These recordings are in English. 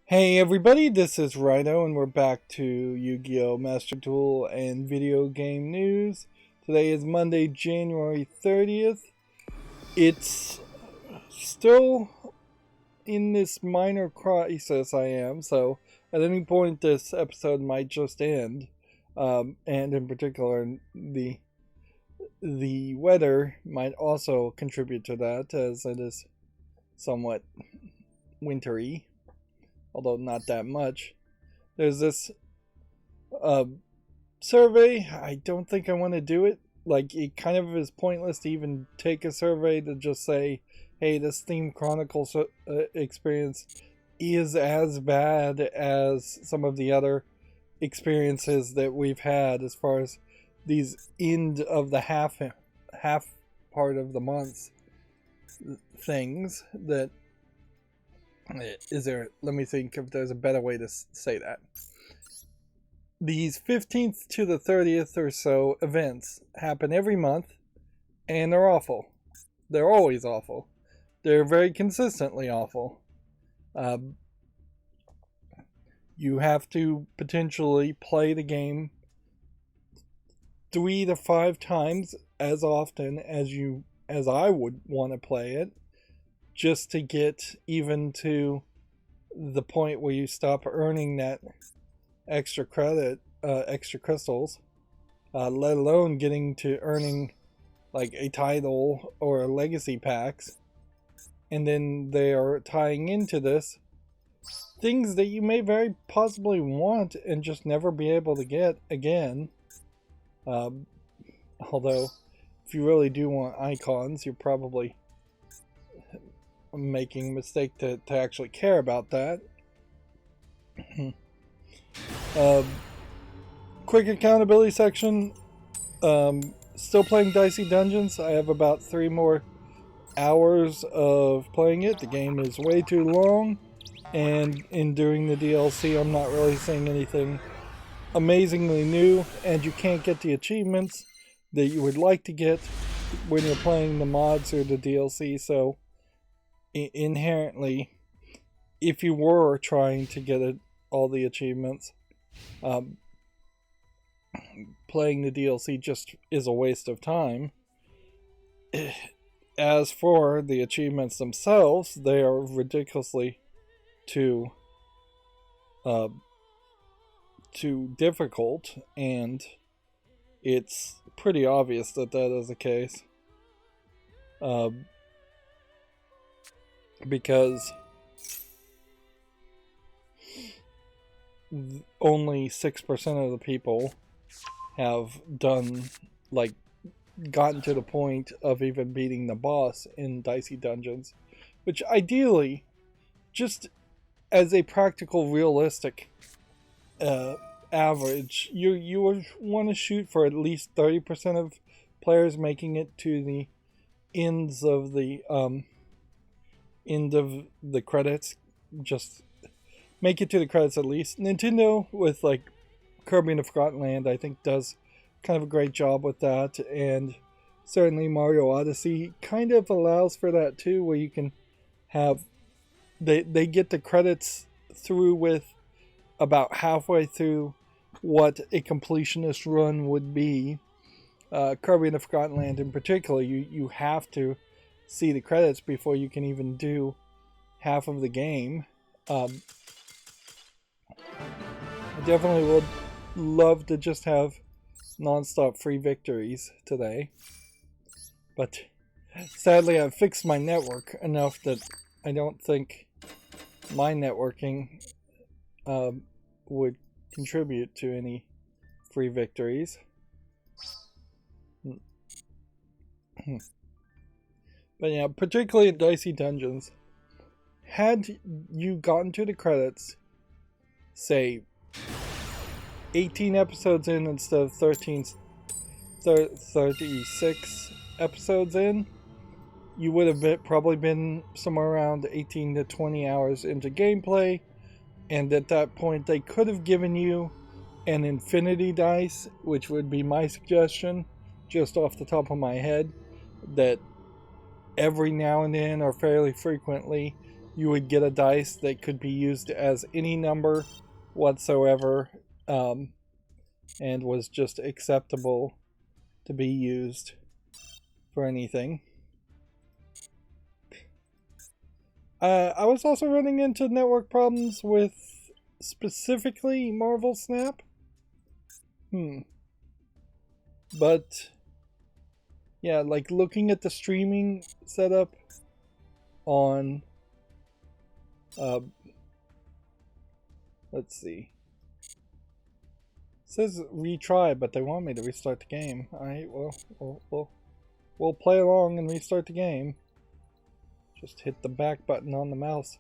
Hey everybody, this is Rydo and we're back to Yu-Gi-Oh! Master Duel and video game news. Today is Monday, January 30th. It's still in this minor crisis I am, so at any point this episode might just end. And in particular, the weather might also contribute to that, as it is somewhat wintry, although not that much. There's this survey. I don't think I want to do it. Like, it kind of is pointless to even take a survey to just say, hey, this Theme Chronicles experience is as bad as some of the other experiences that we've had as far as these end of the half part of the month things. That is there, let me think if there's a better way to say that. These 15th to the 30th or so events happen every month, and they're awful. They're always awful. They're very consistently awful. You have to potentially play the game 3 to 5 times as often as I would want to play it, just to get even to the point where you stop earning that extra credit, extra crystals, let alone getting to earning like a title or legacy packs. And then they are tying into this things that you may very possibly want and just never be able to get again. Although, if you really do want icons, you're probably making a mistake to actually care about that. Quick accountability section. Still playing Dicey Dungeons. I have about 3 more hours of playing it. The game is way too long, and in doing the DLC I'm not really seeing anything amazingly new, and you can't get the achievements that you would like to get when you're playing the mods or the DLC. So inherently, if you were trying to get all the achievements, playing the DLC just is a waste of time. As for the achievements themselves, they are ridiculously too difficult, and it's pretty obvious that is the case. Because only 6% of the people have gotten to the point of even beating the boss in Dicey Dungeons, which ideally, just as a practical, realistic average, you would want to shoot for at least 30% of players making it to the ends of the end of the credits. Just make it to the credits at least. Nintendo, with like Kirby and the Forgotten Land, I think does kind of a great job with that, and certainly Mario Odyssey kind of allows for that too, where you can have they get the credits through with about halfway through what a completionist run would be. Kirby and the Forgotten Land in particular, you have to see the credits before you can even do half of the game. I definitely would love to just have non-stop free victories today, but sadly I've fixed my network enough that I don't think my networking would contribute to any free victories. But yeah, particularly in Dicey Dungeons, had you gotten to the credits, say 18 episodes in instead of 36 episodes in, you would have probably been somewhere around 18 to 20 hours into gameplay, and at that point they could have given you an infinity dice, which would be my suggestion, just off the top of my head, that every now and then or fairly frequently you would get a dice that could be used as any number whatsoever, and was just acceptable to be used for anything. I was also running into network problems with specifically Marvel Snap. But yeah, like looking at the streaming setup on let's see. It says retry, but they want me to restart the game. Alright, well, we'll play along and restart the game. Just hit the back button on the mouse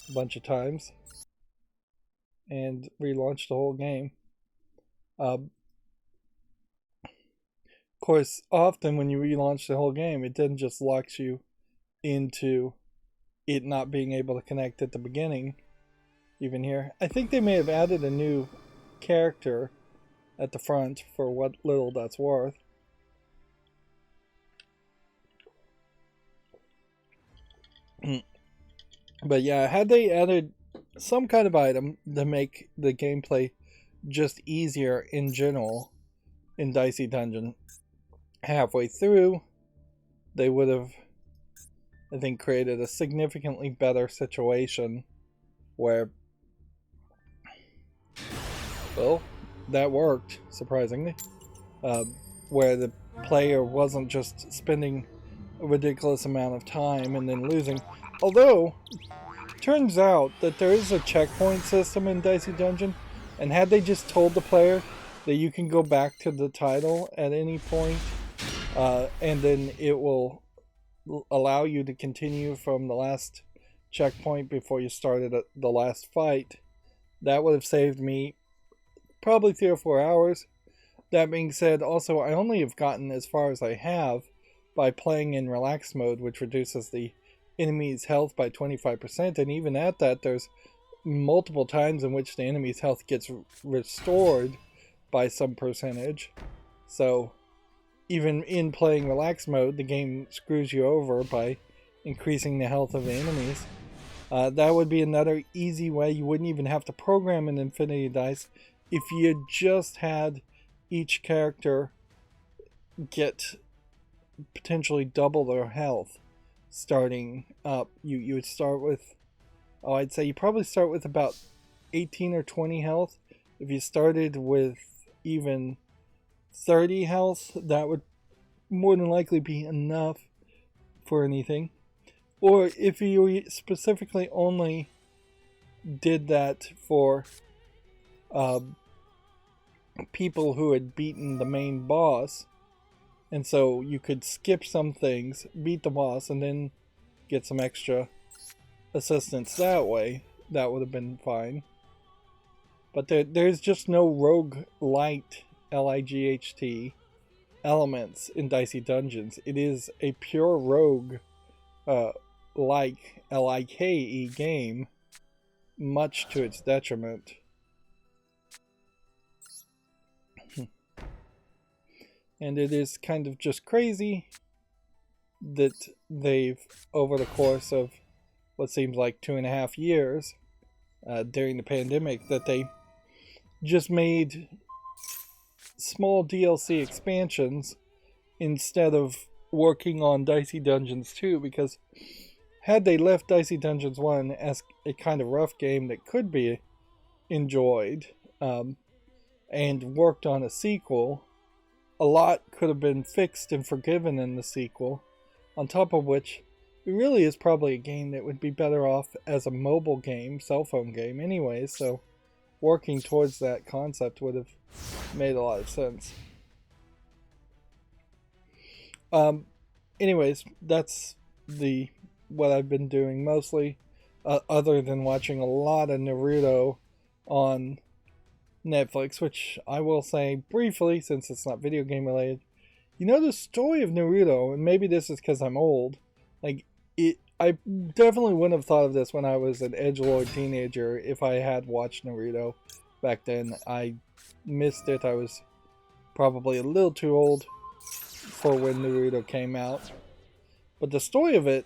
a bunch of times and relaunch the whole game. Of course, often when you relaunch the whole game, it then just locks you into it not being able to connect at the beginning. Even here, I think they may have added a new character at the front for what little that's worth. But yeah, had they added some kind of item to make the gameplay just easier in general in Dicey Dungeon, halfway through, they would have, I think, created a significantly better situation where, well, that worked, surprisingly, where the player wasn't just spending a ridiculous amount of time and then losing. Although, turns out that there is a checkpoint system in Dicey Dungeon, and had they just told the player that you can go back to the title at any point, and then it will allow you to continue from the last checkpoint before you started the last fight, that would have saved me probably 3 or 4 hours. That being said, also, I only have gotten as far as I have by playing in relax mode, which reduces the enemy's health by 25%, and even at that, there's multiple times in which the enemy's health gets restored by some percentage. So even in playing relax mode, the game screws you over by increasing the health of the enemies. That would be another easy way. You wouldn't even have to program an infinity dice if you just had each character get potentially double their health starting up. You would start with, I'd say you probably start with about 18 or 20 health. If you started with even 30 health, that would more than likely be enough for anything. Or if you specifically only did that for people who had beaten the main boss, and so you could skip some things, beat the boss, and then get some extra assistance that way, that would have been fine. But there's just no roguelite, L-I-G-H-T, elements in Dicey Dungeons. It is a pure rogue like L-I-K-E game, much to its detriment. And it is kind of just crazy that they've, over the course of what seems like 2.5 years during the pandemic, that they just made small DLC expansions instead of working on Dicey Dungeons 2, because had they left Dicey Dungeons 1 as a kind of rough game that could be enjoyed, and worked on a sequel, a lot could have been fixed and forgiven in the sequel, on top of which it really is probably a game that would be better off as a mobile game, cell phone game anyway, so working towards that concept would have made a lot of sense. Anyways, that's what I've been doing mostly, other than watching a lot of Naruto on Netflix, which I will say briefly, since it's not video game related. You know, the story of Naruto, and maybe this is because I'm old, like, I definitely wouldn't have thought of this when I was an edgelord teenager if I had watched Naruto back then. I missed it. I was probably a little too old for when Naruto came out. But the story of it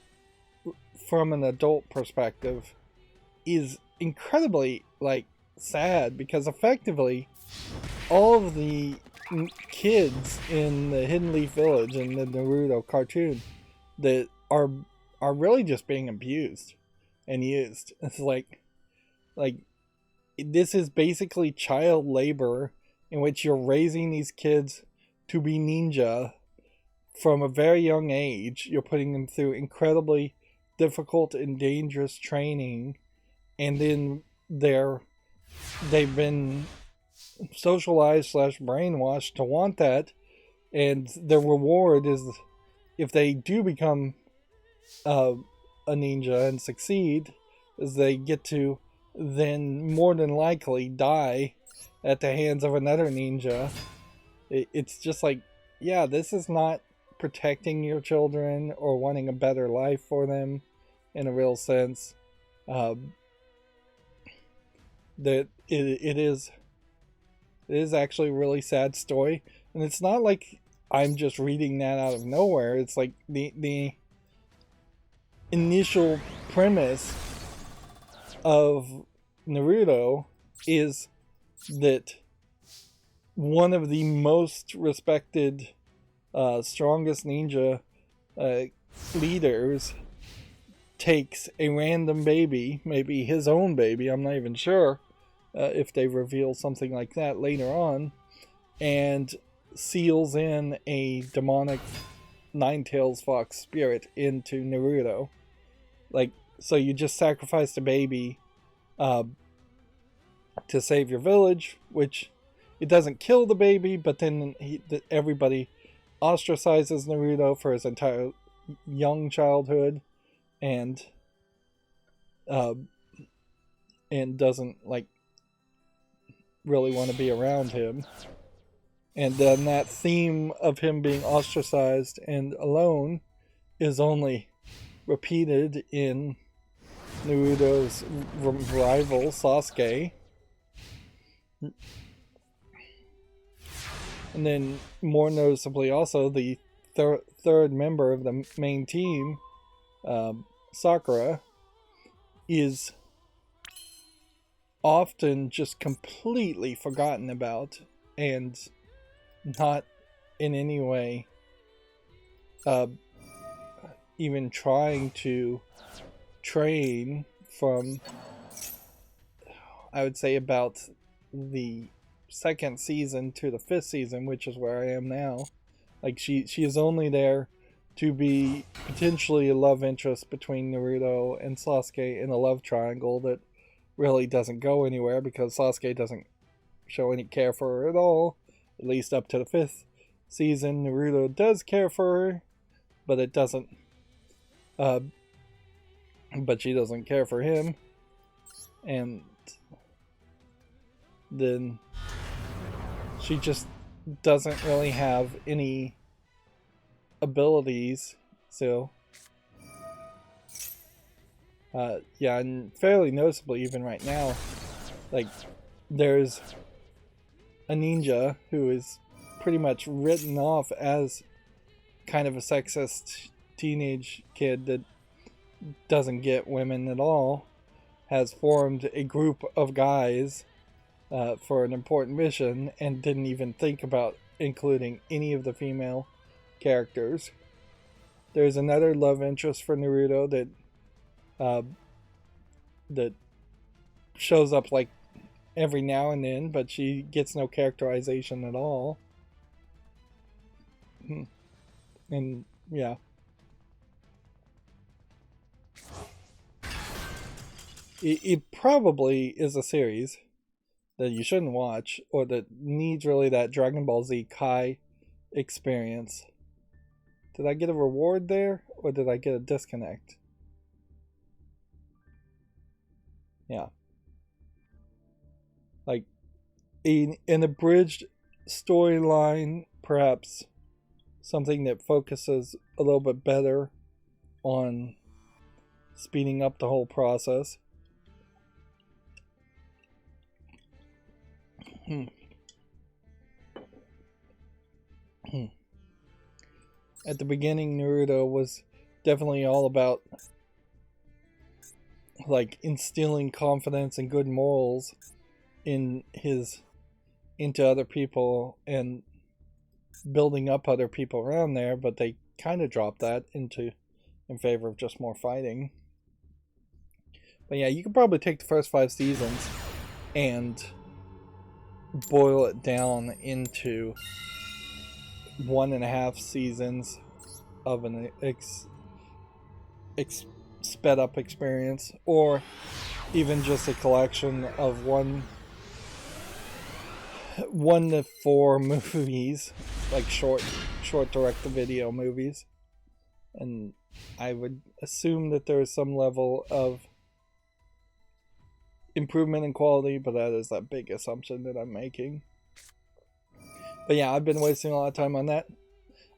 from an adult perspective is incredibly like sad, because effectively all of the kids in the Hidden Leaf Village and the Naruto cartoon that are really just being abused and used. It's like this is basically child labor in which you're raising these kids to be ninja from a very young age. You're putting them through incredibly difficult and dangerous training, and then they've been socialized / brainwashed to want that, and the reward is if they do become a ninja and succeed, is they get to then more than likely die at the hands of another ninja. It's just like, yeah, this is not protecting your children or wanting a better life for them in a real sense. That it is actually a really sad story, and it's not like I'm just reading that out of nowhere. It's like the initial premise of Naruto is that one of the most respected, strongest ninja leaders takes a random baby, maybe his own baby, I'm not even sure if they reveal something like that later on, and seals in a demonic nine-tails fox spirit into Naruto. Like, so you just sacrificed a baby to save your village, which it doesn't kill the baby, but then everybody ostracizes Naruto for his entire young childhood, and doesn't like really want to be around him. And then that theme of him being ostracized and alone is only repeated in Naruto's rival Sasuke. And then more noticeably also the third member of the main team, Sakura, is often just completely forgotten about and not in any way even trying to train from, I would say, about the second season to the fifth season, which is where I am now. Like, she is only there to be potentially a love interest between Naruto and Sasuke in a love triangle that really doesn't go anywhere, because Sasuke doesn't show any care for her at all, at least up to the fifth season. Naruto does care for her, but it doesn't but she doesn't care for him. And then she just doesn't really have any abilities, so yeah, and fairly noticeably even right now, like, there's a ninja who is pretty much written off as kind of a sexist teenage kid that doesn't get women at all, has formed a group of guys for an important mission, and didn't even think about including any of the female characters. There's another love interest for Naruto that shows up like every now and then, but she gets no characterization at all. And yeah, it probably is a series that you shouldn't watch, or that needs really that Dragon Ball Z Kai experience. Did I get a reward there, or did I get a disconnect? Yeah. Like, an abridged storyline, perhaps something that focuses a little bit better on speeding up the whole process. At the beginning, Naruto was definitely all about like instilling confidence and good morals into other people and building up other people around there, but they kind of dropped that in favor of just more fighting. But yeah, you could probably take the first 5 seasons and boil it down into 1.5 seasons of an sped up experience, or even just a collection of 1 to 4 movies, like short direct-to-video movies. And I would assume that there is some level of improvement in quality, but that is that big assumption that I'm making. But yeah, I've been wasting a lot of time on that.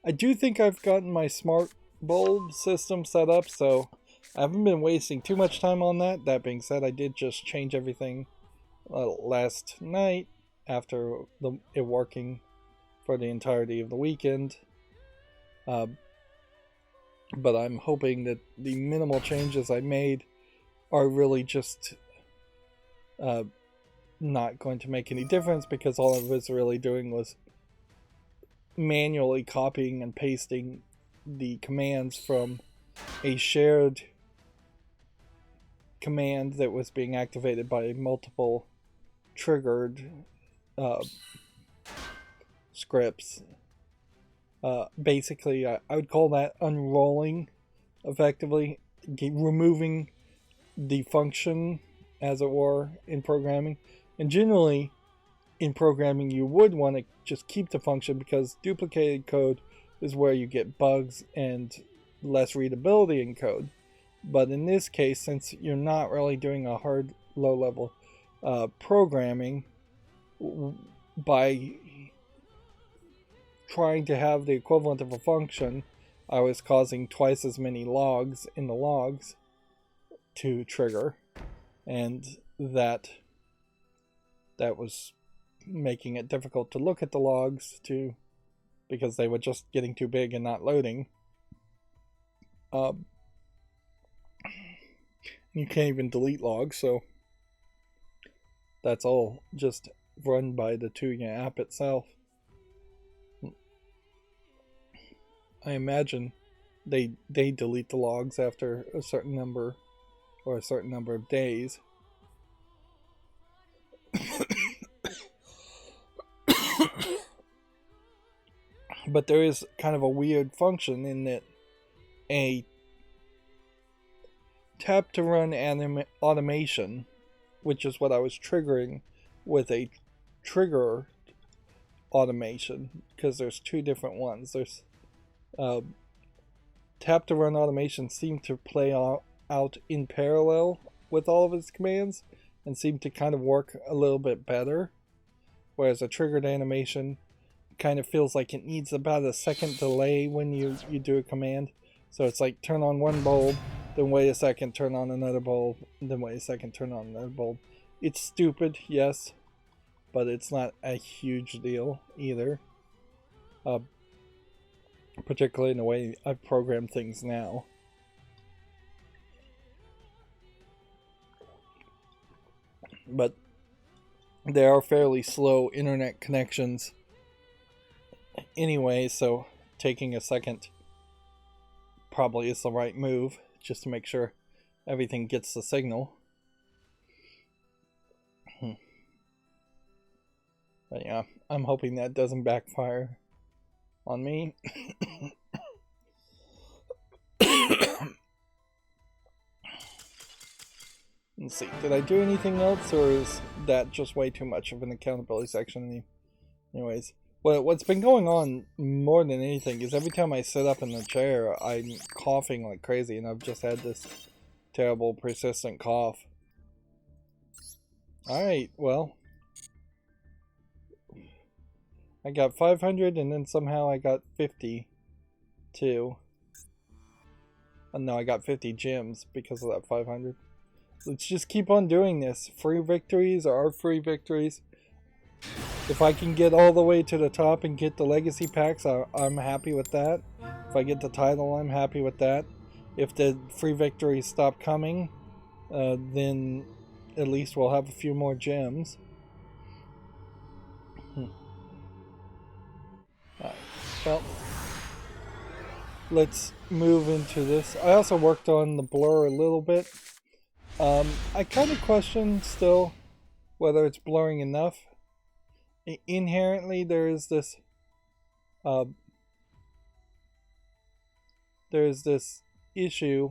I do think I've gotten my smart bulb system set up, so I haven't been wasting too much time on that. That being said, I did just change everything last night after it working for the entirety of the weekend. But I'm hoping that the minimal changes I made are really just not going to make any difference, because all I was really doing was manually copying and pasting the commands from a shared command that was being activated by multiple triggered scripts. Basically, I would call that unrolling, effectively, removing the function, as it were, in programming. And generally, in programming, you would want to just keep the function, because duplicated code is where you get bugs and less readability in code. But in this case, since you're not really doing a hard, low-level programming, by trying to have the equivalent of a function, I was causing twice as many logs in the logs to trigger, and that was making it difficult to look at the logs because they were just getting too big and not loading. You can't even delete logs, so that's all just run by the Tuya app itself. I imagine they delete the logs after a certain number of days. But there is kind of a weird function in that a tap to run automation, which is what I was triggering with a trigger automation, because there's 2 different ones. There's tap to run automation seemed to play out in parallel with all of its commands and seemed to kind of work a little bit better, whereas a triggered animation kind of feels like it needs about a second delay when you do a command. So it's like turn on one bulb, then wait a second, turn on another bulb, then wait a second, turn on another bulb. It's stupid, yes, but it's not a huge deal either. Particularly in the way I program things now. But there are fairly slow internet connections anyway, so taking a second probably is the right move, just to make sure everything gets the signal. But yeah, I'm hoping that doesn't backfire on me. Let's see, did I do anything else, or is that just way too much of an accountability section? Anyways, what's been going on more than anything is every time I sit up in the chair, I'm coughing like crazy, and I've just had this terrible persistent cough. Alright, well, I got 500, and then somehow I got 50 too. No, I got 50 gems because of that 500. Let's just keep on doing this. Free victories are free victories. If I can get all the way to the top and get the legacy packs, I'm happy with that. If I get the title, I'm happy with that. If the free victories stop coming, then at least we'll have a few more gems. Alright, well, let's move into this. I also worked on the blur a little bit. I kind of question still whether it's blurring enough. Inherently, there is this issue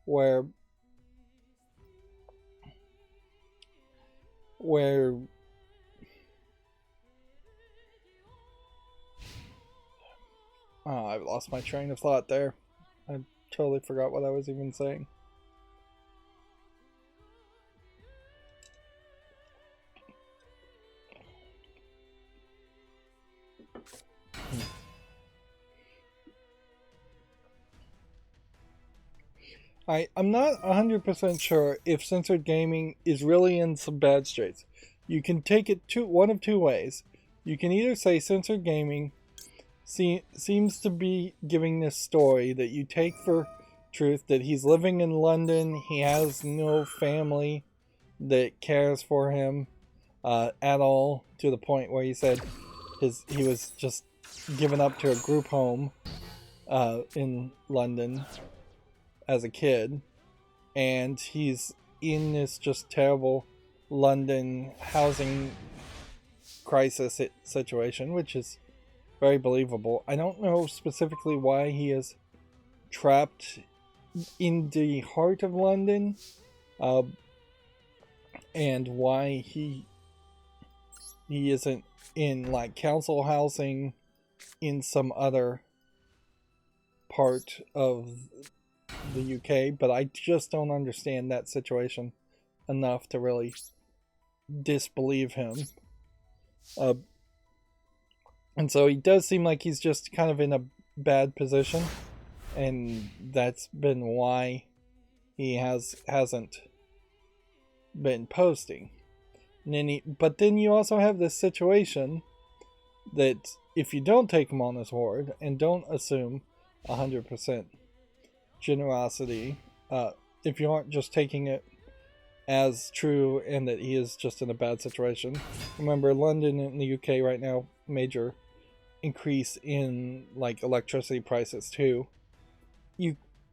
where oh, I've lost my train of thought there. I totally forgot what I was even saying. I'm not 100% sure if censored gaming is really in some bad straits. You can take it one of two ways. You can either say censored gaming seems to be giving this story that you take for truth, that he's living in London, he has no family that cares for him at all, to the point where he said he was just given up to a group home in London as a kid, and he's in this just terrible London housing crisis situation, which is very believable. I don't know specifically why he is trapped in the heart of London, and why he isn't in like council housing in some other part of the UK, but I just don't understand that situation enough to really disbelieve him. And so he does seem like he's just kind of in a bad position, and that's been why he hasn't been posting. But then you also have this situation that if you don't take him on his word and don't assume 100% generosity, if you aren't just taking it as true and that he is just in a bad situation. Remember, London in the UK right now, major increase in like electricity prices too.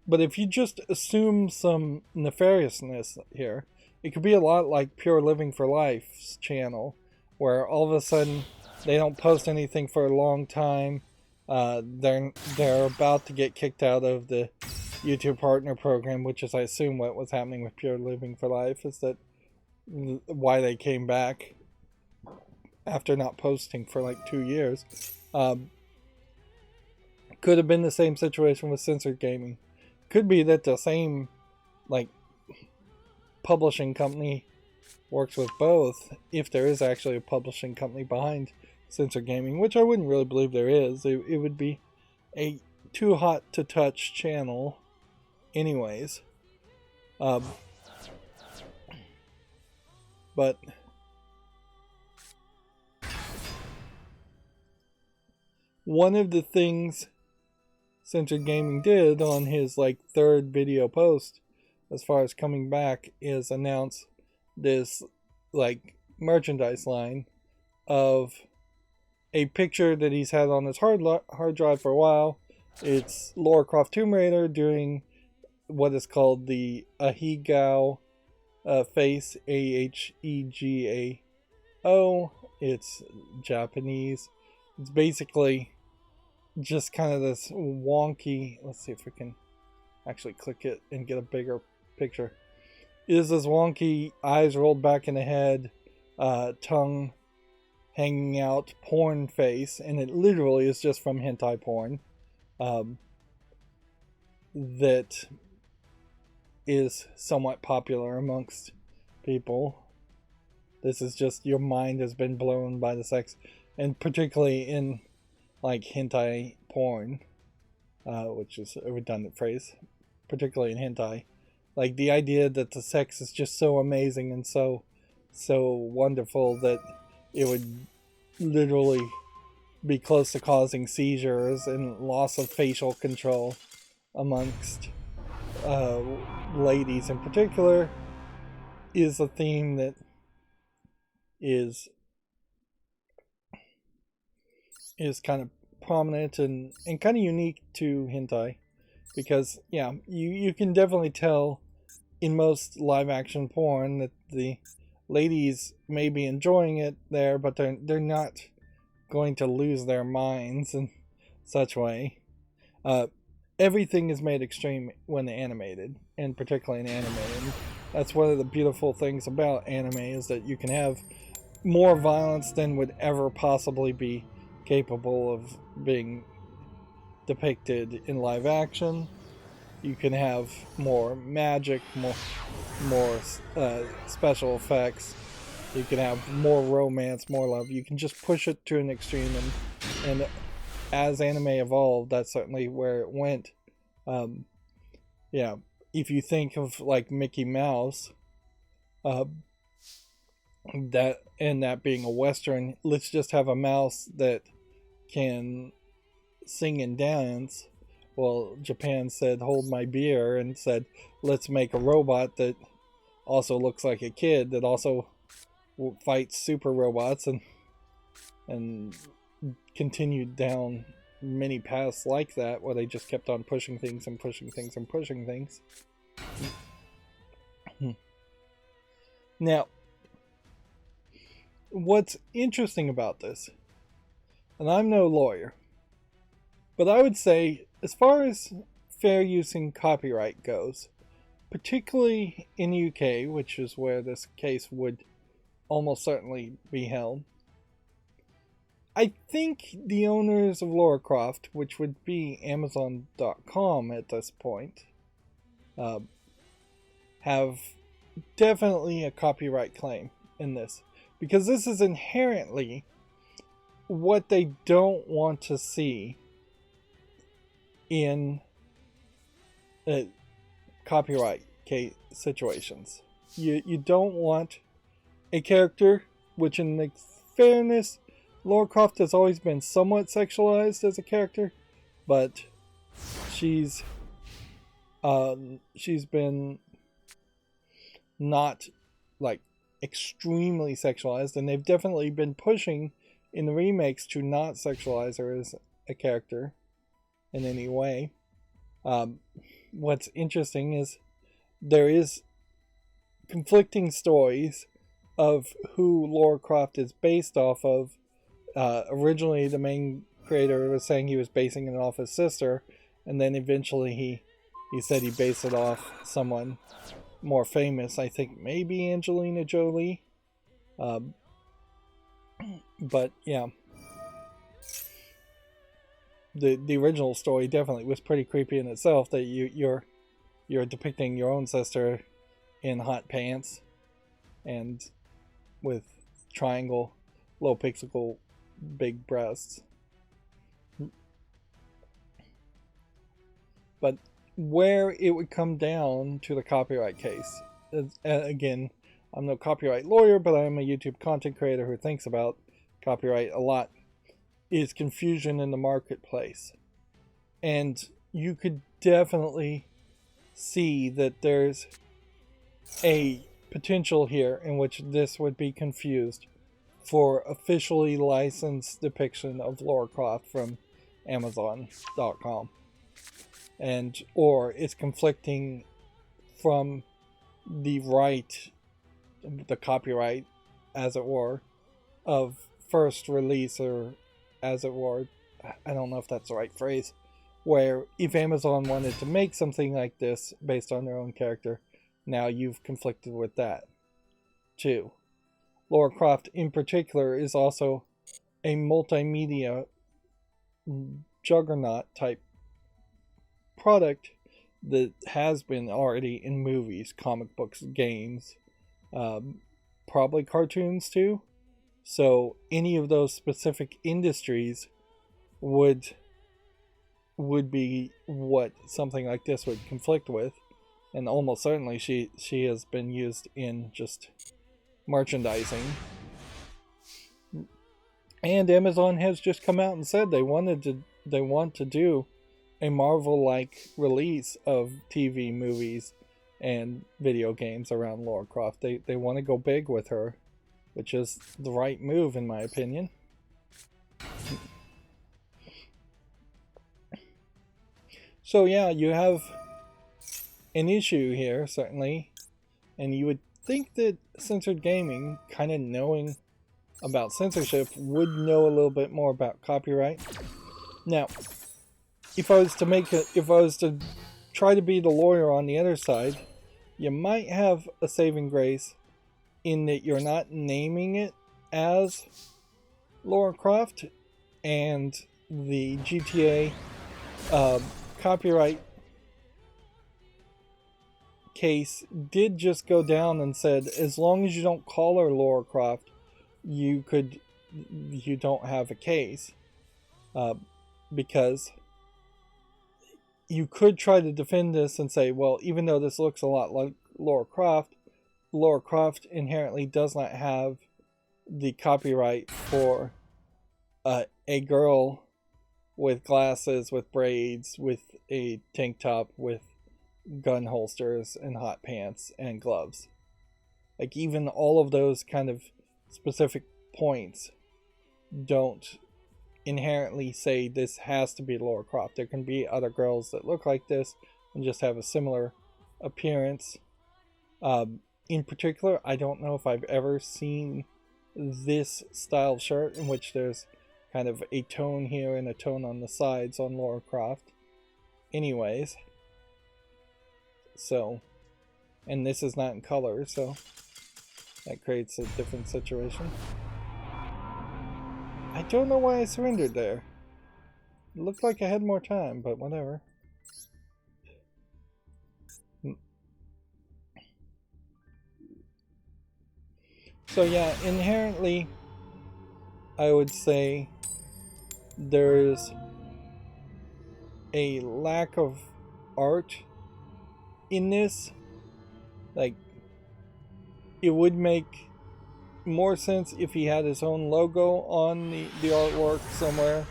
But if you just assume some nefariousness here, it could be a lot like Pure Living for Life's channel, where all of a sudden they don't post anything for a long time. They're about to get kicked out of the YouTube partner program, which is, I assume, what was happening with Pure Living for Life, is that why they came back after not posting for like 2 years. Could have been the same situation with censored gaming. Could be that the same like publishing company works with both, if there is actually a publishing company behind censored gaming, which I wouldn't really believe there is. It would be a too hot to touch channel anyways. But one of the things Censored Gaming did on his like third video post as far as coming back is announce this like merchandise line of a picture that he's had on his hard drive for a while. It's Lara Croft Tomb Raider doing what is called the Ahegao face, Ahegao. It's Japanese. It's basically just kind of this wonky, let's see if we can actually click it and get a bigger picture. It is this wonky, eyes rolled back in the head, tongue hanging out, porn face, and it literally is just from hentai porn. That is somewhat popular amongst people. This is just, your mind has been blown by the sex, and particularly in like hentai porn, which is a redundant phrase, particularly in hentai. Like the idea that the sex is just so amazing and so wonderful that it would literally be close to causing seizures and loss of facial control amongst ladies in particular is a theme that is kind of prominent and kind of unique to hentai, because yeah, you can definitely tell in most live action porn that the ladies may be enjoying it there, but they're not going to lose their minds in such way. Everything is made extreme when animated, and particularly in anime. And that's one of the beautiful things about anime, is that you can have more violence than would ever possibly be capable of being depicted in live action. You can have more magic, more special effects. You can have more romance, more love. You can just push it to an extreme, and as anime evolved, that's certainly where it went. Yeah, if you think of like Mickey Mouse, that being a Western, let's just have a mouse that can sing and dance. Well, Japan said, "Hold my beer," and said, "Let's make a robot that also looks like a kid that also fights super robots," and continued down many paths like that, where they just kept on pushing things and pushing things and pushing things. Now, what's interesting about this, and I'm no lawyer, but I would say, as far as fair use and copyright goes, particularly in the UK, which is where this case would almost certainly be held, I think the owners of Lara Croft, which would be Amazon.com at this point, have definitely a copyright claim in this, because this is inherently what they don't want to see in copyright situations. You don't want a character, which in the fairness, Lara Croft has always been somewhat sexualized as a character, but she's been not like extremely sexualized, and they've definitely been pushing in the remakes to not sexualize her as a character in any way. What's interesting is there is conflicting stories of who Lara Croft is based off of. Originally, the main creator was saying he was basing it off his sister, and then eventually he said he based it off someone more famous. I think maybe Angelina Jolie. But yeah, the original story definitely was pretty creepy in itself. That you're depicting your own sister in hot pants and with triangle, low pixel, big breasts. But where it would come down to the copyright case, again, I'm no copyright lawyer, but I am a YouTube content creator who thinks about copyright a lot, is confusion in the marketplace. And you could definitely see that there's a potential here in which this would be confused for officially licensed depiction of Lara Croft from Amazon.com, and or it's conflicting from the copyright, as it were, of first release, or as it were, I don't know if that's the right phrase, where if Amazon wanted to make something like this based on their own character, now you've conflicted with that too. Lara Croft in particular is also a multimedia juggernaut type product that has been already in movies, comic books, games, probably cartoons too. So any of those specific industries would be what something like this would conflict with, and almost certainly she has been used in just merchandising. And Amazon has just come out and said they want to do a Marvel-like release of TV, movies, and video games around Lara Croft. They want to go big with her, which is the right move in my opinion. So yeah, you have an issue here, certainly, and you would think that Censored Gaming, kind of knowing about censorship, would know a little bit more about copyright. Now, if I was to try to be the lawyer on the other side, you might have a saving grace in that you're not naming it as Lara Croft, and the GTA copyright case did just go down and said, as long as you don't call her Lara Croft, you don't have a case, because you could try to defend this and say, well, even though this looks a lot like Lara Croft inherently does not have the copyright for a girl with glasses, with braids, with a tank top, with gun holsters and hot pants and gloves. Like, even all of those kind of specific points don't inherently say this has to be Lara Croft. There can be other girls that look like this and just have a similar appearance. In particular, I don't know if I've ever seen this style shirt in which there's kind of a tone here and a tone on the sides on Lara Croft. Anyways, so, and this is not in color, so that creates a different situation. I don't know why I surrendered there. It looked like I had more time, but whatever. So yeah, inherently, I would say there's a lack of art in this. Like, it would make more sense if he had his own logo on the artwork somewhere,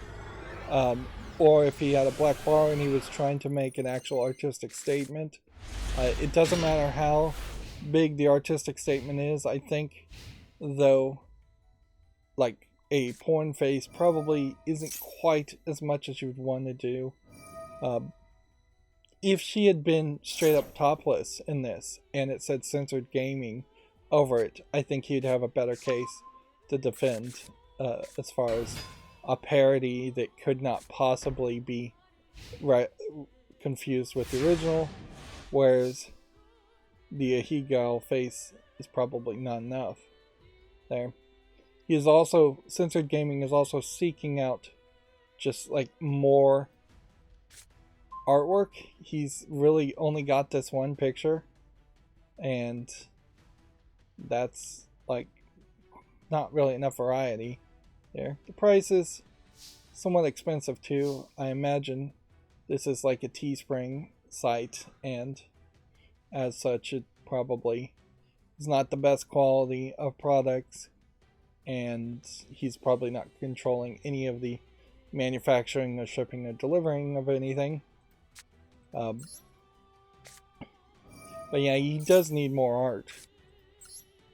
or if he had a black bar and he was trying to make an actual artistic statement. It doesn't matter how big the artistic statement is. I think, though, like, a porn face probably isn't quite as much as you'd want to do. If she had been straight up topless in this and it said Censored Gaming over it, I think he'd have a better case to defend, as far as a parody that could not possibly be confused with the original, whereas the he-gal face is probably not enough there. He is also, Censored Gaming is also seeking out just like more artwork. He's really only got this one picture, and that's like not really enough variety there. The price is somewhat expensive too. I imagine this is like a Teespring site, and as such it probably is not the best quality of products, and he's probably not controlling any of the manufacturing or shipping or delivering of anything. But yeah, he does need more art,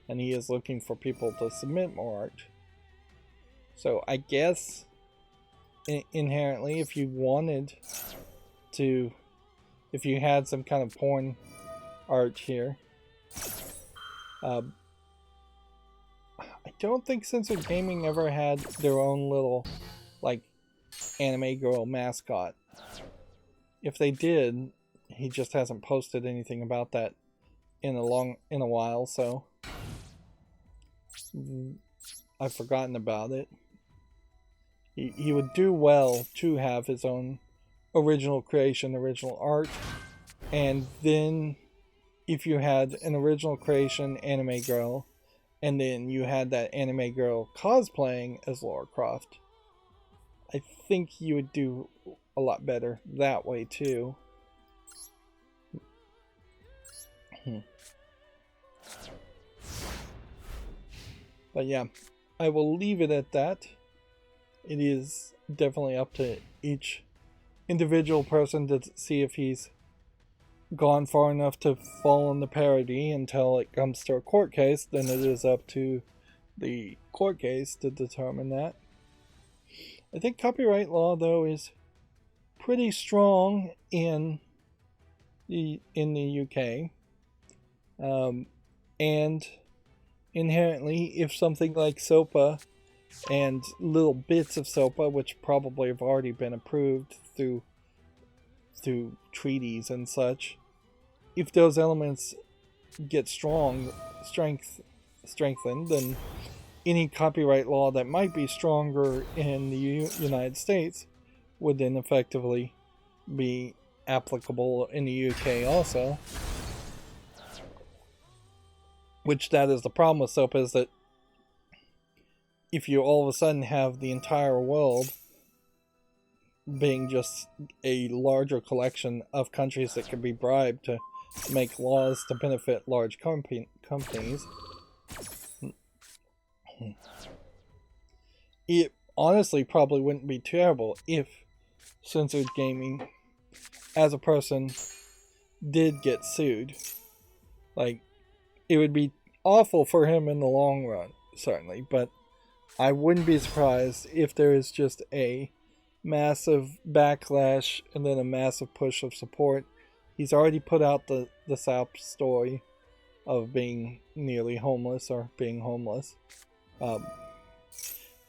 and he is looking for people to submit more art. So I guess inherently, if you wanted to, if you had some kind of porn art here, I don't think Censored Gaming ever had their own little, like, anime girl mascot. If they did, he just hasn't posted anything about that in a while, so I've forgotten about it. He would do well to have his own original creation, original art, and then if you had an original creation anime girl, and then you had that anime girl cosplaying as Lara Croft, I think you would do a lot better that way too. But yeah, I will leave it at that. It is definitely up to each individual person to see if he's gone far enough to fall in the parody until it comes to a court case. Then it is up to the court case to determine that. I think copyright law, though, is pretty strong in the UK, and inherently, if something like SOPA and little bits of SOPA, which probably have already been approved through treaties and such, if those elements get strengthened, then any copyright law that might be stronger in the United States would then effectively be applicable in the UK also. Which that is the problem with SOPA, is that if you all of a sudden have the entire world being just a larger collection of countries that can be bribed to make laws to benefit large companies, it honestly probably wouldn't be terrible if censored gaming as a person did get sued. Like, it would be awful for him in the long run, certainly, but I wouldn't be surprised if there is just a massive backlash and then a massive push of support. He's already put out the SAP story of being nearly homeless or being homeless,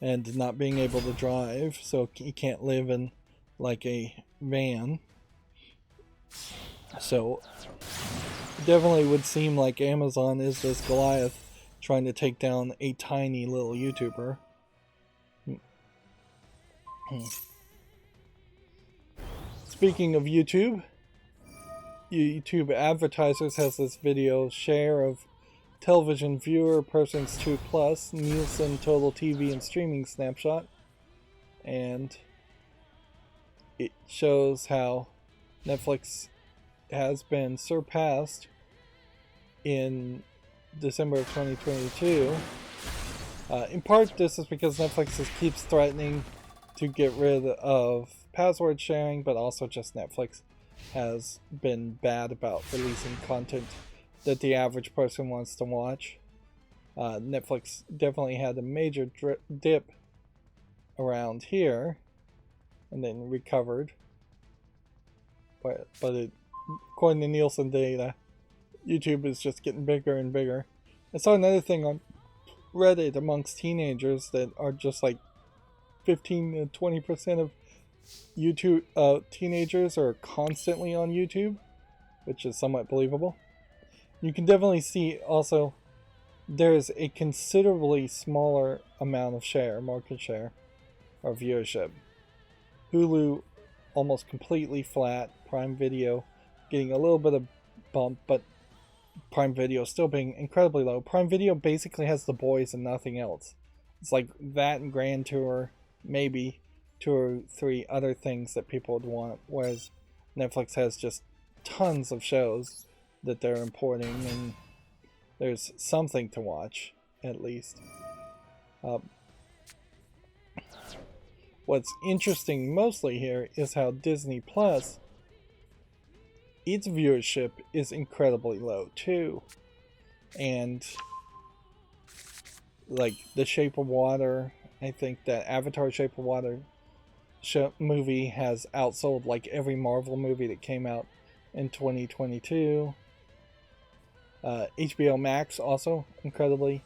and not being able to drive, so he can't live in like a van. So it definitely would seem like Amazon is this Goliath trying to take down a tiny little YouTuber. Speaking of YouTube Advertisers has this video share of television viewer persons 2+, Nielsen total TV and streaming snapshot, and it shows how Netflix has been surpassed in December of 2022. In part, this is because Netflix keeps threatening to get rid of password sharing, but also just Netflix has been bad about releasing content that the average person wants to watch. Netflix definitely had a major dip around here and then recovered. But according to Nielsen data, YouTube is just getting bigger and bigger. I saw another thing on Reddit amongst teenagers that are just like 15 to 20% of YouTube teenagers are constantly on YouTube, which is somewhat believable. You can definitely see also there's a considerably smaller amount of market share, or viewership. Hulu almost completely flat, Prime Video getting a little bit of bump, but Prime Video still being incredibly low. Prime Video basically has The Boys and nothing else. It's like that and Grand Tour, maybe 2 or 3 other things that people would want, whereas Netflix has just tons of shows that they're importing, and there's something to watch, at least. What's interesting mostly here is how Disney Plus, its viewership is incredibly low too. And like The Shape of Water, I think that Avatar Shape of Water movie has outsold like every Marvel movie that came out in 2022. HBO Max also incredibly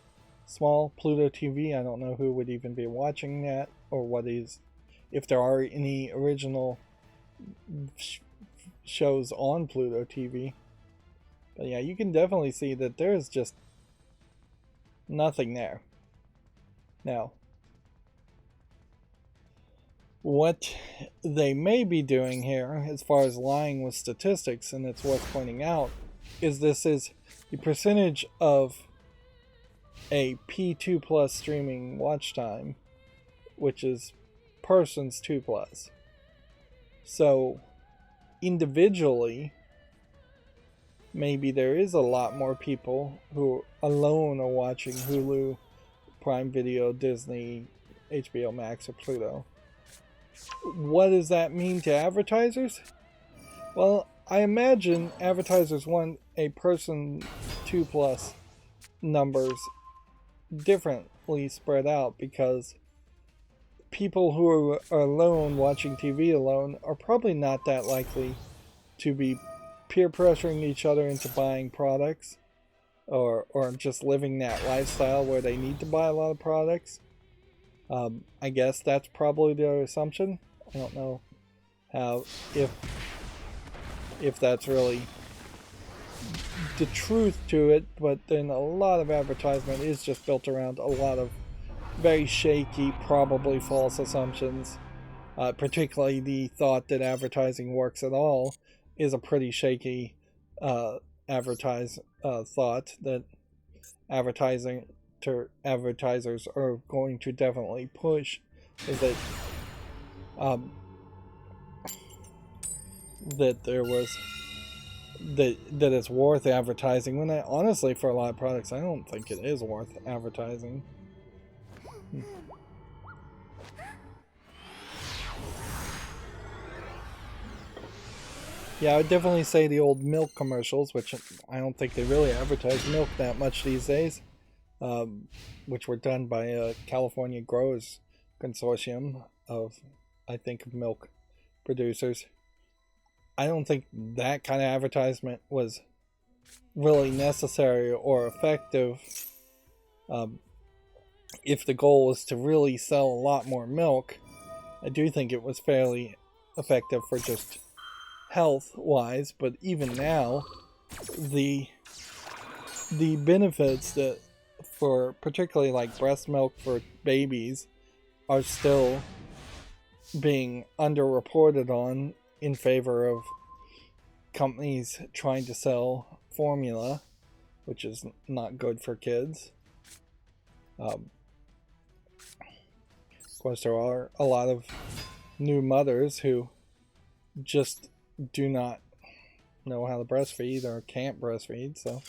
small. Pluto TV, I don't know who would even be watching that, or what is, if there are any original shows on Pluto TV. But yeah, you can definitely see that there's just nothing there. Now, what they may be doing here, as far as lying with statistics, and it's worth pointing out, is this is the percentage of a P2+ streaming watch time, which is persons 2+. So individually, maybe there is a lot more people who alone are watching Hulu, Prime Video, Disney, HBO Max, or Pluto. what does that mean to advertisers? Well, I imagine advertisers want a person 2 plus numbers differently spread out, because people who are alone watching TV alone are probably not that likely to be peer pressuring each other into buying products, or just living that lifestyle where they need to buy a lot of products. I guess that's probably their assumption. I don't know how, if that's really the truth to it, but then a lot of advertisement is just built around a lot of very shaky, probably false assumptions. Particularly the thought that advertising works at all is a pretty shaky thought that advertisers are going to definitely push, is that that there was that it's worth advertising, when honestly, for a lot of products, I don't think it is worth advertising. Yeah, I would definitely say the old milk commercials, which I don't think they really advertise milk that much these days, which were done by a California Growers Consortium of, I think, of milk producers. I don't think that kind of advertisement was really necessary or effective. If the goal was to really sell a lot more milk, I do think it was fairly effective for just health-wise. But even now, the benefits that, for particularly like breast milk for babies, are still being underreported on in favor of companies trying to sell formula, which is not good for kids. Of course, there are a lot of new mothers who just do not know how to breastfeed or can't breastfeed, so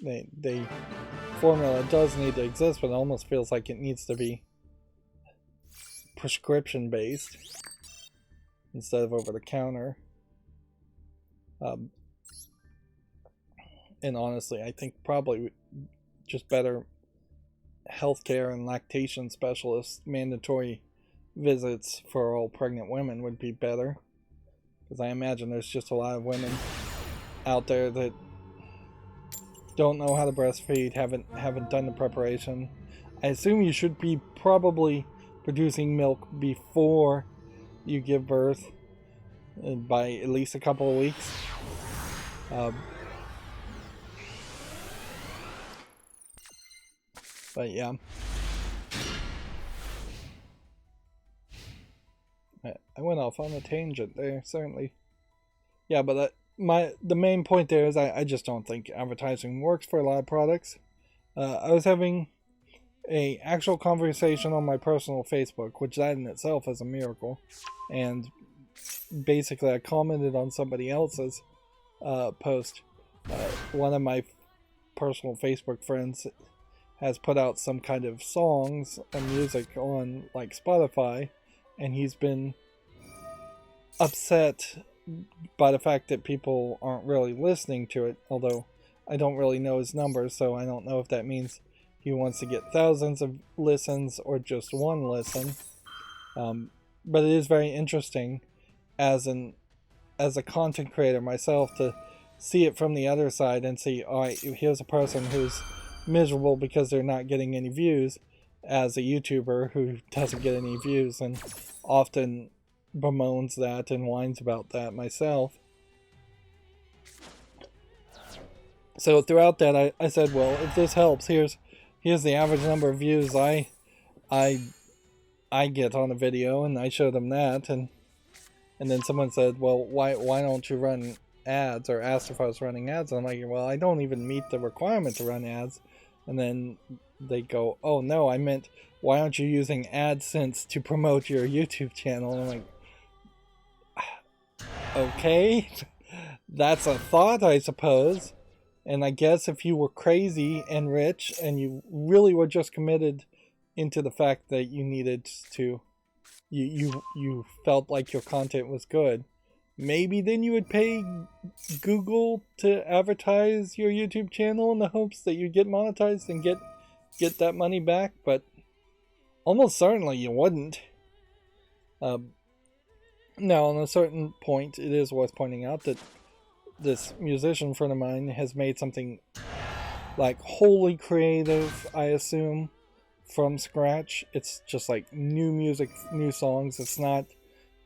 they formula does need to exist, but it almost feels like it needs to be prescription based instead of over the counter. And honestly, I think probably just better healthcare and lactation specialists, mandatory visits for all pregnant women would be better, because I imagine there's just a lot of women out there that don't know how to breastfeed, haven't done the preparation. I assume you should be probably producing milk before you give birth, by at least a couple of weeks. But yeah, I went off on a tangent there, certainly. Yeah, but the main point there is I just don't think advertising works for a lot of products. I was having a actual conversation on my personal Facebook, which that in itself is a miracle, and basically I commented on somebody else's post. One of my personal Facebook friends has put out some kind of songs and music on like Spotify, and he's been upset by the fact that people aren't really listening to it, although I don't really know his numbers, so I don't know if that means he wants to get thousands of listens or just one listen. But it is very interesting as a content creator myself to see it from the other side and see, alright, here's a person who's miserable because they're not getting any views, as a YouTuber who doesn't get any views, and often bemoans that and whines about that myself. So throughout that, I said, well, if this helps, here's the average number of views I get on a video, and I showed them that, and then someone said, well, why don't you run ads, or asked if I was running ads, and I'm like, well, I don't even meet the requirement to run ads. And then they go, oh no, I meant, why aren't you using AdSense to promote your YouTube channel? And I'm like, okay, that's a thought, I suppose. And I guess if you were crazy and rich and you really were just committed into the fact that you needed to you felt like your content was good, maybe then you would pay Google to advertise your YouTube channel in the hopes that you get monetized and get that money back. But almost certainly you wouldn't. Now, on a certain point, it is worth pointing out that this musician friend of mine has made something like wholly creative, I assume, from scratch. It's just like new music, new songs. It's not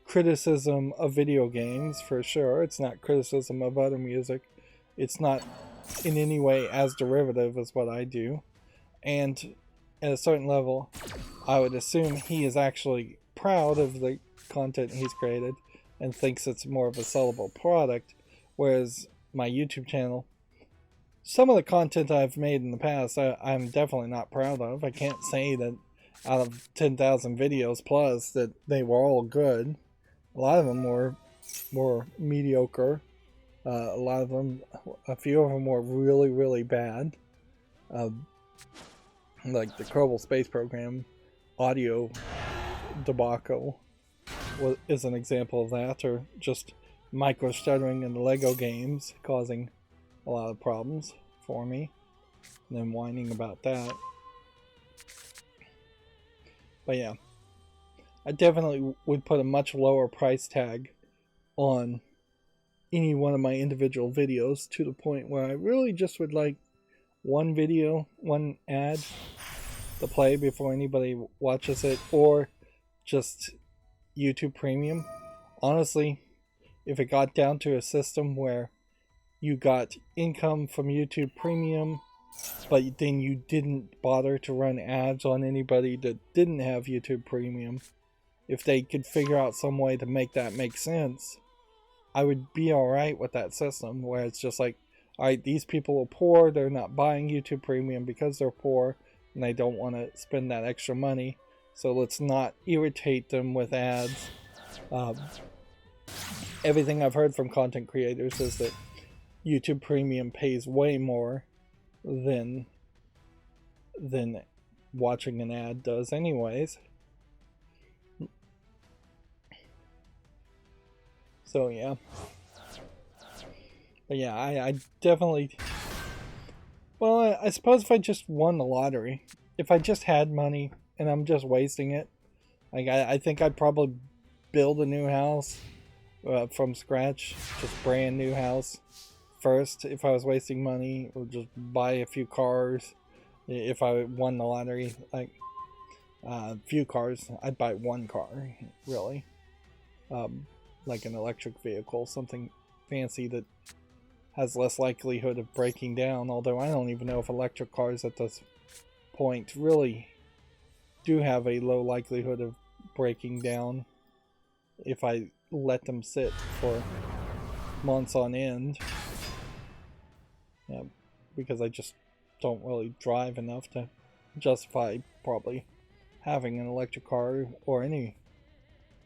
criticism of video games, for sure. It's not criticism of other music. It's not in any way as derivative as what I do. And at a certain level, I would assume he is actually proud of the content he's created and thinks it's more of a sellable product, whereas my YouTube channel, some of the content I've made in the past, I'm definitely not proud of. I can't say that out of 10,000 videos plus that they were all good. A lot of them were mediocre. A few of them were really, really bad. Like the Kerbal Space Program audio debacle is an example of that, or just micro stuttering in the Lego games causing a lot of problems for me, and then whining about that. But yeah, I definitely would put a much lower price tag on any one of my individual videos, to the point where I really just would like one video, one ad to play before anybody watches it, or just YouTube Premium. Honestly, if it got down to a system where you got income from YouTube Premium, but then you didn't bother to run ads on anybody that didn't have YouTube Premium, if they could figure out some way to make that make sense, I would be alright with that system, where it's just like, alright, these people are poor, they're not buying YouTube Premium because they're poor, and they don't want to spend that extra money, so let's not irritate them with ads. Everything I've heard from content creators is that YouTube Premium pays way more than watching an ad does anyways. So yeah. But yeah, I definitely... Well, I suppose if I just won the lottery, if I just had money and I'm just wasting it, like I think I'd probably build a new house from scratch, just brand new house first if I was wasting money, or just buy a few cars if I won the lottery. Like a few cars, I'd buy one car, really, like an electric vehicle, something fancy that has less likelihood of breaking down, although I don't even know if electric cars at this point really do have a low likelihood of breaking down if I let them sit for months on end. Yeah, because I just don't really drive enough to justify probably having an electric car or any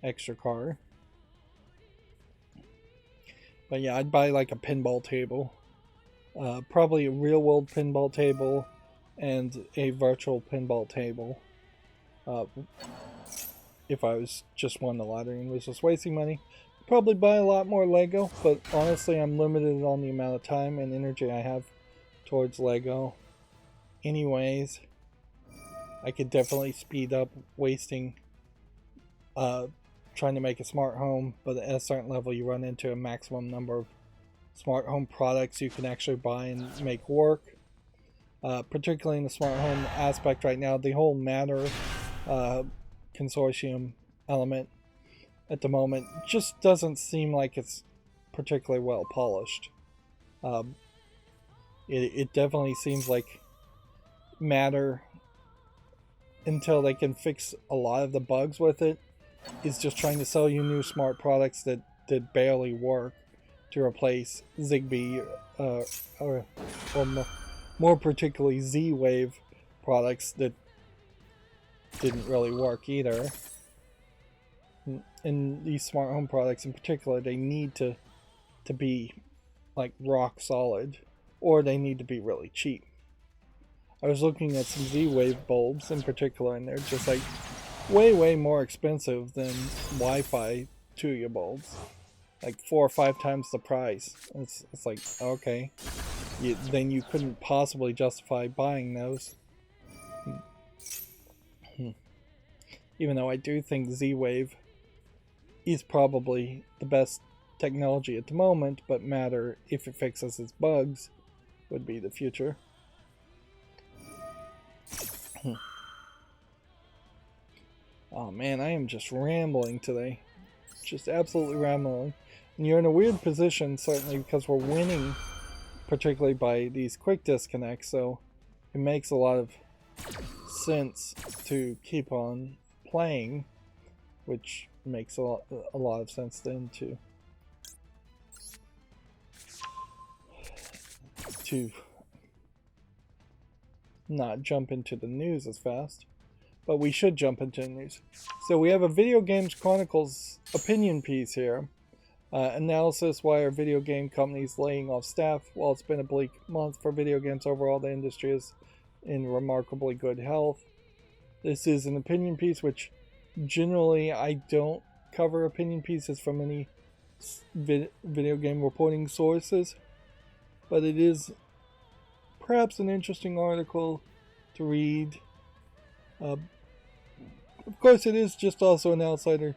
extra car. But yeah, I'd buy like a pinball table, probably a real world pinball table and a virtual pinball table. If I was just won the lottery and was just wasting money, probably buy a lot more Lego, but honestly I'm limited on the amount of time and energy I have towards Lego. Anyways, I could definitely speed up wasting trying to make a smart home, but at a certain level you run into a maximum number of smart home products you can actually buy and make work. Particularly in the smart home aspect right now, the whole Matter consortium element at the moment just doesn't seem like it's particularly well polished. It definitely seems like Matter, until they can fix a lot of the bugs with it, is just trying to sell you new smart products that barely work to replace Zigbee or more particularly Z-Wave products that didn't really work either. And these smart home products in particular, they need to be like rock solid, or they need to be really cheap. I was looking at some Z-Wave bulbs in particular, and they're just like way more expensive than Wi-Fi 2-year-olds. Like 4 or 5 times the price. It's like, okay, then you couldn't possibly justify buying those. Even though I do think Z-Wave is probably the best technology at the moment, but Matter, if it fixes its bugs, would be the future. Oh man, I am just rambling today. Just absolutely rambling. And you're in a weird position, certainly, because we're winning, particularly by these quick disconnects, so it makes a lot of sense to keep on playing, which makes a lot of sense then to not jump into the news as fast. But we should jump into the news. So we have a Video Games Chronicles opinion piece here. Analysis why are video game companies laying off staff. While it's been a bleak month for video games overall, the industry is in remarkably good health. This is an opinion piece, which generally I don't cover opinion pieces from any video game reporting sources. But it is perhaps an interesting article to read. Of course, it is just also an outsider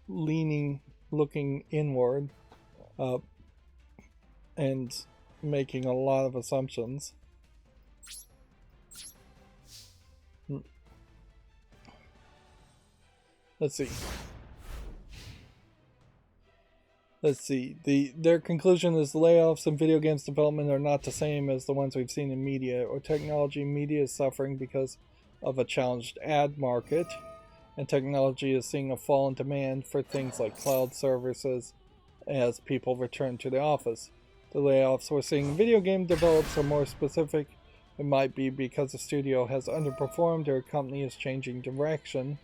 looking inward and making a lot of assumptions. Let's see. Their conclusion is the layoffs in video games development are not the same as the ones we've seen in media or technology. Media is suffering because of a challenged ad market, and technology is seeing a fall in demand for things like cloud services as people return to the office. The layoffs we're seeing in video game developers are more specific. It might be because the studio has underperformed or a company is changing direction.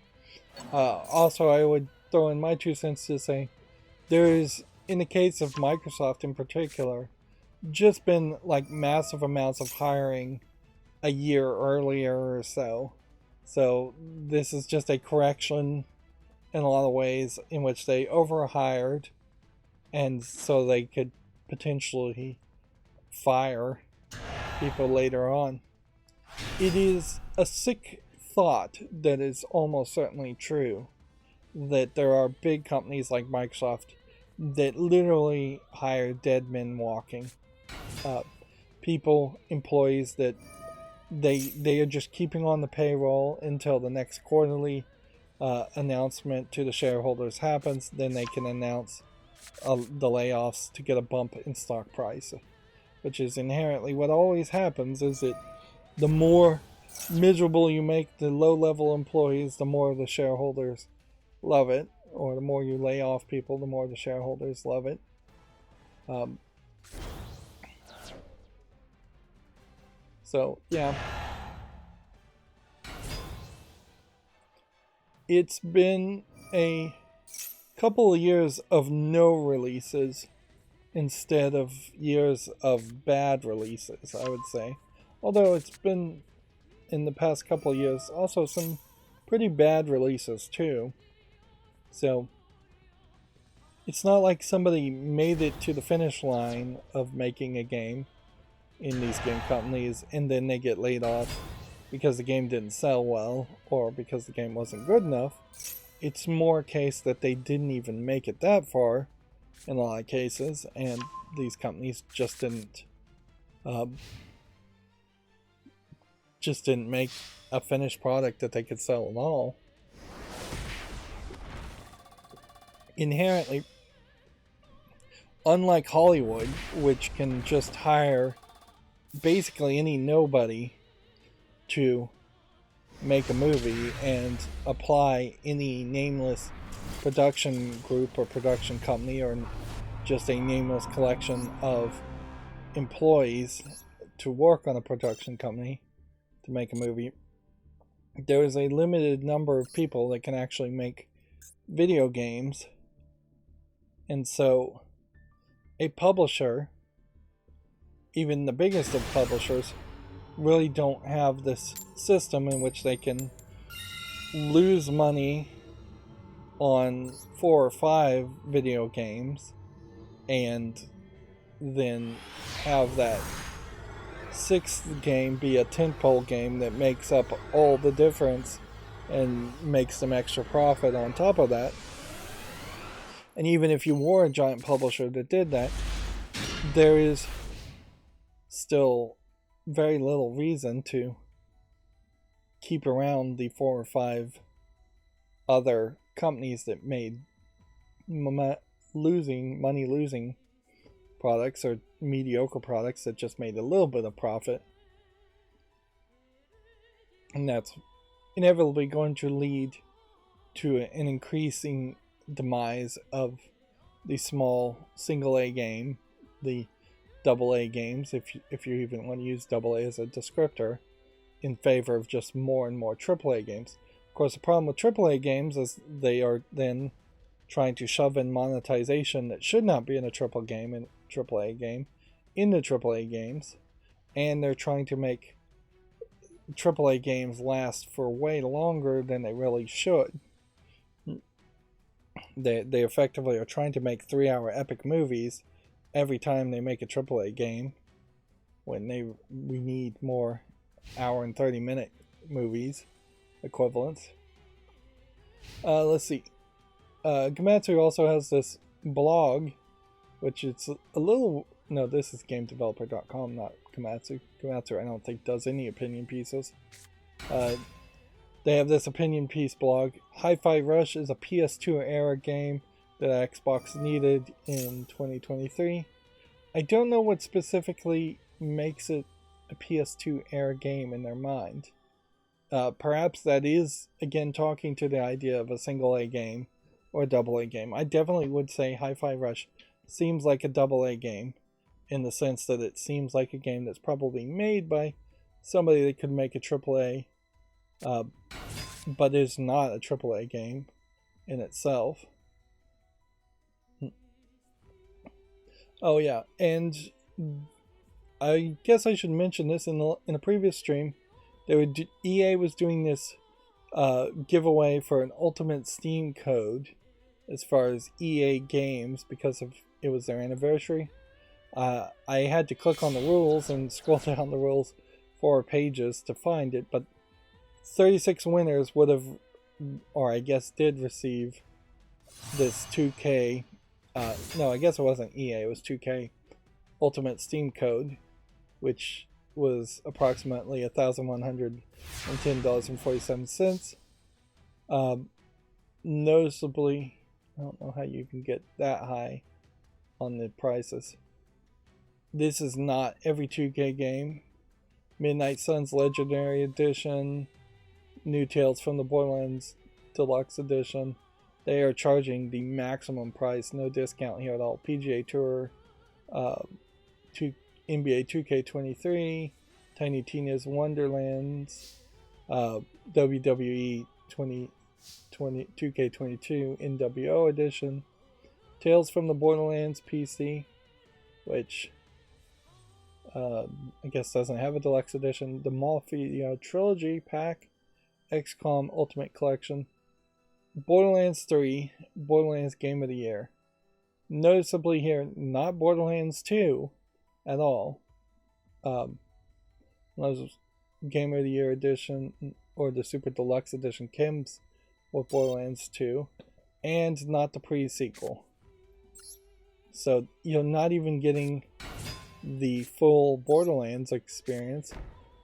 Also, I would throw in my 2 cents to say there is, in the case of Microsoft in particular, just been like massive amounts of hiring a year earlier or so. So this is just a correction in a lot of ways in which they overhired, and so they could potentially fire people later on. It is a sick thought that is almost certainly true that there are big companies like Microsoft that literally hire dead men walking. Employees that they are just keeping on the payroll until the next quarterly announcement to the shareholders happens. Then they can announce the layoffs to get a bump in stock price, which is inherently what always happens. Is that the more miserable you make the low-level employees, the more the shareholders love it, or the more you lay off people, the more the shareholders love it. So yeah, it's been a couple of years of no releases instead of years of bad releases, I would say. Although it's been, in the past couple of years, also some pretty bad releases too. So it's not like somebody made it to the finish line of making a game in these game companies and then they get laid off because the game didn't sell well or because the game wasn't good enough. It's more a case that they didn't even make it that far in a lot of cases, and these companies just didn't make a finished product that they could sell at all. Inherently, unlike Hollywood, which can just hire basically any nobody to make a movie and apply any nameless production group or production company or just a nameless collection of employees to work on a production company to make a movie, there is a limited number of people that can actually make video games. And so a publisher, even the biggest of publishers, really don't have this system in which they can lose money on 4 or 5 video games and then have that 6th game be a tentpole game that makes up all the difference and makes some extra profit on top of that. And even if you were a giant publisher that did that, there is still very little reason to keep around the 4 or 5 other companies that made money losing products or mediocre products that just made a little bit of profit. And that's inevitably going to lead to an increasing demise of the small single A game, the double A games, if you even want to use double A as a descriptor, in favor of just more and more triple A games. Of course, the problem with triple A games is they are then trying to shove in monetization that should not be in a triple A game into triple A games, and they're trying to make triple A games last for way longer than they really should. They effectively are trying to make 3-hour epic movies every time they make a triple A game, when we need more hour and 30-minute movies equivalents. Let's see. Gamatsu also has this blog, which is a little... No, this is GameDeveloper.com, not Gamatsu. Gamatsu, I don't think, does any opinion pieces. They have this opinion piece blog. Hi-Fi Rush is a PS2 era game that Xbox needed in 2023. I don't know what specifically makes it a PS2 era game in their mind. Perhaps that is, again, talking to the idea of a single A game or a double A game. I definitely would say Hi-Fi Rush seems like a double A game, in the sense that it seems like a game that's probably made by somebody that could make a triple A, but is not a triple A game in itself. Oh yeah, and I guess I should mention this in a previous stream. EA was doing this giveaway for an Ultimate Steam code as far as EA games, because it was their anniversary. I had to click on the rules and scroll down the rules 4 pages to find it, but 36 winners would have, or I guess did receive, this 2K, no, I guess it wasn't EA, it was 2K Ultimate Steam code, which was approximately $1,110.47. Noticeably, I don't know how you can get that high on the prices. This is not every 2K game. Midnight Suns Legendary Edition, New Tales from the Borderlands Deluxe Edition. They are charging the maximum price, no discount here at all. PGA Tour, NBA 2K23, Tiny Tina's Wonderlands, WWE 2K22 NWO Edition, Tales from the Borderlands PC, which I guess doesn't have a deluxe edition, the Mafia Trilogy Pack, XCOM Ultimate Collection, Borderlands 3, Borderlands Game of the Year. Noticeably here, not Borderlands 2 at all. Those Game of the Year edition or the Super Deluxe edition comes with Borderlands 2, and not the pre-sequel. So you're not even getting the full Borderlands experience,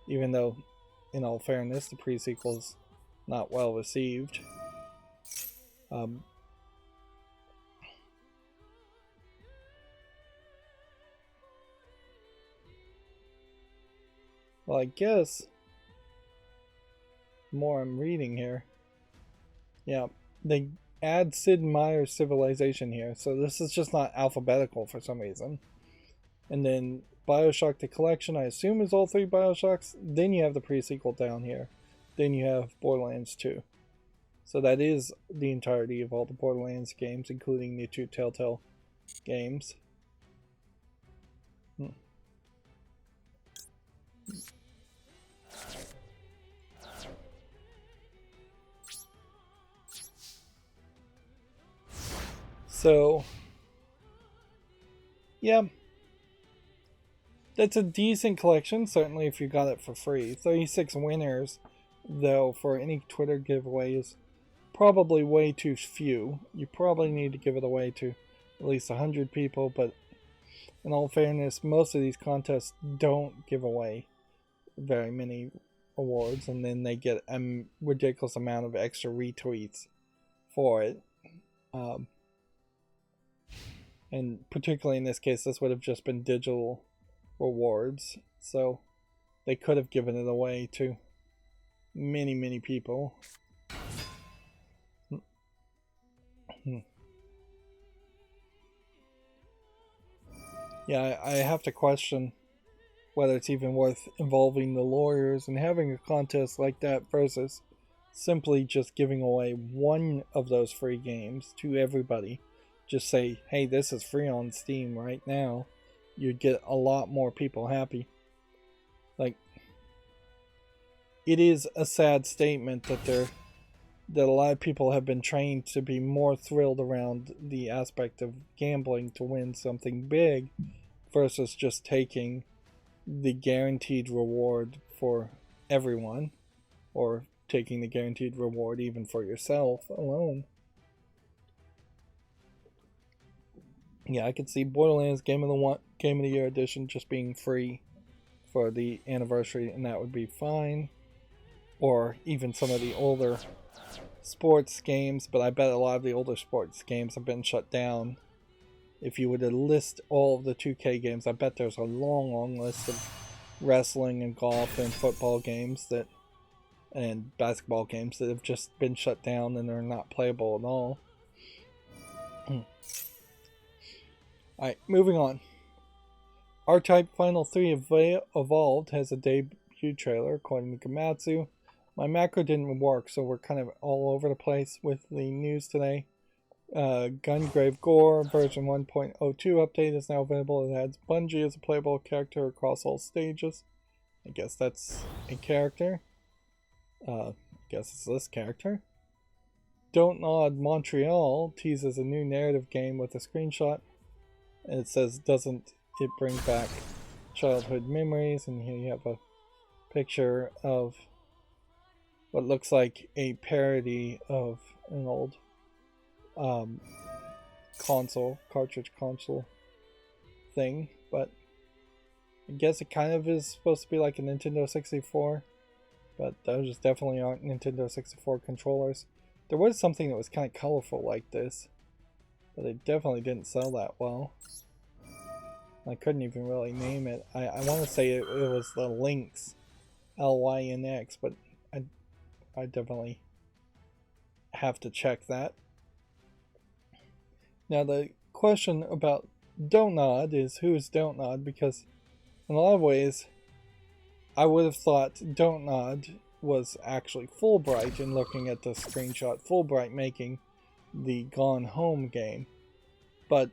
even though, in all fairness, the pre-sequel is not well received. Well, I guess the more I'm reading here, yeah, they add Sid Meier's Civilization here, so this is just not alphabetical for some reason. And then BioShock the Collection, I assume, is all 3 BioShocks. Then you have the pre-sequel down here. Then you have Borderlands 2. So that is the entirety of all the Borderlands games, including the 2 Telltale games. So, yeah, that's a decent collection, certainly if you got it for free. 36 winners, though, for any Twitter giveaway is probably way too few. You probably need to give it away to at least 100 people, but in all fairness, most of these contests don't give away very many awards, and then they get a ridiculous amount of extra retweets for it. And particularly in this case, this would have just been digital rewards, so they could have given it away to many people. Yeah, I have to question whether it's even worth involving the lawyers and having a contest like that versus simply just giving away one of those free games to everybody. Just say, hey, this is free on Steam right now. You'd get a lot more people happy. Like, it is a sad statement that a lot of people have been trained to be more thrilled around the aspect of gambling to win something big versus just taking the guaranteed reward for everyone, or taking the guaranteed reward even for yourself alone. Yeah, I could see Borderlands Game of the Year edition just being free for the anniversary, and that would be fine. Or even some of the older sports games, but I bet a lot of the older sports games have been shut down. If you were to list all of the 2K games, I bet there's a long list of wrestling and golf and football games and basketball games that have just been shut down and are not playable at all. Alright, moving on. R-Type Final 3 Evolved has a debut trailer, according to Gamatsu. My macro didn't work, so we're kind of all over the place with the news today. Gungrave Gore version 1.02 update is now available. It adds Bungie as a playable character across all stages. I guess that's a character. I guess it's this character. Don't Nod Montreal teases a new narrative game with a screenshot. And it says, doesn't it bring back childhood memories? And here you have a picture of what looks like a parody of an old cartridge console thing, but I guess it kind of is supposed to be like a Nintendo 64, but those definitely aren't Nintendo 64 controllers. There was something that was kind of colorful like this, but it definitely didn't sell that well. I couldn't even really name it. I want to say it was the Lynx, Lynx, but I definitely have to check that. Now the question about Don't Nod is, who is Don't Nod? Because in a lot of ways, I would have thought Don't Nod was actually Fulbright in looking at the screenshot. Fulbright making the Gone Home game. But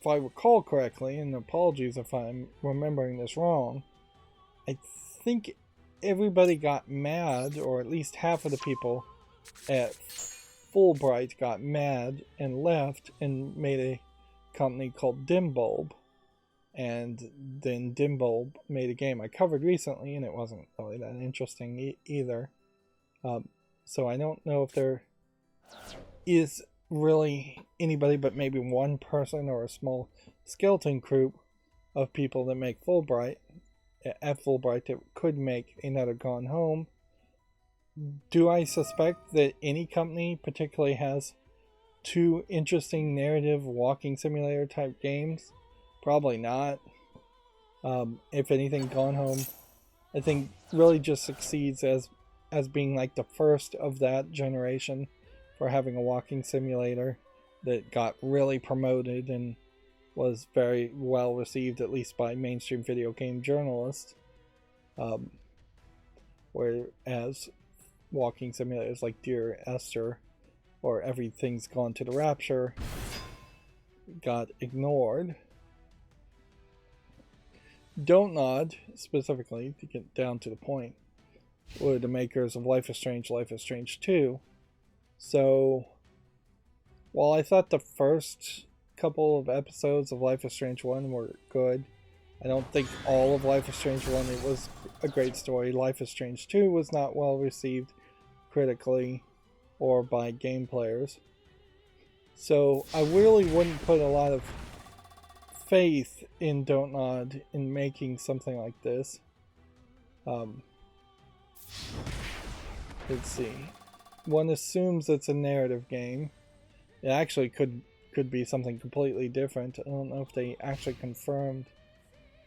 if I recall correctly, and apologies if I'm remembering this wrong, I think everybody got mad, or at least half of the people at Fulbright got mad and left and made a company called Dimbulb, and then Dimbulb made a game I covered recently, and it wasn't really that interesting either. So I don't know if there is really anybody but maybe one person or a small skeleton group of people that make Fulbright at Fulbright that could make another Gone Home. Do I suspect that any company particularly has two interesting narrative walking simulator type games? Probably not. If anything, Gone Home, I think, really just succeeds as being like the first of that generation for having a walking simulator that got really promoted and was very well received, at least by mainstream video game journalists. Whereas walking simulators like Dear Esther or Everything's Gone to the Rapture got ignored. Don't Nod, specifically, to get down to the point, were the makers of Life is Strange 2. So while I thought the first couple of episodes of Life is Strange 1 were good, I don't think all of Life is Strange 1 it was a great story. Life is Strange 2 was not well received critically or by game players. So I really wouldn't put a lot of faith in Don't Nod in making something like this. Let's see. One assumes it's a narrative game. It actually could be something completely different. I don't know if they actually confirmed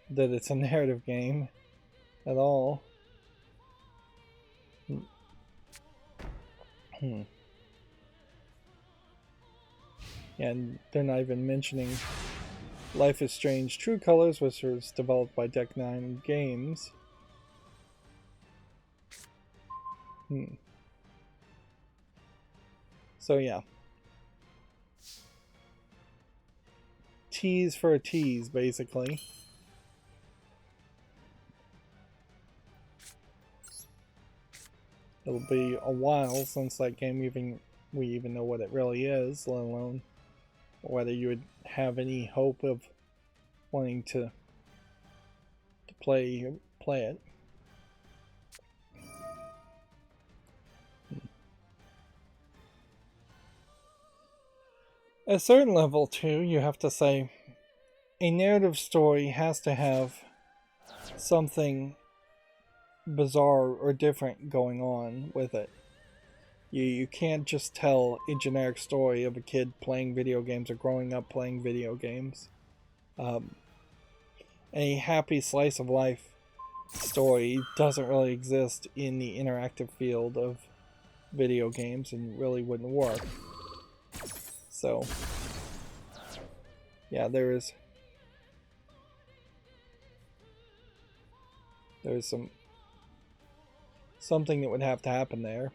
that it's a narrative game at all. And they're not even mentioning Life is Strange True Colors, which was developed by Deck 9 Games. So yeah. Tease for a tease, basically. It'll be a while since that game we even know what it really is, let alone whether you would have any hope of wanting to play it. At a certain level, too, you have to say a narrative story has to have something bizarre or different going on with it. You can't just tell a generic story of a kid playing video games or growing up playing video games. A happy slice of life story doesn't really exist in the interactive field of video games and really wouldn't work. So, yeah, there's something that would have to happen there.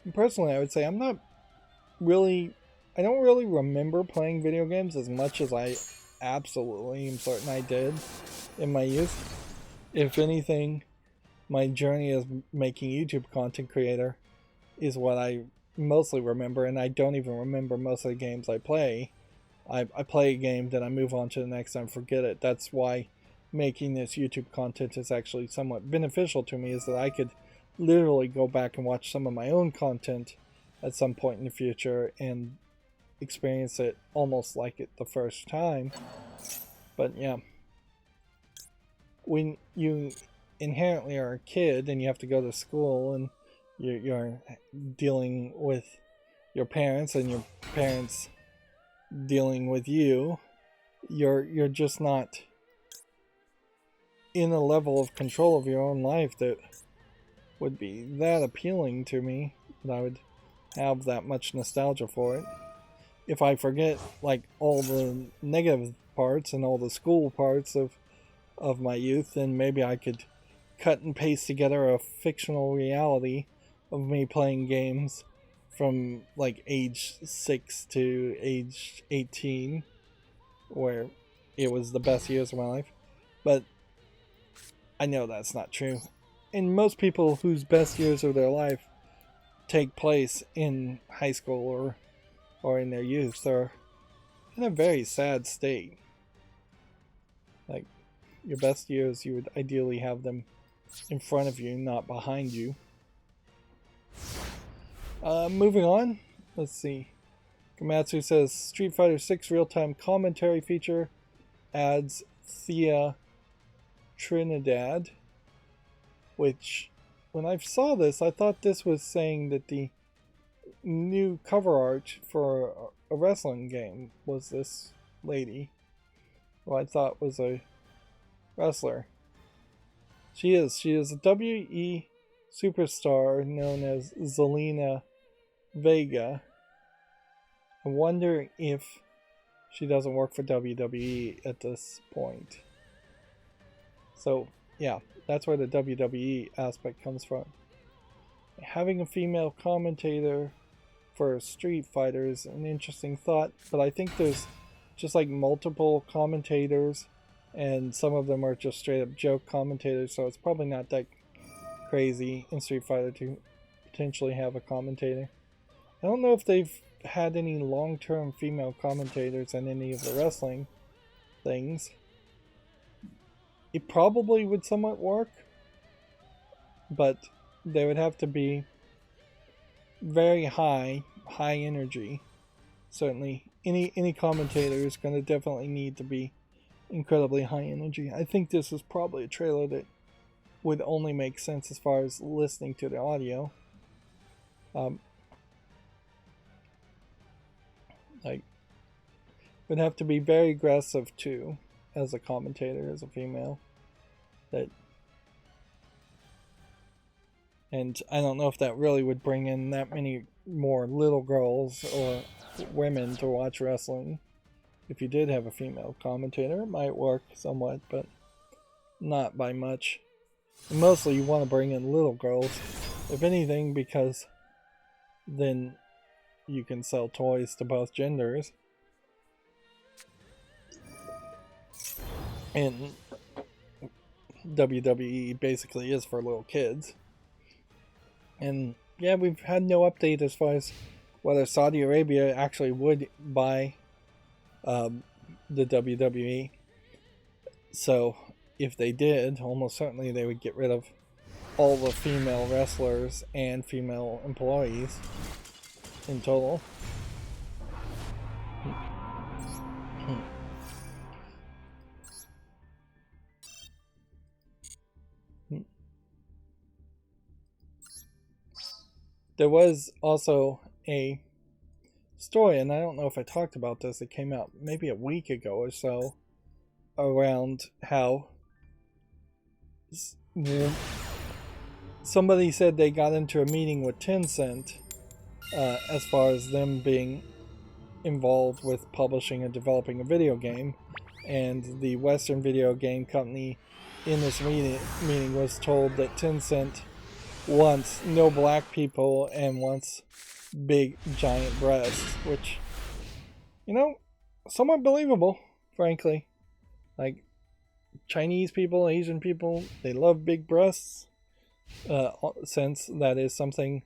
And personally, I would say I don't really remember playing video games as much as I absolutely am certain I did in my youth. If anything, my journey as making YouTube content creator is what I mostly remember, and I don't even remember most of the games I play. I play a game, then I move on to the next and forget it. That's why making this YouTube content is actually somewhat beneficial to me, is that I could literally go back and watch some of my own content at some point in the future and experience it almost like it the first time. But yeah, when you inherently are a kid and you have to go to school and you're dealing with your parents and your parents dealing with you, you're just not in a level of control of your own life that would be that appealing to me that I would have that much nostalgia for it. If I forget like all the negative parts and all the school parts of my youth, then maybe I could cut and paste together a fictional reality of me playing games from like age 6 to age 18, where it was the best years of my life. But I know that's not true. And most people whose best years of their life take place in high school or in their youth are in a very sad state. Like, your best years, you would ideally have them in front of you, not behind you. Moving on, let's see. Komatsu says Street Fighter 6 real-time commentary feature adds Thea Trinidad, which when I saw this, I thought this was saying that the new cover art for a wrestling game was this lady, who I thought was a wrestler. She is a WE superstar known as Zelina Vega. I wonder if she doesn't work for WWE at this point. So, yeah, that's where the WWE aspect comes from. Having a female commentator for Street Fighter is an interesting thought, but I think there's just like multiple commentators, and some of them are just straight up joke commentators, so it's probably not that crazy in Street Fighter to potentially have a commentator. I don't know if they've had any long-term female commentators in any of the wrestling things. It probably would somewhat work, but they would have to be very high energy. Certainly, any commentator is going to definitely need to be incredibly high energy. I think this is probably a trailer that would only make sense as far as listening to the audio. Like, would have to be very aggressive too, as a commentator, as a female. And I don't know if that really would bring in that many more little girls or women to watch wrestling. If you did have a female commentator, it might work somewhat, but not by much. And mostly you want to bring in little girls, if anything, because then you can sell toys to both genders. And WWE basically is for little kids. And yeah, we've had no update as far as whether Saudi Arabia actually would buy the WWE. So if they did, almost certainly they would get rid of all the female wrestlers and female employees in total. There was also a story, and I don't know if I talked about this, it came out maybe a week ago or so, around how somebody said they got into a meeting with Tencent as far as them being involved with publishing and developing a video game, and the Western video game company in this meeting was told that Tencent wants no black people and wants big giant breasts, which, you know, somewhat believable, frankly. Like, Chinese people, Asian people, they love big breasts, since that is something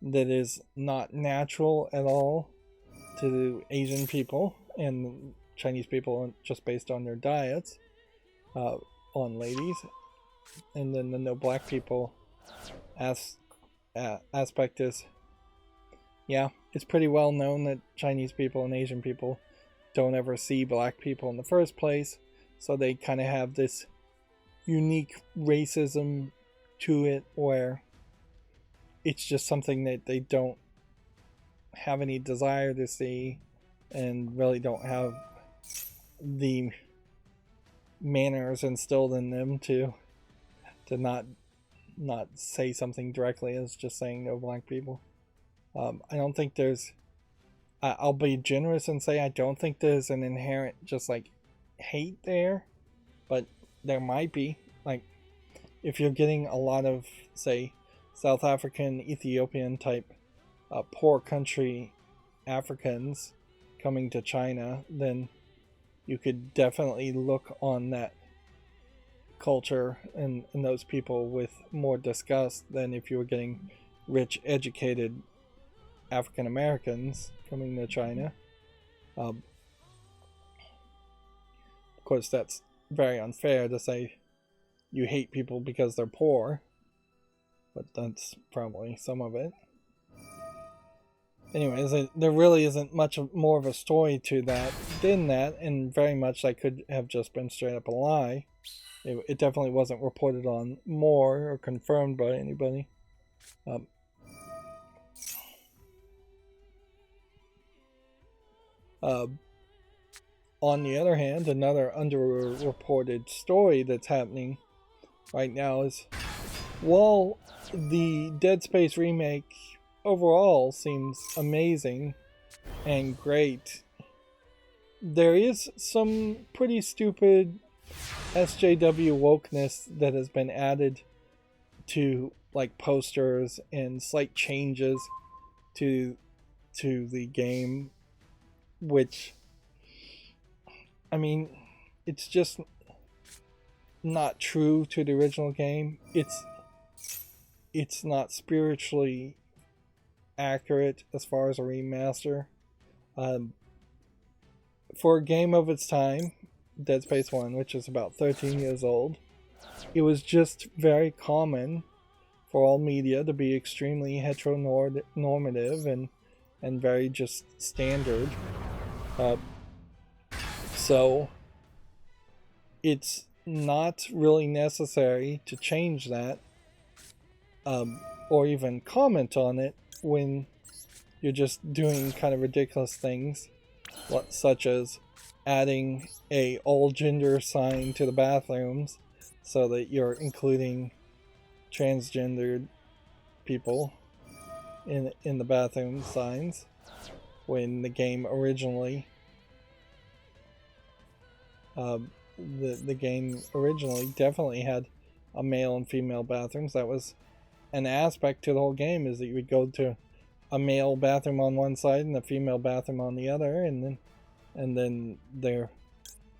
that is not natural at all to Asian people and Chinese people, just based on their diets, on ladies. And then the no black people aspect is, yeah, it's pretty well known that Chinese people and Asian people don't ever see black people in the first place, so they kind of have this unique racism to it where it's just something that they don't have any desire to see, and really don't have the manners instilled in them to not say something directly as just saying no black people. I don't think there's, I'll be generous and say I don't think there's an inherent just like hate there, but there might be. Like, if you're getting a lot of, say, South African, Ethiopian type poor country Africans coming to China, then you could definitely look on that culture and those people with more disgust than if you were getting rich, educated African Americans coming to China. Of course, that's very unfair to say you hate people because they're poor, but that's probably some of it. Anyways, there really isn't much more of a story to that than that, and very much that could have just been straight up a lie. It definitely wasn't reported on more or confirmed by anybody. On the other hand, another underreported story that's happening right now is, while the Dead Space remake overall seems amazing and great, there is some pretty stupid SJW wokeness that has been added to, like, posters and slight changes to the game, which, I mean, it's just not true to the original game. It's not spiritually accurate as far as a remaster. Um, for a game of its time, Dead Space 1, which is about 13 years old, it was just very common for all media to be extremely heteronormative and very just standard. So it's not really necessary to change that, or even comment on it when you're just doing kind of ridiculous things, such as adding a all gender sign to the bathrooms so that you're including transgendered people in the bathroom signs, when the game originally the game originally definitely had a male and female bathrooms. That was an aspect to the whole game, is that you would go to a male bathroom on one side and a female bathroom on the other, and then there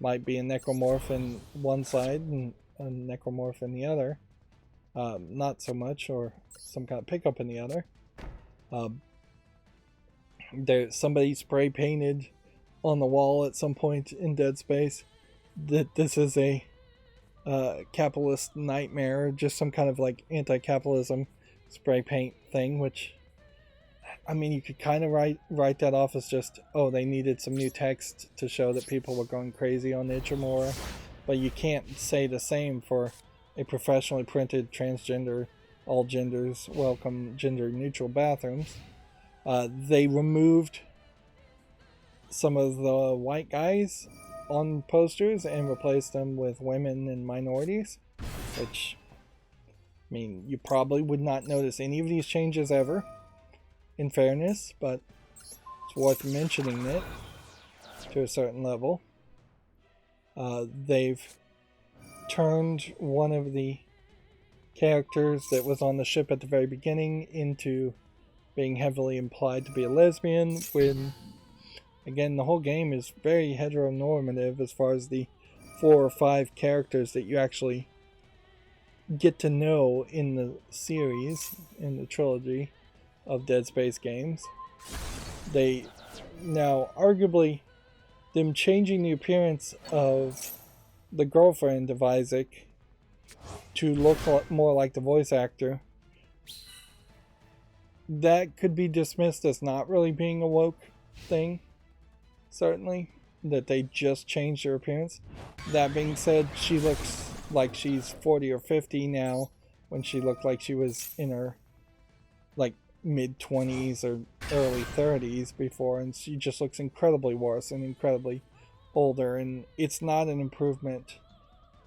might be a necromorph in one side and a necromorph in the other. Not so much, or some kind of pickup in the other. Somebody spray painted on the wall at some point in Dead Space that this is a capitalist nightmare, just some kind of like anti-capitalism spray paint thing, which, I mean, you could kind of write that off as just, oh, they needed some new text to show that people were going crazy on Ichimura, but you can't say the same for a professionally printed transgender, all genders welcome, gender neutral bathrooms. They removed some of the white guys on posters and replaced them with women and minorities, which, I mean, you probably would not notice any of these changes ever, in fairness, but it's worth mentioning it to a certain level. They've turned one of the characters that was on the ship at the very beginning into being heavily implied to be a lesbian, when, again, the whole game is very heteronormative as far as the 4 or 5 characters that you actually get to know in the series, in the trilogy of Dead Space games. They now, arguably, them changing the appearance of the girlfriend of Isaac to look more like the voice actor, that could be dismissed as not really being a woke thing, certainly, that they just changed her appearance. That being said, she looks like she's 40 or 50 now, when she looked like she was in her like mid-20s or early 30s before, and she just looks incredibly worse and incredibly older, and it's not an improvement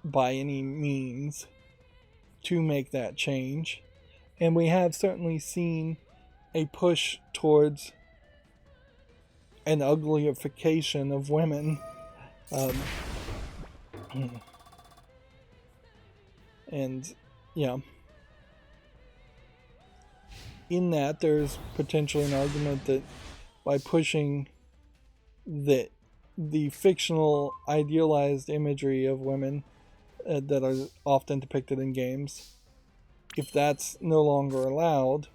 by any means to make that change. And we have certainly seen a push towards an uglyification of women, and yeah, in that there's potentially an argument that by pushing the fictional idealized imagery of women that are often depicted in games, if that's no longer allowed,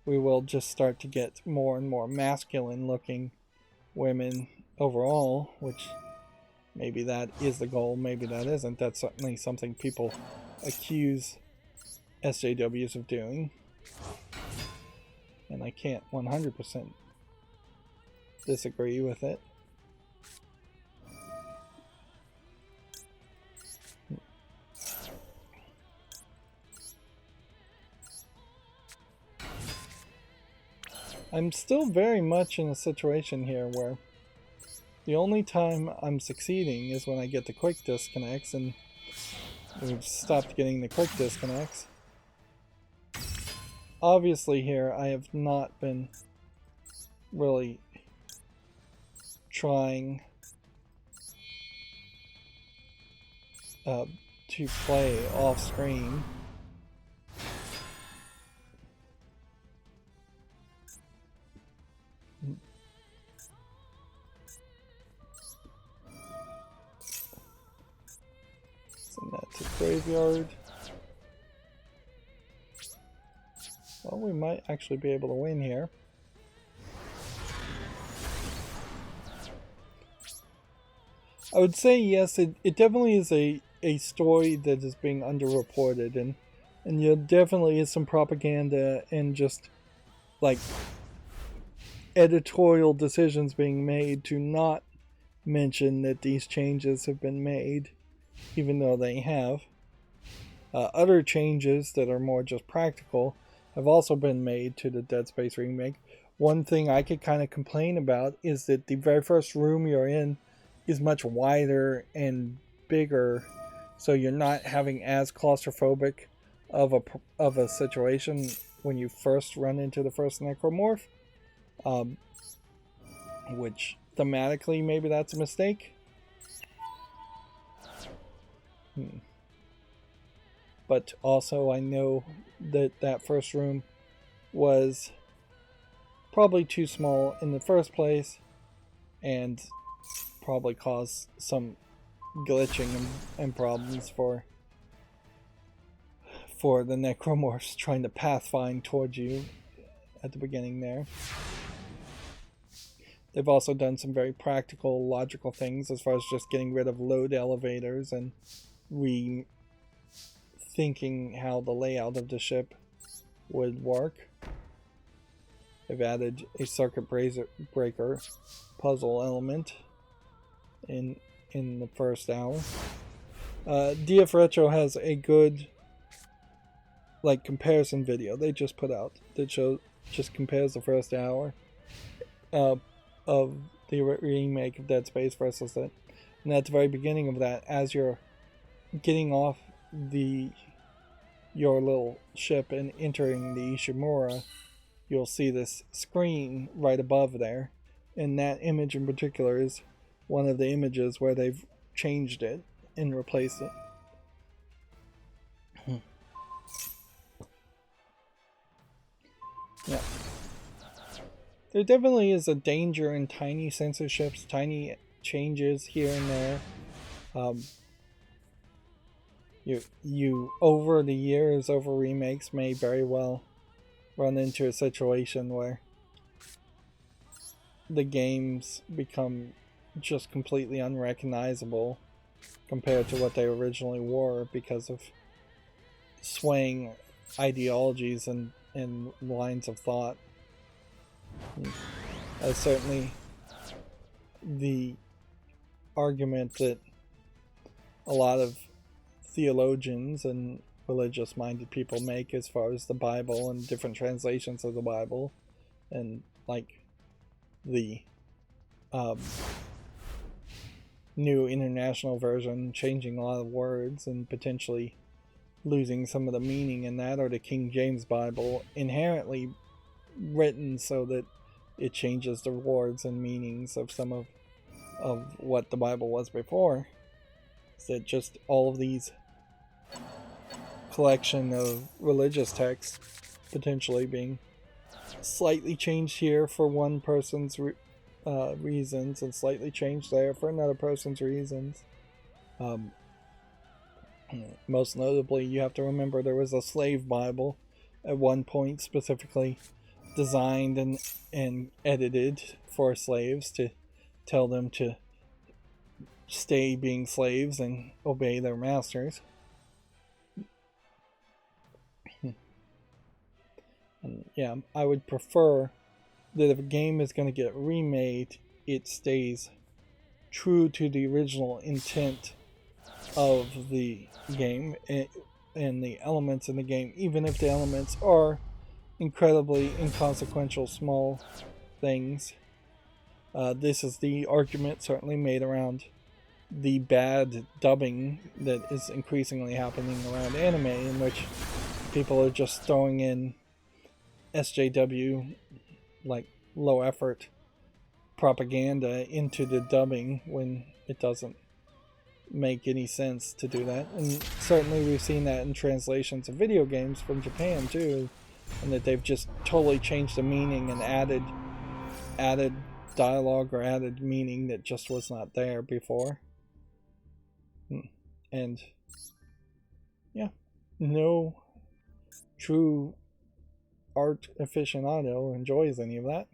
we will just start to get more and more masculine looking women overall, which maybe that is the goal, maybe that isn't. That's certainly something people accuse SJWs of doing, and I can't 100% disagree with it. I'm still very much in a situation here where the only time I'm succeeding is when I get the quick disconnects, and we've stopped getting the quick disconnects. Obviously here I have not been really trying to play off screen. Send that to graveyard. Well, we might actually be able to win here. I would say yes, it definitely is a story that is being underreported, and there definitely is some propaganda and just like editorial decisions being made to not mention that these changes have been made, even though they have. Other changes that are more just practical have also been made to the Dead Space remake. One thing I could kind of complain about is that the very first room you're in is much wider and bigger, so you're not having as claustrophobic of a situation when you first run into the first necromorph. Which thematically maybe that's a mistake. But also I know that that first room was probably too small in the first place and probably caused some glitching and problems for the necromorphs trying to pathfind towards you at the beginning there. They've also done some very practical, logical things as far as just getting rid of load elevators and rethinking how the layout of the ship would work. They've added a circuit breaker puzzle element in the first hour. DF Retro has a good comparison video they just put out that just compares the first hour of the remake of Dead Space versus it. And at the very beginning of that, as you're getting off your little ship and entering the Ishimura, you'll see this screen right above there. And that image in particular is one of the images where they've changed it and replaced it. Yeah. There definitely is a danger in tiny censorships, tiny changes here and there. You over the years, over remakes, may very well run into a situation where the games become just completely unrecognizable compared to what they originally were because of swaying ideologies and lines of thought. Certainly the argument that a lot of theologians and religious minded people make as far as the Bible and different translations of the Bible, and the new international version changing a lot of words and potentially losing some of the meaning in that, or the King James Bible inherently written so that it changes the words and meanings of some of what the Bible was before. Is that just all of these collection of religious texts potentially being slightly changed here for one person's reasons and slightly changed there for another person's reasons. Most notably, you have to remember there was a slave Bible at one point specifically designed and edited for slaves to tell them to stay being slaves and obey their masters. And yeah, I would prefer that if a game is going to get remade, it stays true to the original intent of the game and the elements in the game, even if the elements are incredibly inconsequential small things. This is the argument certainly made around the bad dubbing that is increasingly happening around anime, in which people are just throwing in SJW, low effort propaganda, into the dubbing when it doesn't make any sense to do that. And certainly we've seen that in translations of video games from Japan too, and that they've just totally changed the meaning and added dialogue or added meaning that just was not there before. And yeah, no true art aficionado enjoys any of that.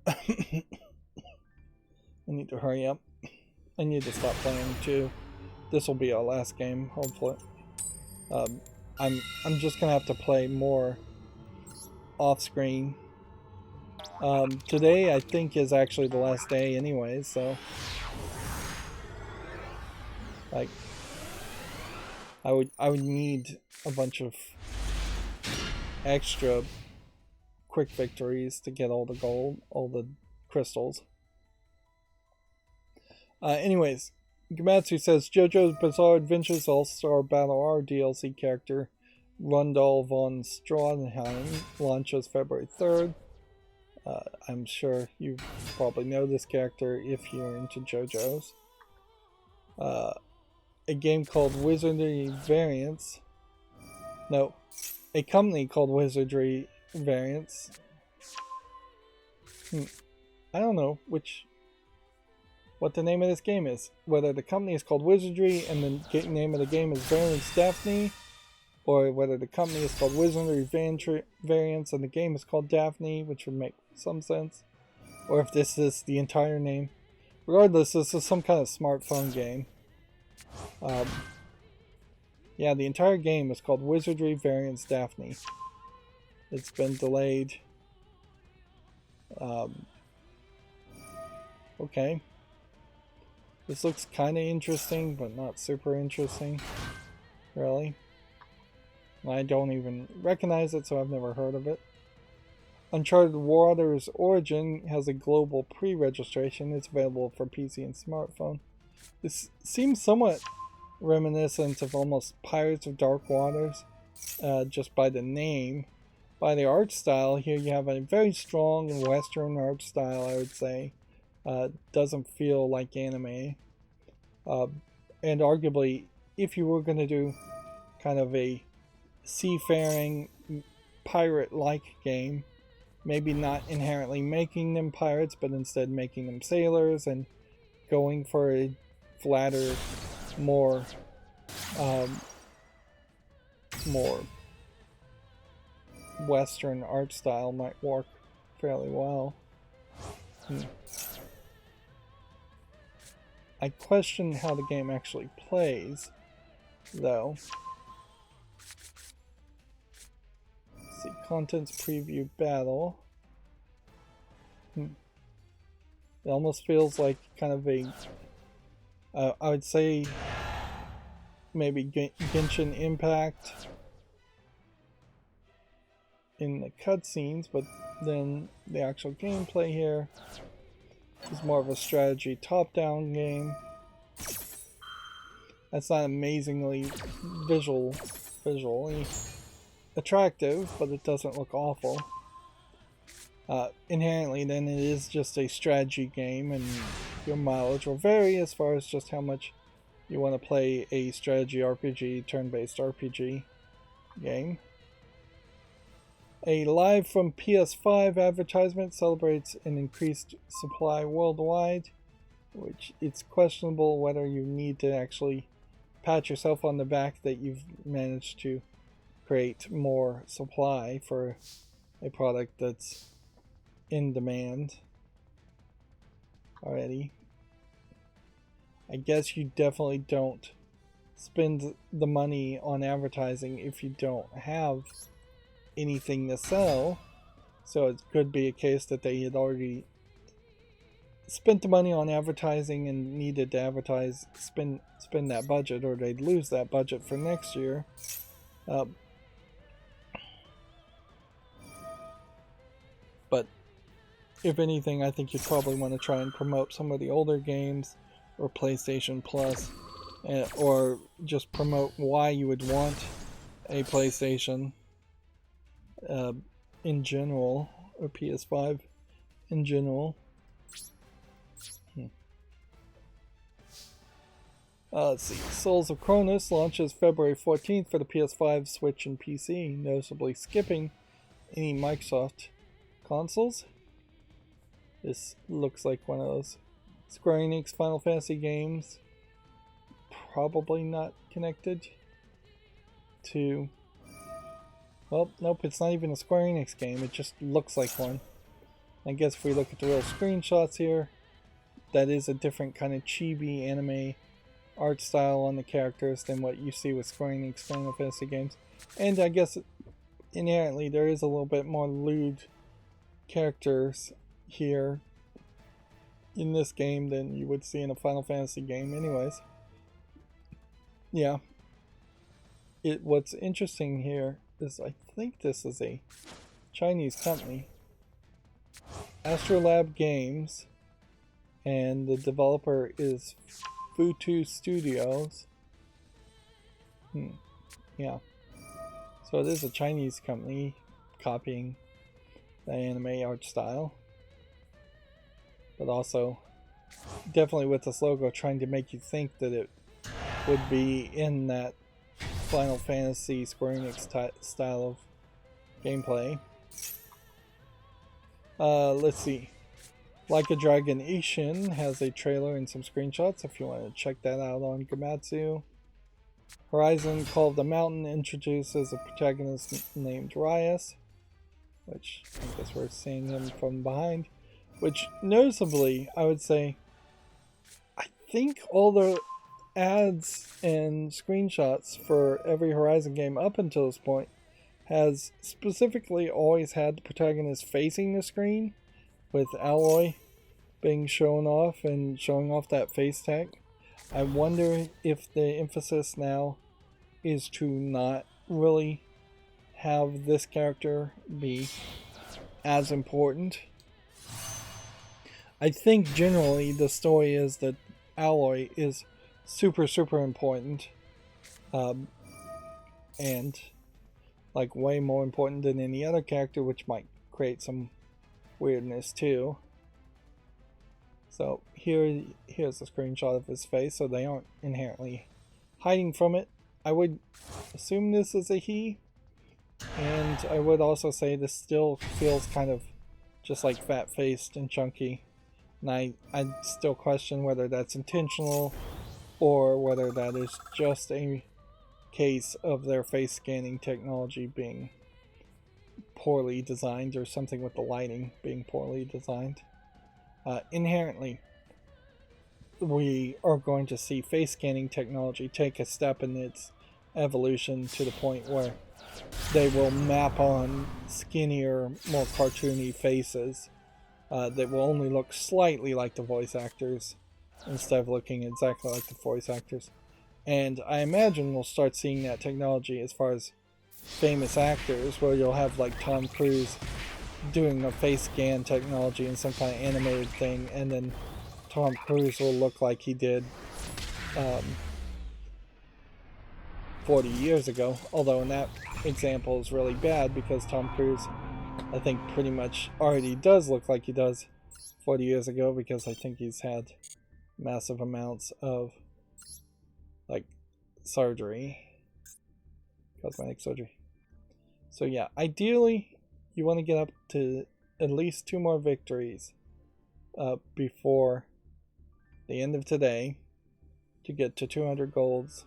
I need to hurry up. I need to stop playing too. This will be our last game, hopefully. I'm just gonna have to play more off screen. Today I think is actually the last day anyway, so like I would need a bunch of extra quick victories to get all the gold, all the crystals. Anyways, Gamatsu says JoJo's Bizarre Adventures All-Star Battle R DLC character Rundal von Stronheim launches February 3rd. I'm sure you probably know this character if you're into JoJo's. A game called Wizardry Variants. No, a company called Wizardry Variants. I don't know what the name of this game is. Whether the company is called Wizardry and the name of the game is Variants Daphne, or whether the company is called Wizardry Variants and the game is called Daphne, which would make some sense, or if this is the entire name. Regardless, this is some kind of smartphone game. Yeah, the entire game is called Wizardry Variants Daphne. It's been delayed. Okay. This looks kind of interesting, but not super interesting. Really. I don't even recognize it, so I've never heard of it. Uncharted Waters Origin has a global pre-registration. It's available for PC and smartphone. This seems somewhat reminiscent of almost Pirates of Dark Waters, just by the name. By the art style, here you have a very strong Western art style, I would say. Doesn't feel like anime. And arguably, if you were going to do kind of a seafaring pirate-like game, maybe not inherently making them pirates, but instead making them sailors and going for a flatter, more Western art style might work fairly well. I question how the game actually plays, though. Let's see, contents preview battle. It almost feels like kind of a, I would say, maybe Genshin Impact in the cutscenes, but then the actual gameplay here is more of a strategy top-down game. That's not amazingly visually attractive, but it doesn't look awful. Inherently, then, it is just a strategy game, and your mileage will vary as far as just how much you want to play a strategy RPG, turn-based RPG game. A live from PS5 advertisement celebrates an increased supply worldwide, which it's questionable whether you need to actually pat yourself on the back that you've managed to create more supply for a product that's in demand already. I guess you definitely don't spend the money on advertising if you don't have anything to sell, so it could be a case that they had already spent the money on advertising and needed to spend that budget, or they'd lose that budget for next year. But if anything, I think you'd probably want to try and promote some of the older games, or PlayStation Plus, or just promote why you would want a PlayStation in general, or PS5 in general. Let's see. Souls of Cronus launches February 14th for the PS5, Switch, and PC, noticeably skipping any Microsoft consoles. This looks like one of those Square Enix Final Fantasy games. Probably not connected to... Well, nope, it's not even a Square Enix game. It just looks like one. I guess if we look at the real screenshots here, that is a different kind of chibi anime art style on the characters than what you see with Square Enix Final Fantasy games. And I guess inherently there is a little bit more lewd characters here in this game than you would see in a Final Fantasy game anyways. Yeah. What's interesting here is I think this is a Chinese company. Astrolab Games, and the developer is Futu Studios. Yeah. So it is a Chinese company copying the anime art style. But also, definitely with this logo trying to make you think that it would be in that Final Fantasy Square Enix style of gameplay. Let's see. Like a Dragon Ishin has a trailer and some screenshots if you want to check that out on Gamatsu. Horizon Call of the Mountain introduces a protagonist named Ryas, which I guess we're seeing him from behind. Which, noticeably, I would say, I think all the ads and screenshots for every Horizon game up until this point has specifically always had the protagonist facing the screen, with Alloy being shown off and showing off that face tag. I wonder if the emphasis now is to not really have this character be as important. I think generally the story is that Alloy is super important, and like way more important than any other character, which might create some weirdness too. So here's a screenshot of his face, so they aren't inherently hiding from it. I would assume this is a he, and I would also say this still feels kind of just like fat-faced and chunky. And I still question whether that's intentional or whether that is just a case of their face scanning technology being poorly designed, or something with the lighting being poorly designed. Inherently, we are going to see face scanning technology take a step in its evolution to the point where they will map on skinnier, more cartoony faces that will only look slightly like the voice actors instead of looking exactly like the voice actors. And I imagine we'll start seeing that technology as far as famous actors, where you'll have like Tom Cruise doing a face scan technology in some kind of animated thing, and then Tom Cruise will look like he did 40 years ago. Although in that example is really bad because Tom Cruise, I think, pretty much already does look like he does 40 years ago, because I think he's had massive amounts of like surgery, cosmetic surgery. So yeah, ideally you want to get up to at least 2 more victories before the end of today to get to 200 golds.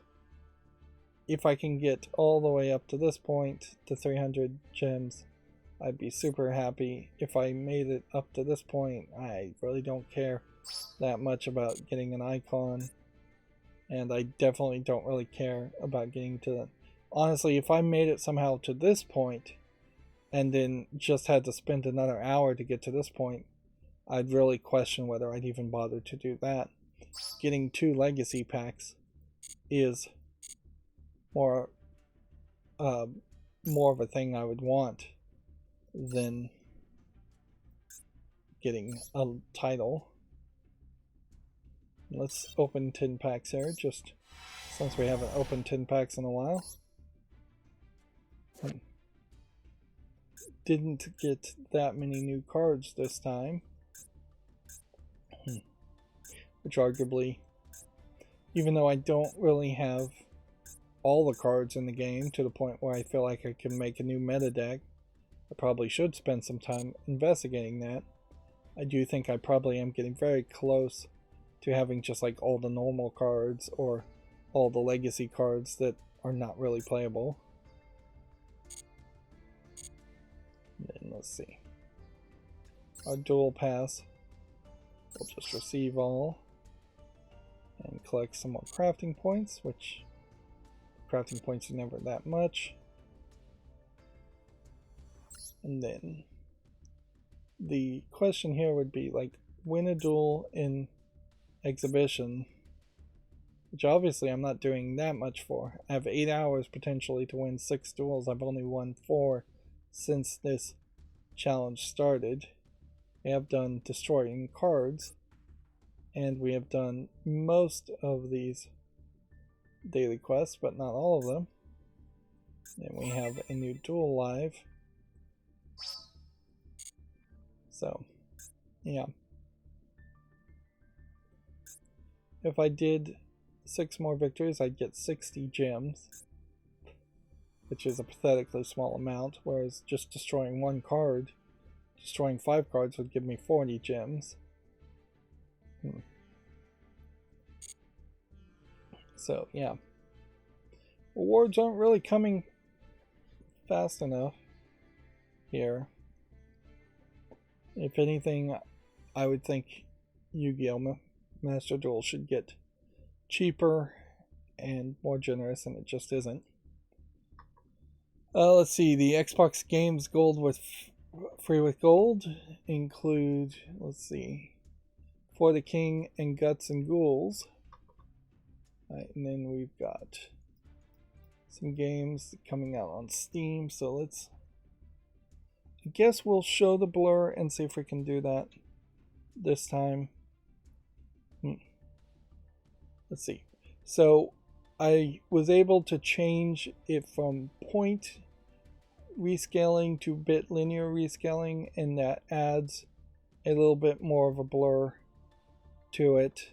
If I can get all the way up to this point to 300 gems, I'd be super happy. If I made it up to this point, I really don't care that much about getting an icon, and I definitely don't really care about getting to the... Honestly, if I made it somehow to this point and then just had to spend another hour to get to this point, I'd really question whether I'd even bother to do that. Getting 2 legacy packs is more of a thing I would want than getting a title. Let's open 10 packs here, just since we haven't opened 10 packs in a while. Didn't get that many new cards this time, which arguably, even though I don't really have all the cards in the game to the point where I feel like I can make a new meta deck, I probably should spend some time investigating that. I do think I probably am getting very close to having just like all the normal cards or all the legacy cards that are not really playable. let's see. Our dual pass. We'll just receive all. And collect some more crafting points, which crafting points are never that much. And then the question here would be like, win a duel in exhibition, which obviously I'm not doing that much for. I have 8 hours potentially to win 6 duels. I've only won 4 since this challenge started. We have done destroying cards, and we have done most of these daily quests, but not all of them. Then we have a new duel live. So, yeah. If I did 6 more victories, I'd get 60 gems, which is a pathetically small amount, whereas just destroying 1 card, destroying 5 cards would give me 40 gems. So, yeah. Awards aren't really coming fast enough here. If anything, I would think Yu-Gi-Oh! Master Duel should get cheaper and more generous, and it just isn't. Let's see, the Xbox Games Gold with free with gold include, let's see, For the King and Guts and Ghouls. Right, and then we've got some games coming out on Steam, so I guess we'll show the blur and see if we can do that this time. Let's see. So I was able to change it from point rescaling to bit linear rescaling, and that adds a little bit more of a blur to it,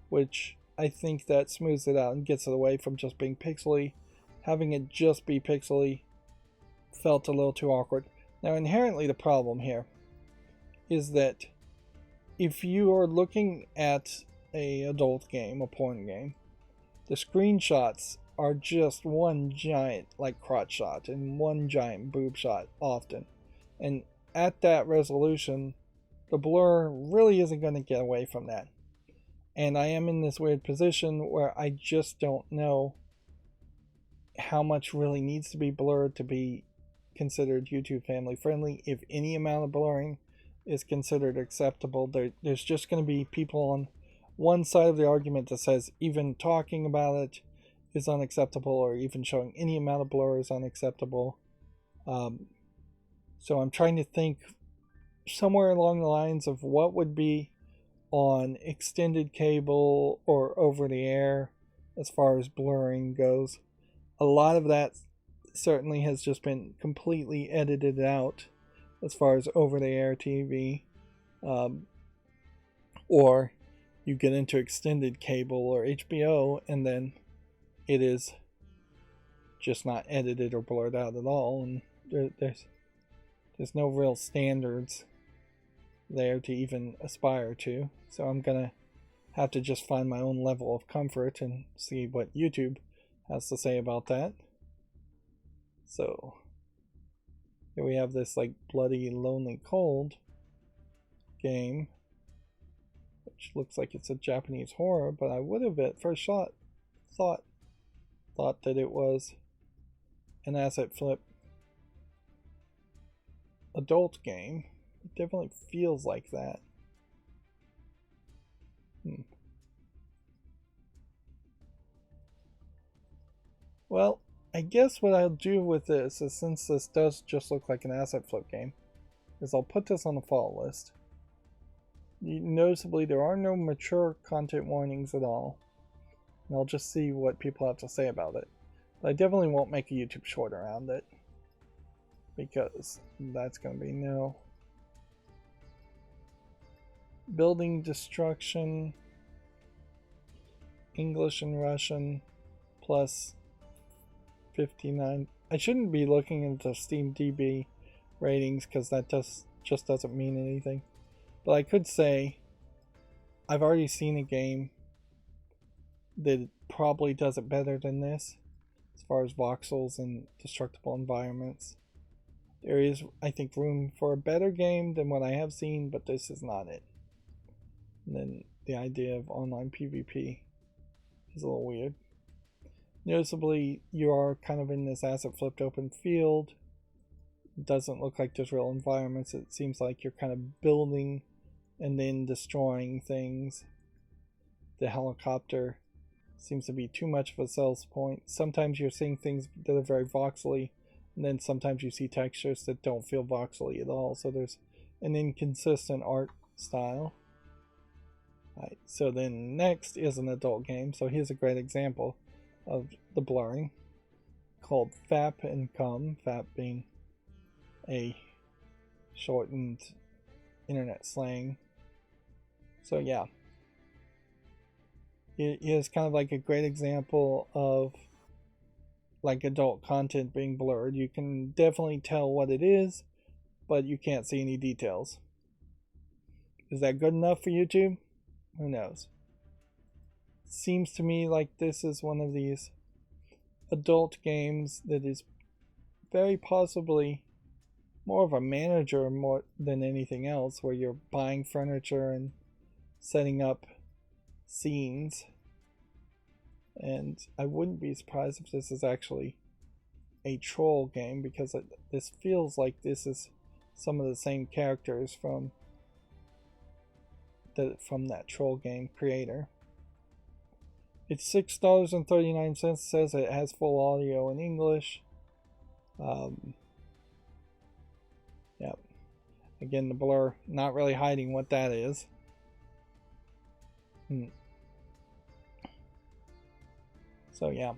which I think that smooths it out and gets it away from just being pixely. Having it just be pixely felt a little too awkward. Now, inherently the problem here is that if you are looking at a adult game, a porn game, the screenshots are just one giant like crotch shot and one giant boob shot often, and at that resolution the blur really isn't going to get away from that. And I am in this weird position where I just don't know how much really needs to be blurred to be considered YouTube family friendly. If any amount of blurring is considered acceptable, there's just going to be people on one side of the argument that says even talking about it is unacceptable, or even showing any amount of blur is unacceptable. So I'm trying to think somewhere along the lines of what would be on extended cable or over the air as far as blurring goes. A lot of that certainly has just been completely edited out as far as over the air TV, or you get into extended cable or HBO and then it is just not edited or blurred out at all, and there's no real standards there to even aspire to. So I'm gonna have to just find my own level of comfort and see what YouTube has to say about that. So here we have this like Bloody Lonely Cold game, which looks like it's a Japanese horror, but I would have at first shot thought that it was an asset flip adult game. It definitely feels like that. Well, I guess what I'll do with this is, since this does just look like an asset flip game, is I'll put this on the follow list. Noticeably, there are no mature content warnings at all, and I'll just see what people have to say about it. But I definitely won't make a YouTube short around it, because that's going to be no. Building destruction, English and Russian, plus 59. I shouldn't be looking into SteamDB ratings because that just doesn't mean anything. But I could say I've already seen a game that probably does it better than this as far as voxels and destructible environments. There is, I think, room for a better game than what I have seen, but this is not it. And then the idea of online PvP is a little weird. Noticeably, you are kind of in this asset flipped open field. It doesn't look like there's real environments. It seems like you're kind of building and then destroying things. The helicopter seems to be too much of a sales point. Sometimes you're seeing things that are very voxely, and then sometimes you see textures that don't feel voxely at all. So there's an inconsistent art style. Right, so then next is an adult game. So here's a great example of the blurring called FAP and CUM, FAP being a shortened internet slang. So yeah, it is kind of like a great example of like adult content being blurred. You can definitely tell what it is, but you can't see any details. Is that good enough for YouTube? Who knows? Seems to me like this is one of these adult games that is very possibly more of a manager more than anything else, where you're buying furniture and setting up scenes. And I wouldn't be surprised if this is actually a troll game, because this feels like this is some of the same characters from that troll game creator. It's $6.39. Says it has full audio in English. Yep. Again, the blur not really hiding what that is. So yeah,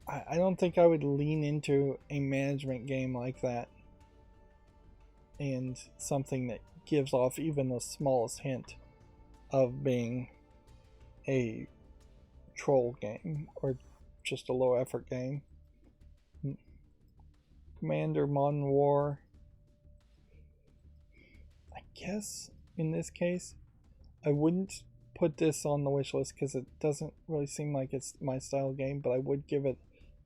I don't think I would lean into a management game like that, and something that gives off even the smallest hint of being a troll game or just a low effort game. Commander Modern War, I guess in this case I wouldn't put this on the wish list because it doesn't really seem like it's my style game, but I would give it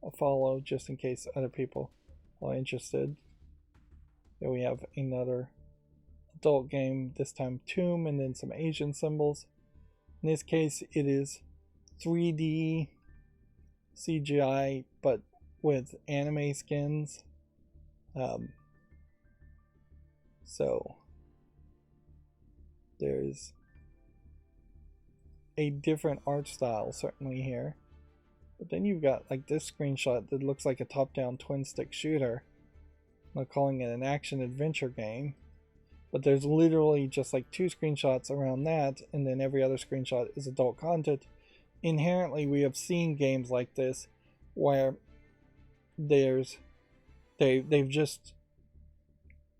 a follow just in case other people are interested. Then we have another adult game, this time Tomb, and then some Asian symbols. In this case it is 3D CGI but with anime skins. So there's a different art style certainly here, but then you've got like this screenshot that looks like a top-down twin stick shooter. I'm not calling it an action adventure game, but there's literally just like two screenshots around that, and then every other screenshot is adult content. Inherently, we have seen games like this where they've just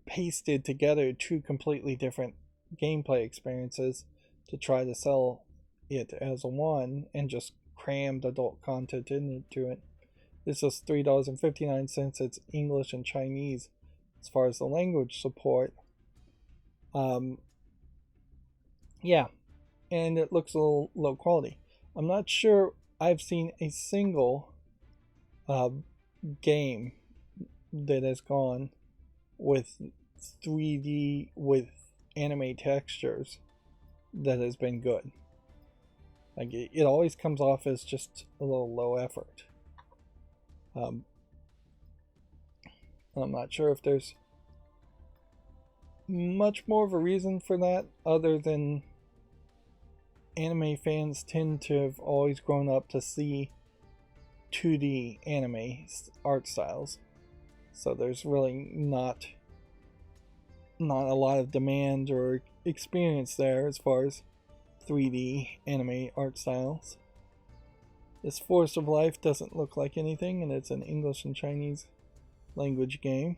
pasted together two completely different gameplay experiences to try to sell it as a one, and just crammed adult content into it. This is $3.59. It's English and Chinese as far as the language support. Yeah, and it looks a little low quality. I'm not sure I've seen a single game that has gone with 3D with anime textures that has been good. Like it always comes off as just a little low effort. I'm not sure if there's much more of a reason for that other than anime fans tend to have always grown up to see 2D anime art styles. So there's really not a lot of demand or experience there as far as 3D anime art styles. This Forest of Life doesn't look like anything, and it's an English and Chinese language game.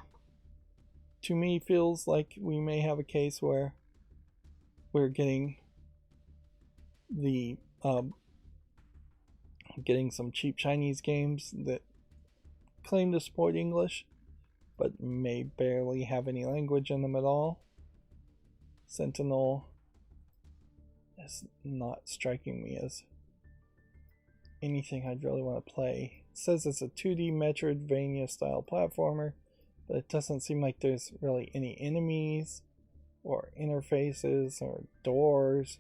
To me, feels like we may have a case where we're getting getting some cheap Chinese games that claim to support English but may barely have any language in them at all. Sentinel is not striking me as anything I'd really want to play. It says it's a 2D Metroidvania style platformer but it doesn't seem like there's really any enemies or interfaces or doors.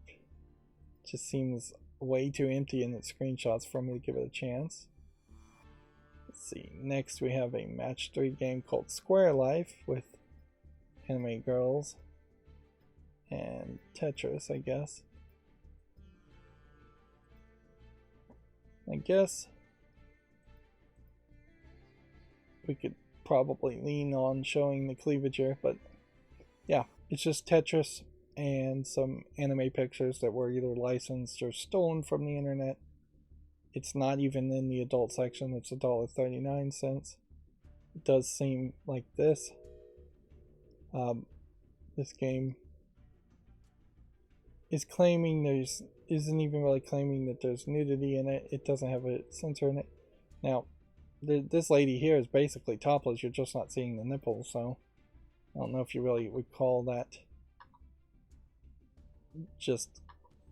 It just seems way too empty in its screenshots for me to give it a chance. Let's see, next we have a match 3 game called Square Life with anime girls and Tetris, I guess. I guess we could probably lean on showing the cleavage here, but yeah, it's just Tetris and some anime pictures that were either licensed or stolen from the internet. It's not even in the adult section, it's $1.39. It does seem like this. This game is claiming isn't even really claiming that there's nudity in it. It doesn't have a censor in it. Now, this lady here is basically topless, you're just not seeing the nipples, so I don't know if you really would call that just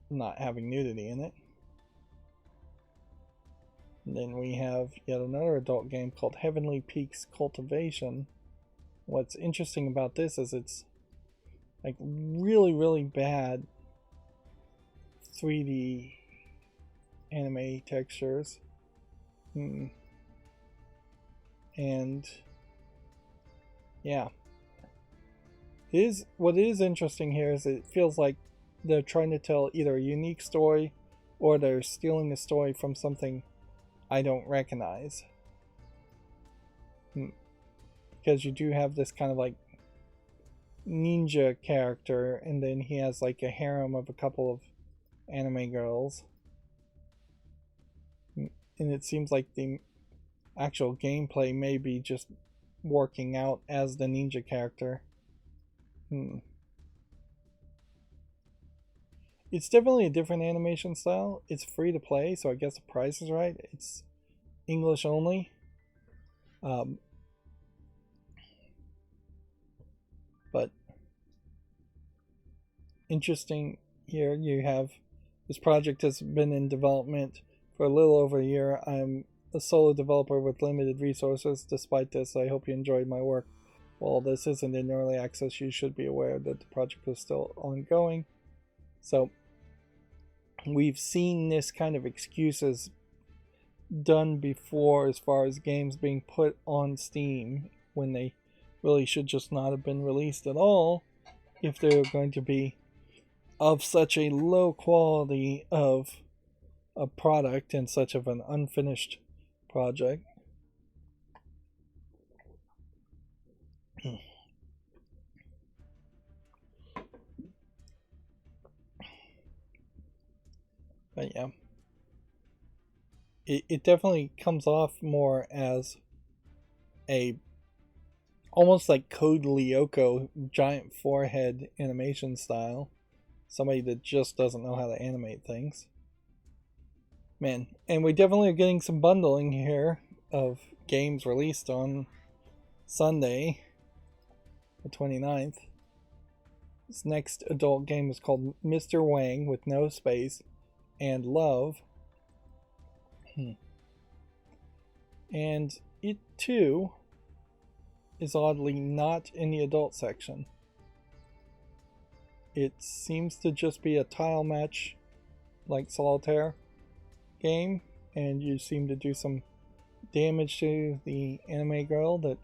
not having nudity in it. And then we have yet another adult game called Heavenly Peaks Cultivation. What's interesting about this is it's like really bad 3D anime textures. And yeah, what is interesting here is it feels like they're trying to tell either a unique story or they're stealing the story from something I don't recognize. Because you do have this kind of like ninja character, and then he has like a harem of a couple of anime girls. And it seems like the actual gameplay may be just working out as the ninja character. It's definitely a different animation style. It's free to play, so I guess the price is right. It's English only. But interesting here, you have this project has been in development for a little over a year. I'm a solo developer with limited resources. Despite this, I hope you enjoyed my work. While this isn't in early access, you should be aware that the project is still ongoing. So we've seen this kind of excuses done before as far as games being put on Steam when they really should just not have been released at all if they're going to be of such a low quality of a product and such of an unfinished project. But yeah, it definitely comes off more as a almost like Code Lyoko giant forehead animation style. Somebody that just doesn't know how to animate things. Man, and we definitely are getting some bundling here of games released on Sunday, the 29th. This next adult game is called Mr. Wang with no space and Love. And it too is oddly not in the adult section. It seems to just be a tile match like Solitaire game, and you seem to do some damage to the anime girl that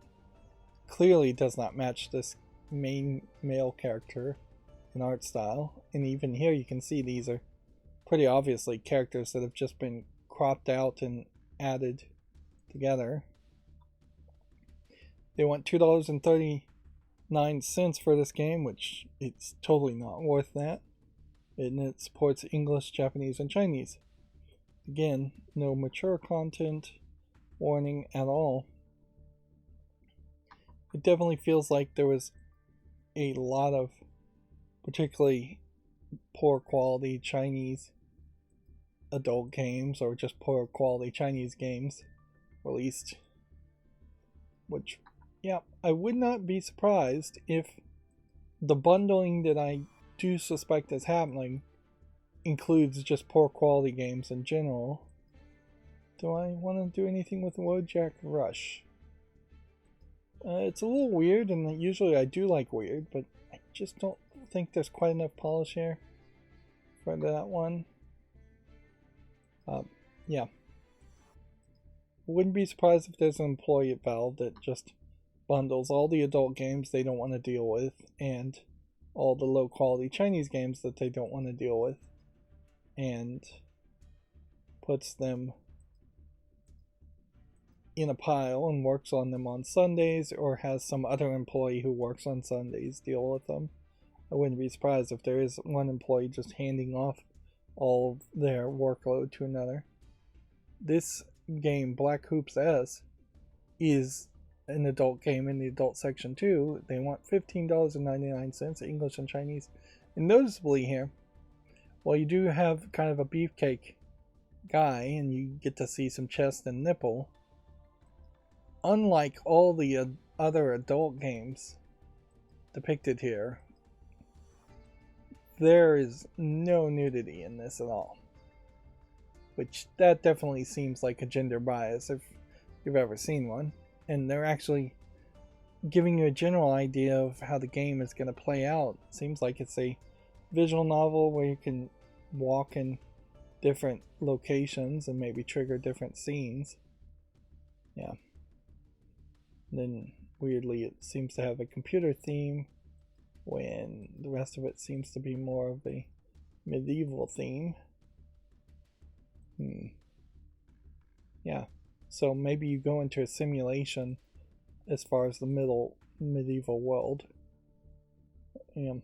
clearly does not match this main male character in art style. And even here you can see these are pretty obviously characters that have just been cropped out and added together. They want $2.39 for this game, which it's totally not worth that. And it supports English, Japanese, and Chinese. Again, no mature content warning at all. It definitely feels like there was a lot of particularly poor quality Chinese adult games, or just poor quality Chinese games released. Which, yeah, I would not be surprised if the bundling that I do suspect is happening includes just poor quality games in general. Do I want to do anything with Wojak Rush? It's a little weird, and usually I do like weird, but I just don't think there's quite enough polish here for that one. Yeah. Wouldn't be surprised if there's an employee at Valve that just bundles all the adult games they don't want to deal with and all the low quality Chinese games that they don't want to deal with and puts them in a pile and works on them on Sundays, or has some other employee who works on Sundays deal with them. I wouldn't be surprised if there is one employee just handing off all of their workload to another. This game, Black Hoops S, is an adult game in the adult section too. They want $15.99, English and Chinese. And noticeably here, while you do have kind of a beefcake guy and you get to see some chest and nipple, unlike all the other adult games depicted here, there is no nudity in this at all. Which that definitely seems like a gender bias if you've ever seen one. And they're actually giving you a general idea of how the game is going to play out. It seems like it's a visual novel where you can walk in different locations and maybe trigger different scenes. Yeah. And then weirdly it seems to have a computer theme when the rest of it seems to be more of a medieval theme. Yeah. So maybe you go into a simulation as far as the medieval world. Let's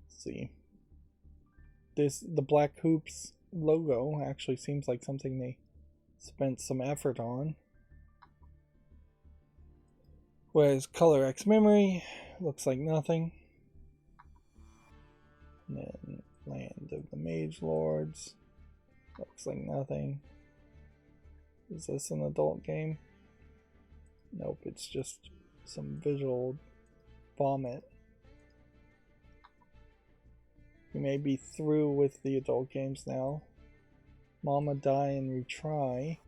see. The Black Hoops logo actually seems like something they spent some effort on. Whereas Color X Memory looks like nothing. And then Land of the Mage Lords looks like nothing. Is this an adult game? Nope, it's just some visual vomit. We may be through with the adult games now. Mama Die and Retry.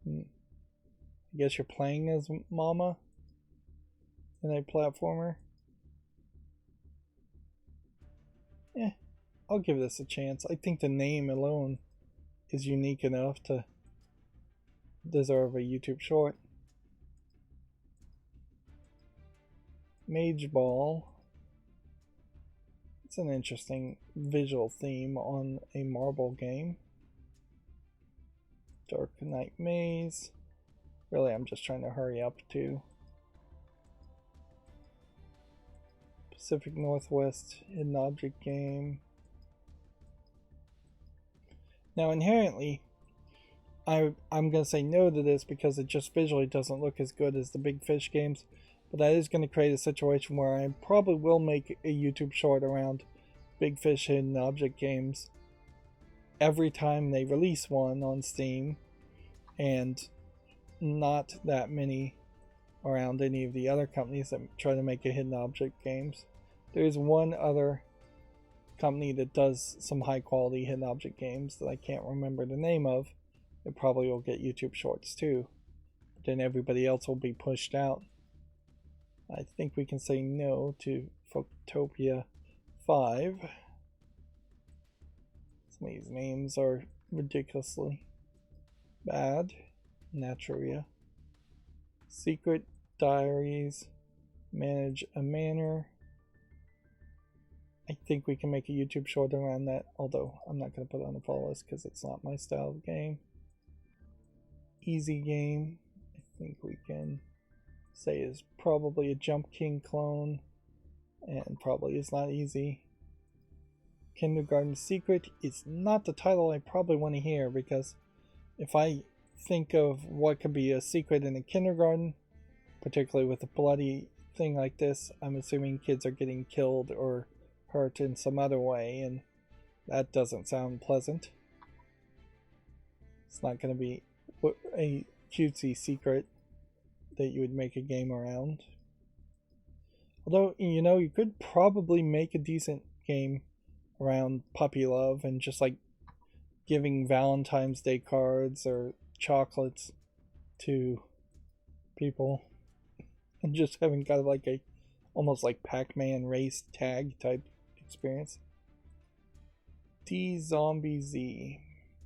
I guess you're playing as Mama in a platformer. I'll give this a chance. I think the name alone is unique enough to deserve a YouTube short. Mage Ball. It's an interesting visual theme on a marble game. Dark Knight Maze. Really, I'm just trying to hurry up to Pacific Northwest Hidden Object game. Now, inherently, I'm going to say no to this because it just visually doesn't look as good as the Big Fish games. But that is going to create a situation where I probably will make a YouTube short around Big Fish Hidden Object games every time they release one on Steam, and not that many around any of the other companies that try to make a hidden object games. There is one other company that does some high quality hidden object games that I can't remember the name of. It probably will get YouTube shorts too. But then everybody else will be pushed out. I think we can say no to Photopia 5. Some of these names are ridiculously bad. Naturia. Secret Diaries. Manage a Manor. I think we can make a YouTube short around that, although I'm not going to put it on the follow list because it's not my style of game. Easy Game, I think we can say is probably a Jump King clone, and probably is not easy. Kindergarten Secret is not the title I probably want to hear, because if I think of what could be a secret in a kindergarten, particularly with a bloody thing like this, I'm assuming kids are getting killed or hurt in some other way, and that doesn't sound pleasant. It's not going to be a cutesy secret that you would make a game around. Although, you know, you could probably make a decent game around puppy love and just like giving Valentine's Day cards or chocolates to people and just having kind of like a almost like Pac-Man race tag type experience. D Zombie Z.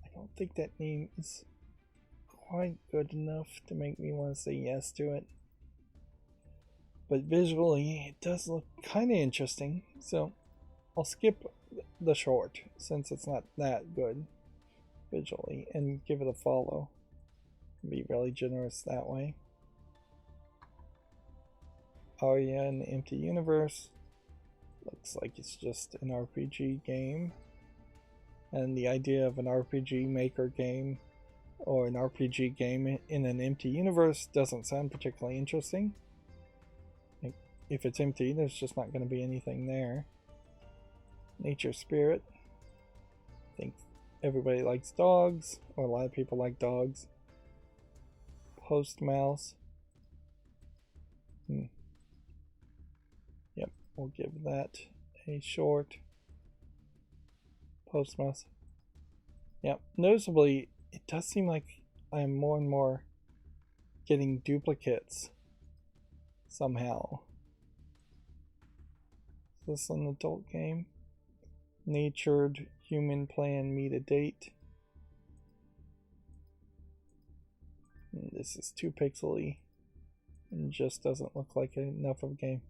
I don't think that name is quite good enough to make me want to say yes to it. But visually, it does look kind of interesting, so I'll skip the short since it's not that good visually and give it a follow. Be really generous that way. Oh yeah, an empty universe. Looks like it's just an RPG game. And the idea of an RPG maker game or an RPG game in an empty universe doesn't sound particularly interesting. If it's empty, there's just not going to be anything there. Nature Spirit. I think everybody likes dogs, or a lot of people like dogs. Post Mouse. Yep, we'll give that a short. Post Mouse. Yep, noticeably, it does seem like I'm more and more getting duplicates somehow. Is this an adult game? Natured human plan meet a date. This is too pixely and just doesn't look like enough of a game.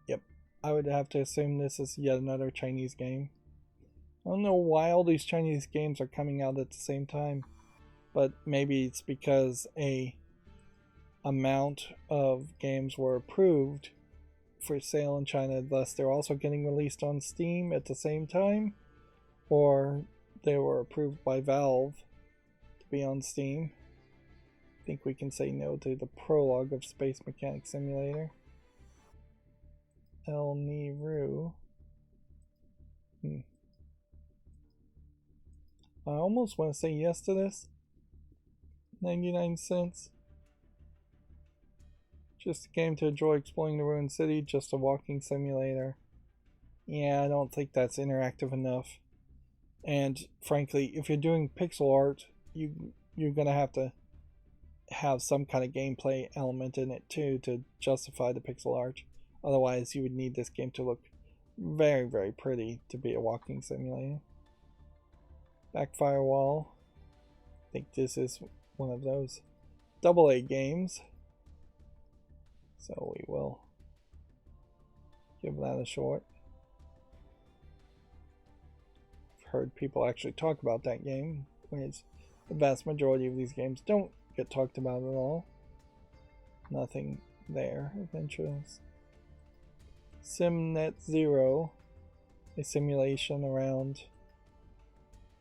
Yep, I would have to assume this is yet another Chinese game. I don't know why all these Chinese games are coming out at the same time, but maybe it's because a amount of games were approved for sale in China, thus they're also getting released on Steam at the same time, or they were approved by Valve to be on Steam. I think we can say no to the prologue of Space Mechanic Simulator. El Niru. I almost want to say yes to this. 99 cents. Just a game to enjoy exploring the ruined city, just a walking simulator. Yeah, I don't think that's interactive enough. And frankly, if you're doing pixel art, you're gonna have to have some kind of gameplay element in it too to justify the pixel art. Otherwise, you would need this game to look very, very pretty to be a walking simulator. Backfire Wall. I think this is one of those AA games. So we will give that a short. I've heard people actually talk about that game, whereas the vast majority of these games don't get talked about at all. Nothing there of interest. SimNet Zero, a simulation around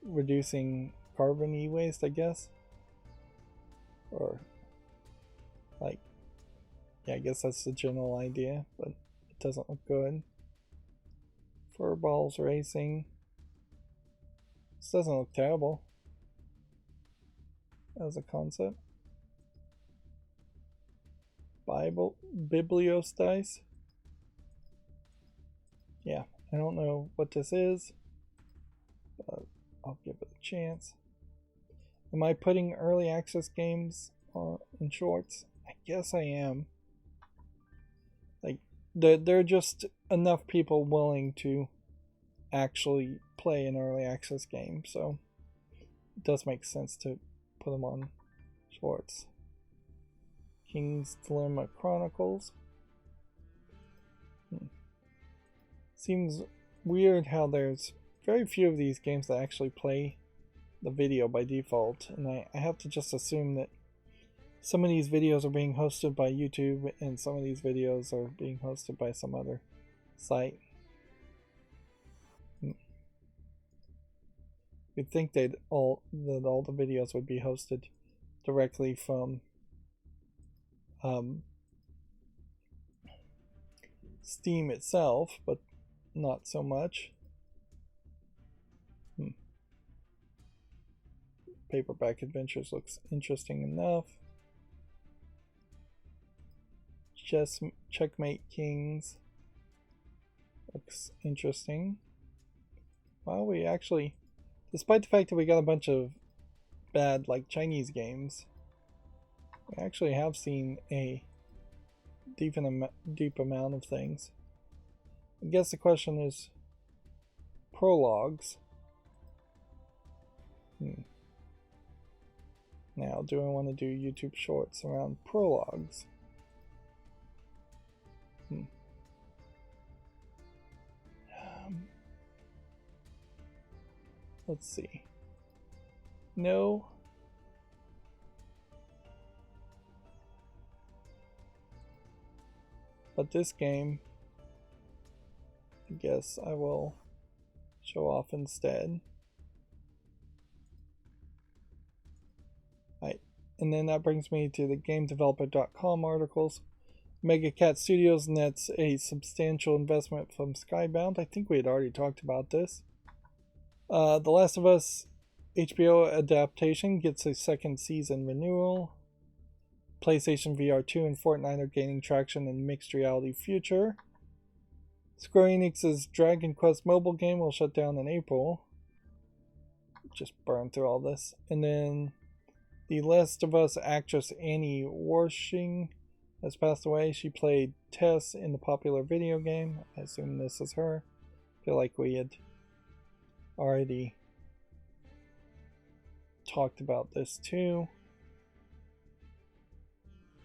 reducing carbon e-waste, I guess. Or like, yeah, I guess that's the general idea, but it doesn't look good. Furballs Racing. This doesn't look terrible as a concept. Biblios Dice. Yeah, I don't know what this is, but I'll give it a chance. Am I putting early access games in shorts? I guess I am. Like, there are just enough people willing to actually play an early access game, so it does make sense to put them on shorts. King's Dilemma Chronicles. Seems weird how there's very few of these games that actually play the video by default, and I have to just assume that some of these videos are being hosted by YouTube and some of these videos are being hosted by some other site. You'd think that all the videos would be hosted directly from Steam itself, but not so much. Paperback Adventures looks interesting enough. Checkmate Kings looks interesting. Well, we actually despite the fact that we got a bunch of bad, like, Chinese games, we actually have seen a deep amount of things. I guess the question is prologues. Now, do I want to do YouTube shorts around prologues? Let's see. No. But this game, I guess I will show off instead. Right. And then that brings me to the GameDeveloper.com articles. Mega Cat Studios nets a substantial investment from Skybound. I think we had already talked about this. The Last of Us HBO adaptation gets a second season renewal. PlayStation VR 2 and Fortnite are gaining traction in mixed reality future. Square Enix's Dragon Quest mobile game will shut down in April. Just burn through all this. And then the Last of Us actress Annie Wersching has passed away. She played Tess in the popular video game. I assume this is her. I feel like we had already talked about this too.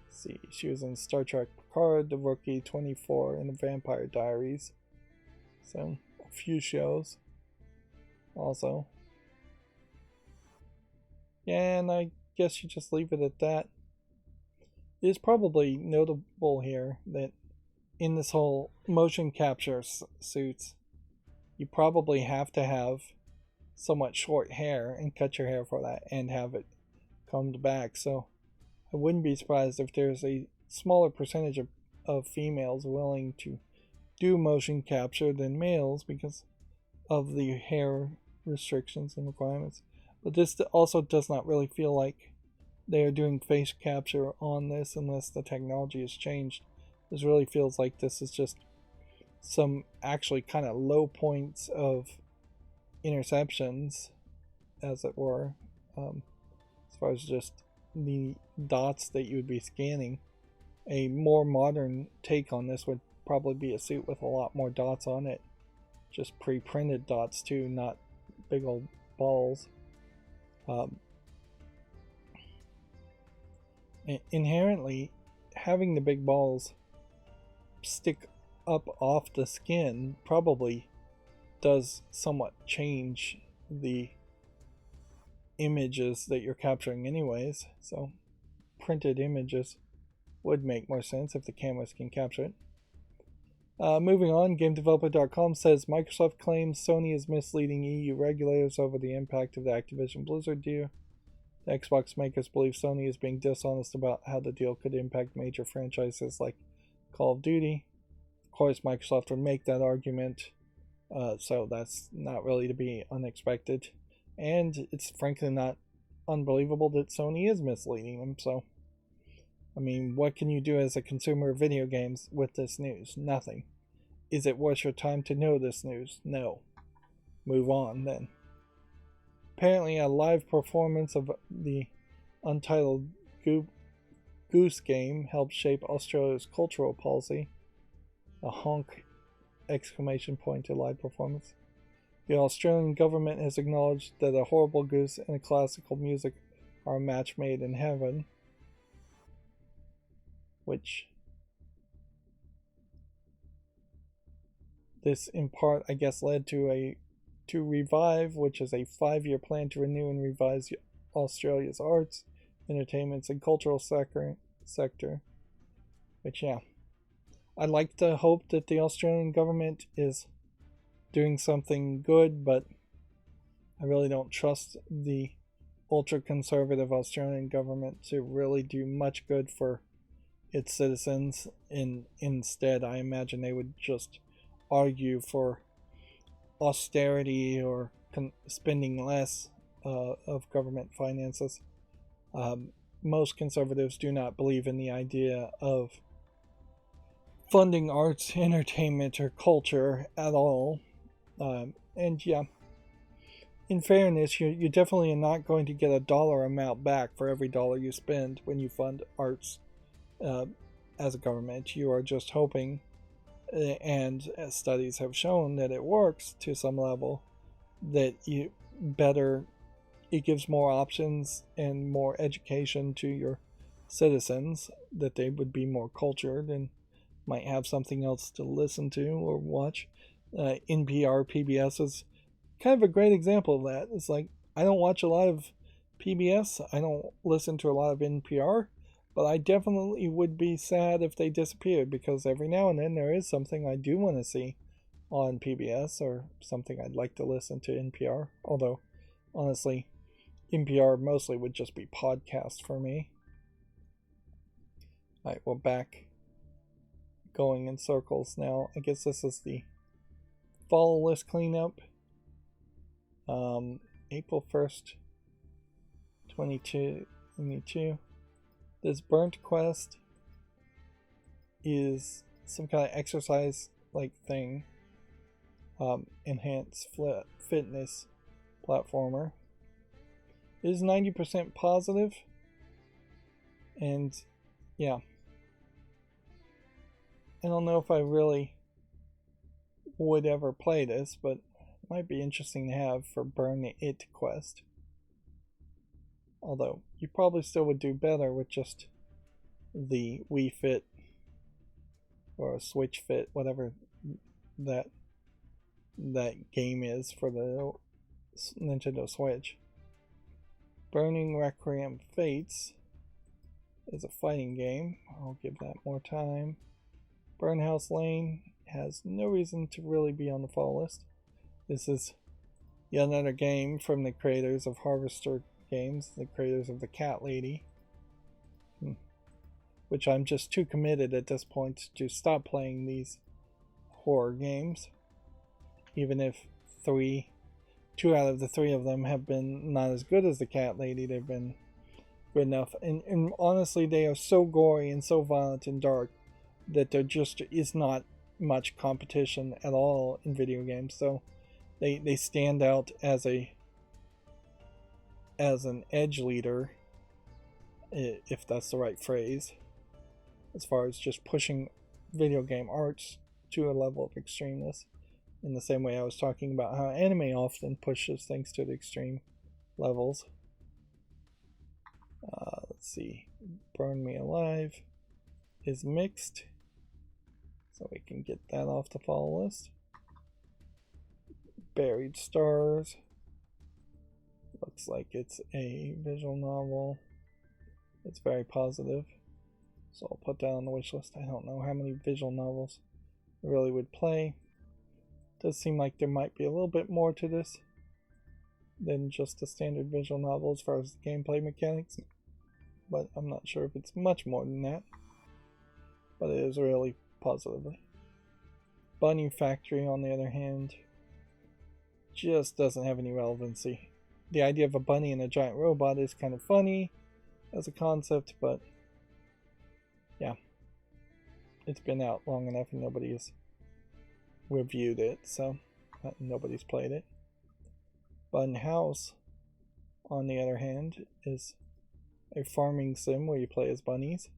Let's see, she was in Star Trek Picard, The Rookie, 24, and The Vampire Diaries. So, a few shows. Also. Yeah, and I guess you just leave it at that. It is probably notable here that in this whole motion capture suits, you probably have to have somewhat short hair and cut your hair for that and have it combed back. So I wouldn't be surprised if there's a smaller percentage of females willing to do motion capture than males because of the hair restrictions and requirements. But this also does not really feel like they are doing face capture on this unless the technology has changed. This really feels like this is just some actually kind of low points of interceptions, as it were, as far as just the dots that you would be scanning. A more modern take on this would probably be a suit with a lot more dots on it. Just pre-printed dots too, not big old balls. Inherently, having the big balls stick up off the skin probably does somewhat change the images that you're capturing anyways. So printed images would make more sense if the cameras can capture it. Moving on, GameDeveloper.com says Microsoft claims Sony is misleading EU regulators over the impact of the Activision Blizzard deal. The Xbox makers believe Sony is being dishonest about how the deal could impact major franchises like Call of Duty. Of course, Microsoft would make that argument, so that's not really to be unexpected. And it's frankly not unbelievable that Sony is misleading them. So, I mean, what can you do as a consumer of video games with this news? Nothing. Is it worth your time to know this news? No. Move on then. Apparently, a live performance of the untitled Goose game helped shape Australia's cultural policy. A honk! Exclamation point to live performance. The Australian government has acknowledged that a horrible goose and classical music are a match made in heaven. Which this in part, I guess, led to Revive, which is a 5-year plan to renew and revise Australia's arts, entertainments, and cultural sector. Which, yeah, I'd like to hope that the Australian government is doing something good, but I really don't trust the ultra-conservative Australian government to really do much good for its citizens. Instead, I imagine they would just argue for austerity or spending less of government finances. Most conservatives do not believe in the idea of funding arts, entertainment, or culture at all. And yeah, in fairness, you definitely are not going to get a dollar amount back for every dollar you spend when you fund arts as a government. You are just hoping, and as studies have shown that it works to some level, that it gives more options and more education to your citizens, that they would be more cultured and might have something else to listen to or watch. NPR, PBS is kind of a great example of that. It's like, I don't watch a lot of PBS, I don't listen to a lot of NPR, but I definitely would be sad if they disappeared, because every now and then there is something I do want to see on PBS, or something I'd like to listen to NPR. Although, honestly, NPR mostly would just be podcast for me. Alright, we're back going in circles now. I guess this is the fall list cleanup. April 1st, 2022. This burnt quest is some kind of exercise like thing. Enhanced fitness platformer. It is 90% positive, and yeah, I don't know if I really would ever play this, but it might be interesting to have for Burn It quest. Although you probably still would do better with just the Wii Fit or Switch Fit, whatever that game is for the Nintendo Switch. Burning Requiem Fates is a fighting game. I'll give that more time. Burnhouse Lane has no reason to really be on the fall list. This is yet another game from the creators of Harvester Games, the creators of the Cat Lady, which I'm just too committed at this point to stop playing these horror games, even if 2 out of the 3 of them have been not as good as the Cat Lady. They've been good enough, and honestly, they are so gory and so violent and dark that there just is not much competition at all in video games. So they stand out as an edge leader, if that's the right phrase, as far as just pushing video game arts to a level of extremeness, in the same way I was talking about how anime often pushes things to the extreme levels. Let's see, Burn Me Alive is mixed, so we can get that off the follow list. Buried Stars looks like it's a visual novel. It's very positive, so I'll put that on the wish list. I don't know how many visual novels I really would play. It does seem like there might be a little bit more to this than just a standard visual novel as far as the gameplay mechanics, but I'm not sure if it's much more than that. But it is really positively. Bunny Factory, on the other hand, just doesn't have any relevancy. The idea of a bunny and a giant robot is kind of funny as a concept, but yeah, it's been out long enough and nobody has reviewed it, so nobody's played it. Bun House, on the other hand, is a farming sim where you play as bunnies,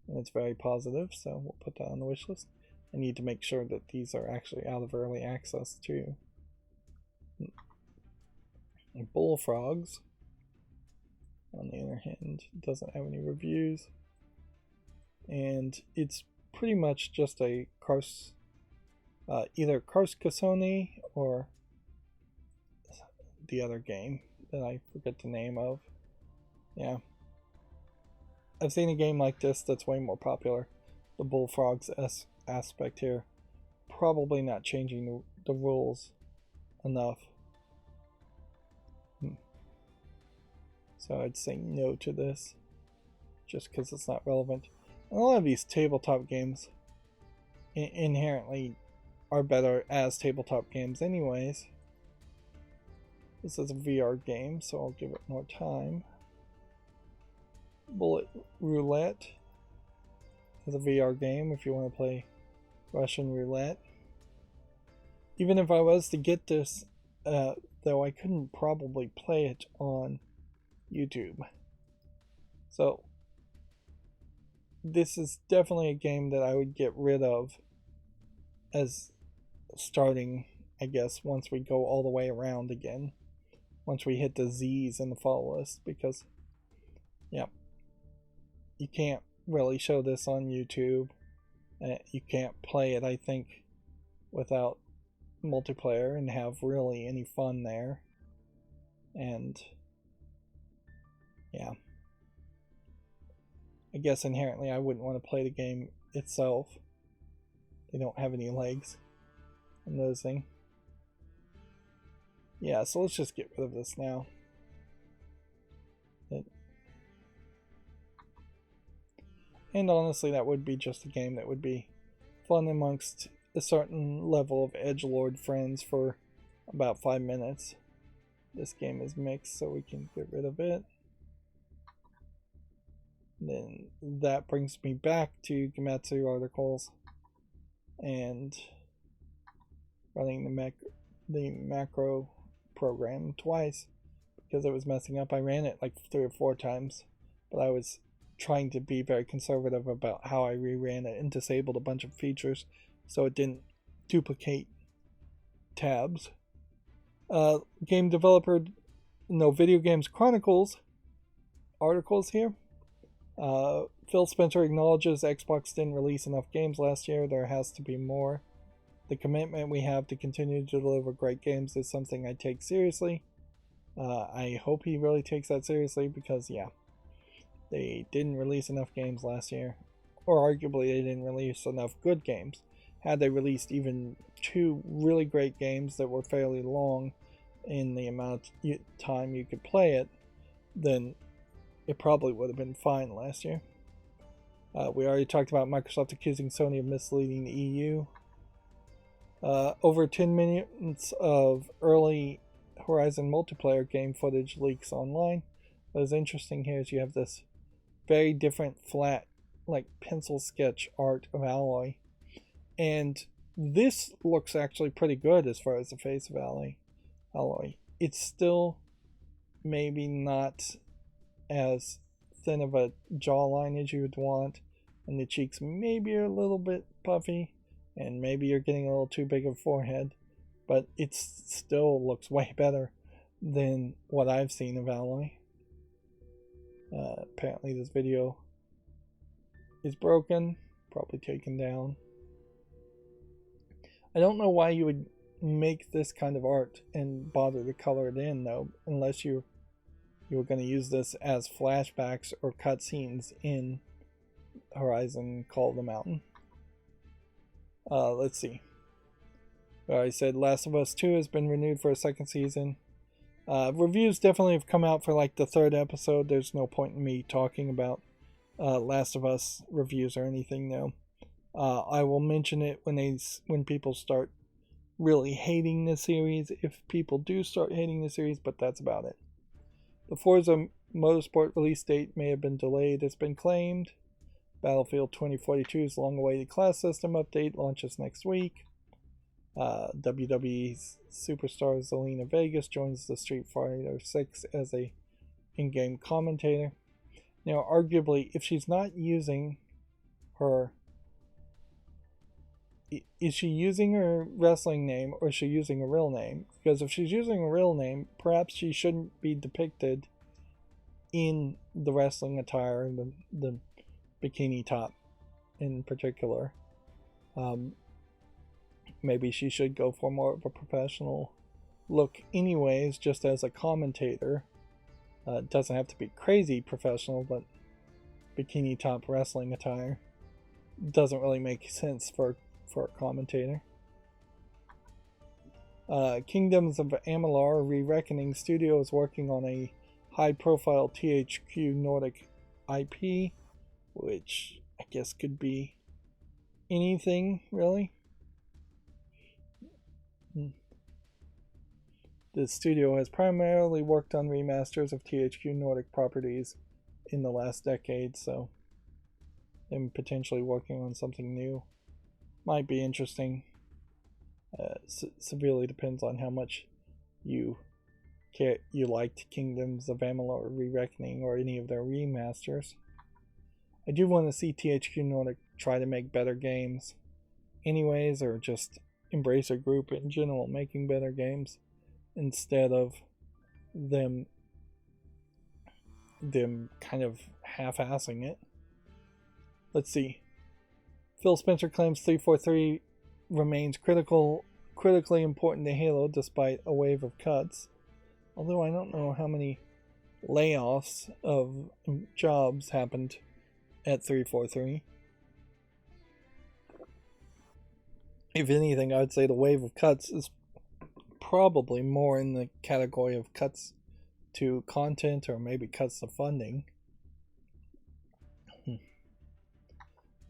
and it's very positive, so we'll put that on the wish list. I need to make sure that these are actually out of early access too. Bullfrogs, on the other hand, doesn't have any reviews, and it's pretty much just a either Carcassonne or the other game that I forget the name of. Yeah, I've seen a game like this that's way more popular. The Bullfrogs aspect here, probably not changing the rules enough. So I'd say no to this, just because it's not relevant. And a lot of these tabletop games inherently are better as tabletop games anyways. This is a VR game, so I'll give it more time. Bullet Roulette is a VR game if you want to play Russian roulette. Even if I was to get this, the though I couldn't probably play it on YouTube. So this is definitely a game that I would get rid of as starting, I guess, once we go all the way around again. Once we hit the Z's in the follow list, because, yeah, you can't really show this on YouTube. You can't play it, I think, without multiplayer and have really any fun there. And, yeah. I guess inherently I wouldn't want to play the game itself. They don't have any legs and those things. Yeah, so let's just get rid of this now. And honestly, that would be just a game that would be fun amongst a certain level of edgelord friends for about 5 minutes. This game is mixed, so we can get rid of it. And then that brings me back to Gematsu articles and running the macro program twice because it was messing up. I ran it like 3 or 4 times, but I was trying to be very conservative about how I reran it and disabled a bunch of features so it didn't duplicate tabs. Game developer Video Games Chronicles articles here. Phil Spencer acknowledges Xbox didn't release enough games last year. There has to be more. The commitment we have to continue to deliver great games is something I take seriously. I hope he really takes that seriously because, yeah, they didn't release enough games last year. Or arguably, they didn't release enough good games. Had they released even 2 really great games that were fairly long in the amount of time you could play it, then it probably would have been fine last year. We already talked about Microsoft accusing Sony of misleading the EU. Over 10 minutes of early Horizon multiplayer game footage leaks online. What is interesting here is you have this very different flat, like pencil sketch art of Aloy. And this looks actually pretty good as far as the face of Aloy. It's still maybe not as thin of a jawline as you would want, and the cheeks maybe are a little bit puffy, and maybe you're getting a little too big of a forehead, but it still looks way better than what I've seen of Aloy. Apparently this video is broken, probably taken down. I don't know why you would make this kind of art and bother to color it in, though, unless you were going to use this as flashbacks or cutscenes in Horizon Call of the Mountain. Let's see. I said Last of Us 2 has been renewed for a 2nd season. Reviews definitely have come out for like the 3rd episode. There's no point in me talking about Last of Us reviews or anything though. I will mention it when people start really hating the series, if people do start hating the series, but that's about it. The Forza Motorsport release date may have been delayed. It's been claimed. Battlefield 2042's long-awaited class system update launches next week. WWE superstar Zelina Vegas joins the Street Fighter 6 as a in-game commentator. Now, arguably, if she's not using her... Is she using her wrestling name or is she using a real name? Because if she's using a real name, perhaps she shouldn't be depicted in the wrestling attire, the bikini top in particular. Maybe she should go for more of a professional look anyways, just as a commentator. It doesn't have to be crazy professional, but bikini top wrestling attire doesn't really make sense for a commentator. Kingdoms of Amalur Re-Reckoning Studio is working on a high-profile THQ Nordic IP, which I guess could be anything, really. The studio has primarily worked on remasters of THQ Nordic properties in the last decade, so them potentially working on something new might be interesting. Severely depends on how much you you liked Kingdoms of Amalur Re-Reckoning or any of their remasters. I do want to see THQ Nordic try to make better games anyways, or just embrace a group in general making better games instead of them kind of half-assing it. Let's see. Phil Spencer claims 343 remains critically important to Halo despite a wave of cuts. Although I don't know how many layoffs of jobs happened at 343. If anything, I would say the wave of cuts is probably more in the category of cuts to content or maybe cuts to funding. In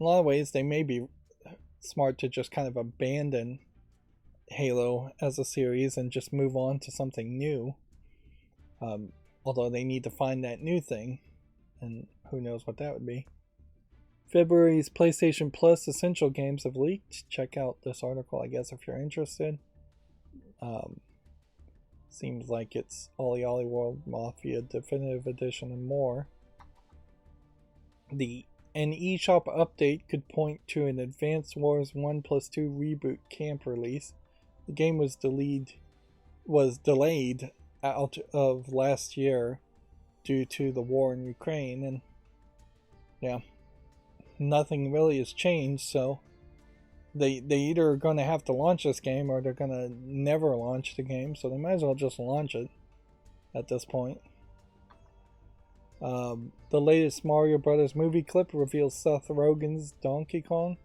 a lot of ways, they may be smart to just kind of abandon Halo as a series and just move on to something new. Although they need to find that new thing, and who knows what that would be. February's PlayStation Plus Essential Games have leaked. Check out this article, I guess, if you're interested. Seems like it's Ollie Ollie World Mafia Definitive Edition and more. An eShop update could point to an Advance Wars 1+2 reboot camp release. The game was delayed out of last year due to the war in Ukraine, and yeah, nothing really has changed, so they either are going to have to launch this game or they're going to never launch the game, so they might as well just launch it at this point. The latest Mario Brothers movie clip reveals Seth Rogen's Donkey Kong,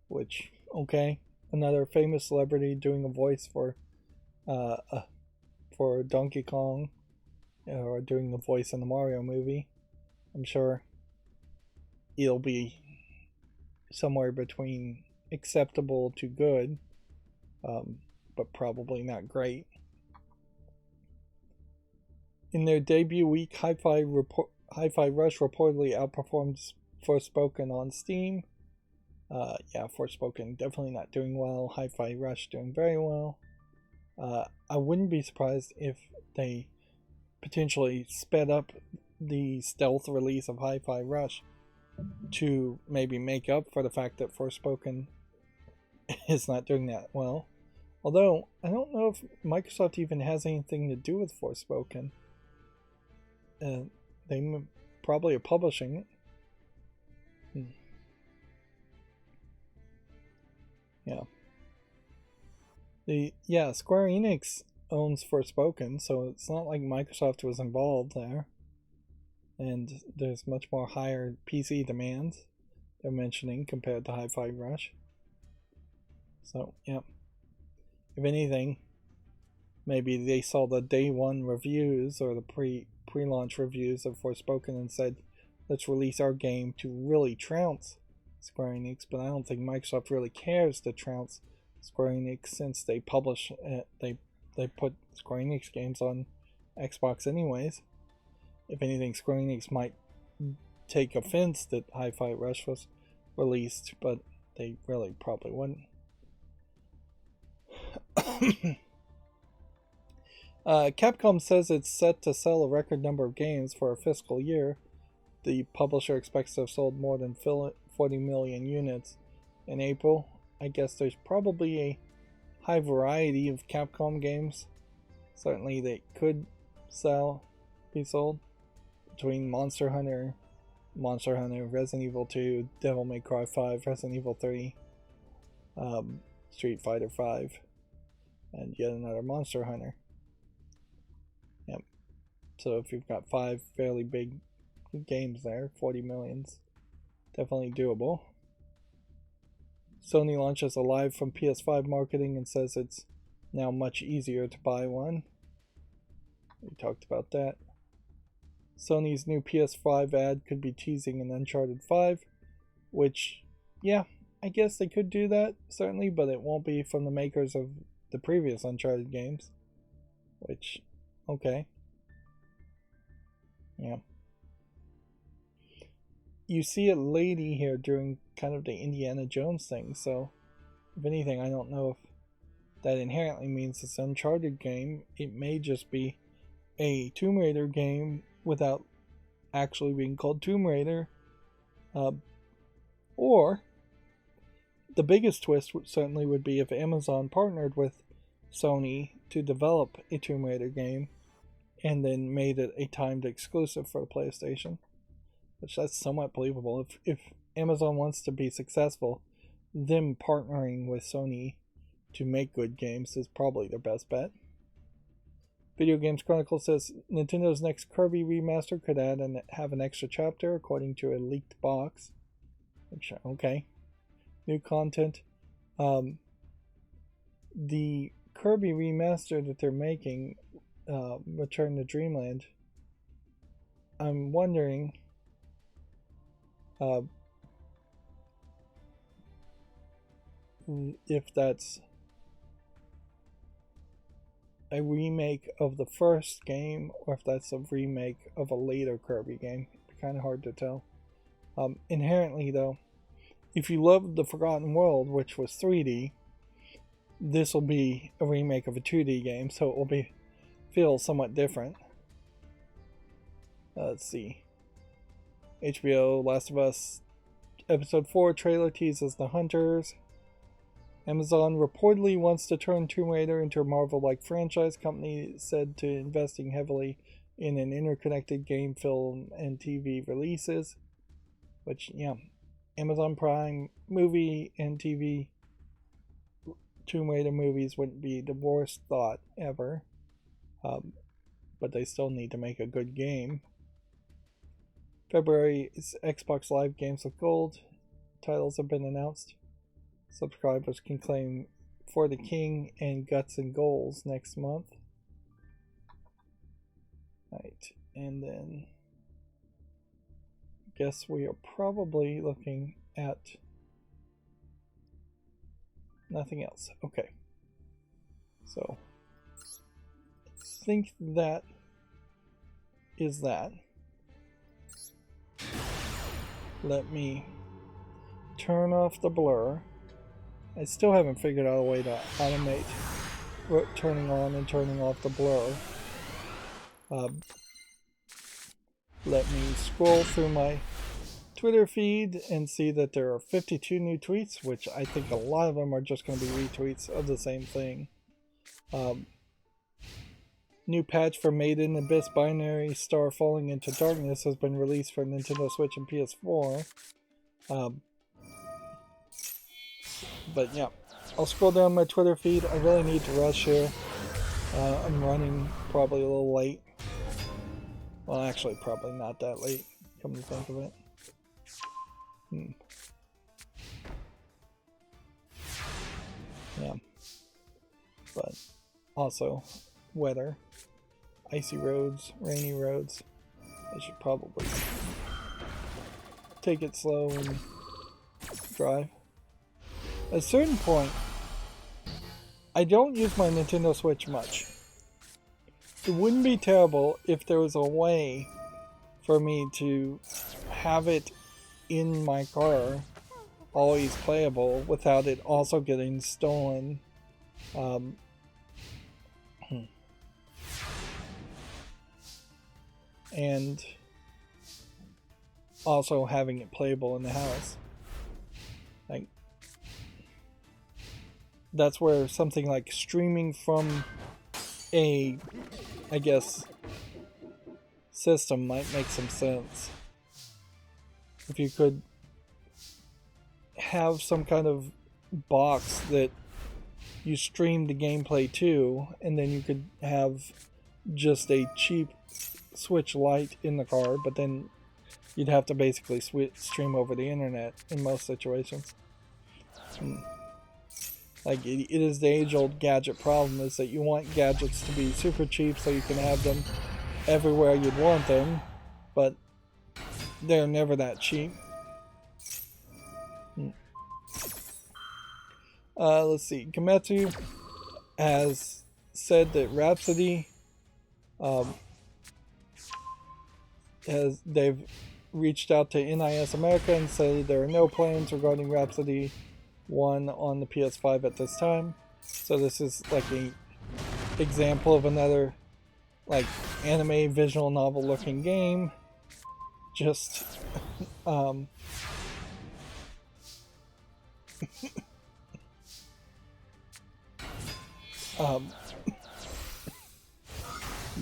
which, okay, another famous celebrity doing a voice for Donkey Kong, or doing the voice in the Mario movie. I'm sure it'll be somewhere between acceptable to good, but probably not great. In their debut week, Hi-Fi Rush reportedly outperformed Forspoken on Steam. Yeah, Forspoken definitely not doing well. Hi-Fi Rush doing very well. I wouldn't be surprised if they potentially sped up the stealth release of Hi-Fi Rush to maybe make up for the fact that Forspoken is not doing that well. Although, I don't know if Microsoft even has anything to do with Forspoken. They probably are publishing it. Yeah. Square Enix owns Forspoken, so it's not like Microsoft was involved there. And there's much more higher PC demands they're mentioning compared to Hi-Fi Rush. So, yeah. If anything, maybe they saw the day one reviews or the pre-launch reviews of Forspoken and said, let's release our game to really trounce Square Enix, but I don't think Microsoft really cares to trounce Square Enix since they publish they put Square Enix games on Xbox anyways. If anything, Square Enix might take offense that Hi-Fi Rush was released, but they really probably wouldn't. Capcom says it's set to sell a record number of games for a fiscal year. The publisher expects to have sold more than 40 million units in April. I guess there's probably a high variety of Capcom games. Certainly they could be sold. Between Monster Hunter, Resident Evil 2, Devil May Cry 5, Resident Evil 3, Street Fighter 5, and yet another Monster Hunter. Yep. So if you've got 5 fairly big games there, 40 million's definitely doable. Sony launches a live from PS5 marketing and says it's now much easier to buy one. We talked about that. Sony's new PS5 ad could be teasing an Uncharted 5, which, yeah, I guess they could do that, certainly, but it won't be from the makers of the previous Uncharted games. Which, okay. Yeah. You see a lady here doing kind of the Indiana Jones thing, so if anything, I don't know if that inherently means it's an Uncharted game. It may just be a Tomb Raider game without actually being called Tomb Raider. Or the biggest twist certainly would be if Amazon partnered with Sony to develop a Tomb Raider game and then made it a timed exclusive for the PlayStation, which that's somewhat believable. If Amazon wants to be successful, them partnering with Sony to make good games is probably their best bet. Video Games Chronicle says Nintendo's next Kirby remaster could add and have an extra chapter according to a leaked box. Which, okay. New content. The Kirby remaster that they're making, Return to Dreamland, I'm wondering if that's a remake of the first game or if that's a remake of a later Kirby game. It's kind of hard to tell. Inherently, though, if you loved The Forgotten World, which was 3D, this will be a remake of a 2D game, so it will feel somewhat different. Let's see. HBO Last of Us Episode 4 trailer teases The Hunters. Amazon reportedly wants to turn Tomb Raider into a Marvel-like franchise. Company said to investing heavily in an interconnected game, film, and TV releases. Which, yeah, Amazon Prime movie and TV Tomb Raider movies wouldn't be the worst thought ever. But they still need to make a good game. February's Xbox Live Games with Gold titles have been announced. Subscribers can claim For the King and Guts and Goals next month. Right, and then guess we are probably looking at nothing else. Okay, so I think that is that. Let me turn off the blur. I still haven't figured out a way to automate turning on and turning off the blur. Let me scroll through my Twitter feed and see that there are 52 new tweets, which I think a lot of them are just going to be retweets of the same thing. New patch for Maiden Abyss Binary Star Falling into Darkness has been released for Nintendo Switch and PS4. But yeah, I'll scroll down my Twitter feed. I really need to rush here. I'm running probably a little late. Well, actually, probably not that late, come to think of it. Yeah. But also, weather. Icy roads, rainy roads. I should probably take it slow and drive. At a certain point, I don't use my Nintendo Switch much. It wouldn't be terrible if there was a way for me to have it in my car, always playable, without it also getting stolen. And also having it playable in the house. Like, that's where something like streaming from a, I guess, system might make some sense. If you could have some kind of box that you stream the gameplay to, and then you could have just a cheap Switch Lite in the car, but then you'd have to basically stream over the internet in most situations. Like, it is the age-old gadget problem, is that you want gadgets to be super cheap so you can have them everywhere you'd want them, but they're never that cheap. Let's see. Gametsu has said that Rhapsody they've reached out to NIS America and said there are no plans regarding Rhapsody 1 on the PS5 at this time. So this is like a example of another like anime visual novel looking game. Just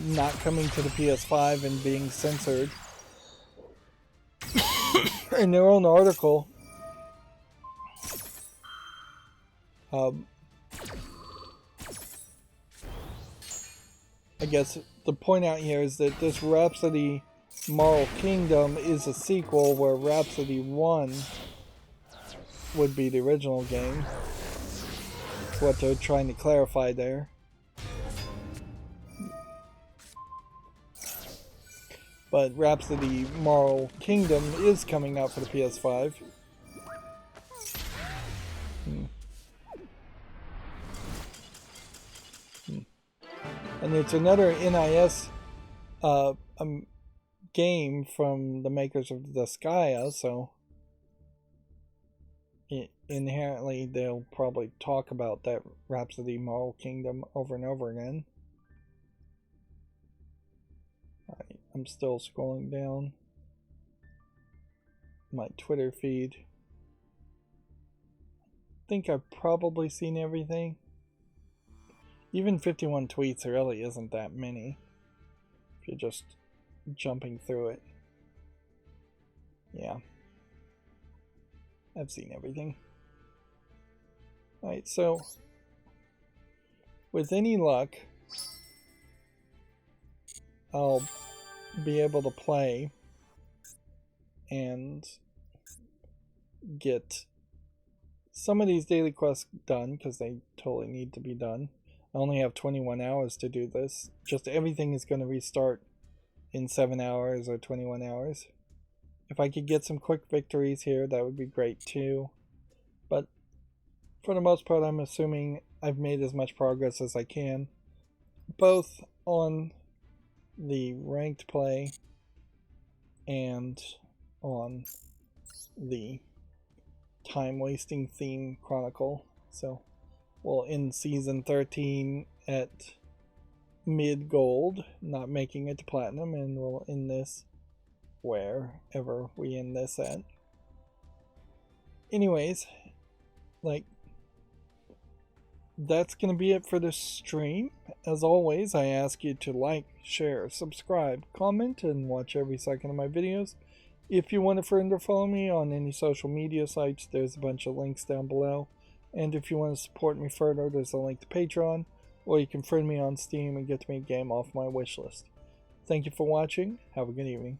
not coming to the PS5 and being censored. In their own article, I guess the point out here is that this Rhapsody Moral Kingdom is a sequel where Rhapsody 1 would be the original game. That's what they're trying to clarify there. But Rhapsody Moral Kingdom is coming out for the PS5. And it's another NIS game from the makers of Disgaea, so inherently they'll probably talk about that Rhapsody Moral Kingdom over and over again. I'm still scrolling down my Twitter feed. I think I've probably seen everything. Even 51 tweets really isn't that many if you're just jumping through it. Yeah, I've seen everything. Alright, so with any luck, I'll be able to play and get some of these daily quests done because they totally need to be done. I only have 21 hours to do this. Just everything is going to restart in 7 hours or 21 hours. If I could get some quick victories here, that would be great too. But for the most part, I'm assuming I've made as much progress as I can, both on the ranked play and on the time-wasting theme chronicle. So we'll end season 13 at mid-gold, not making it to platinum, and we'll end this wherever we end this at. Anyways, like, that's going to be it for this stream. As always, I ask you to like, share, subscribe, comment, and watch every second of my videos. If you want a friend or follow me on any social media sites, there's a bunch of links down below. And if you want to support me further, there's a link to Patreon, or you can friend me on Steam and get me a game off my wishlist. Thank you for watching. Have a good evening.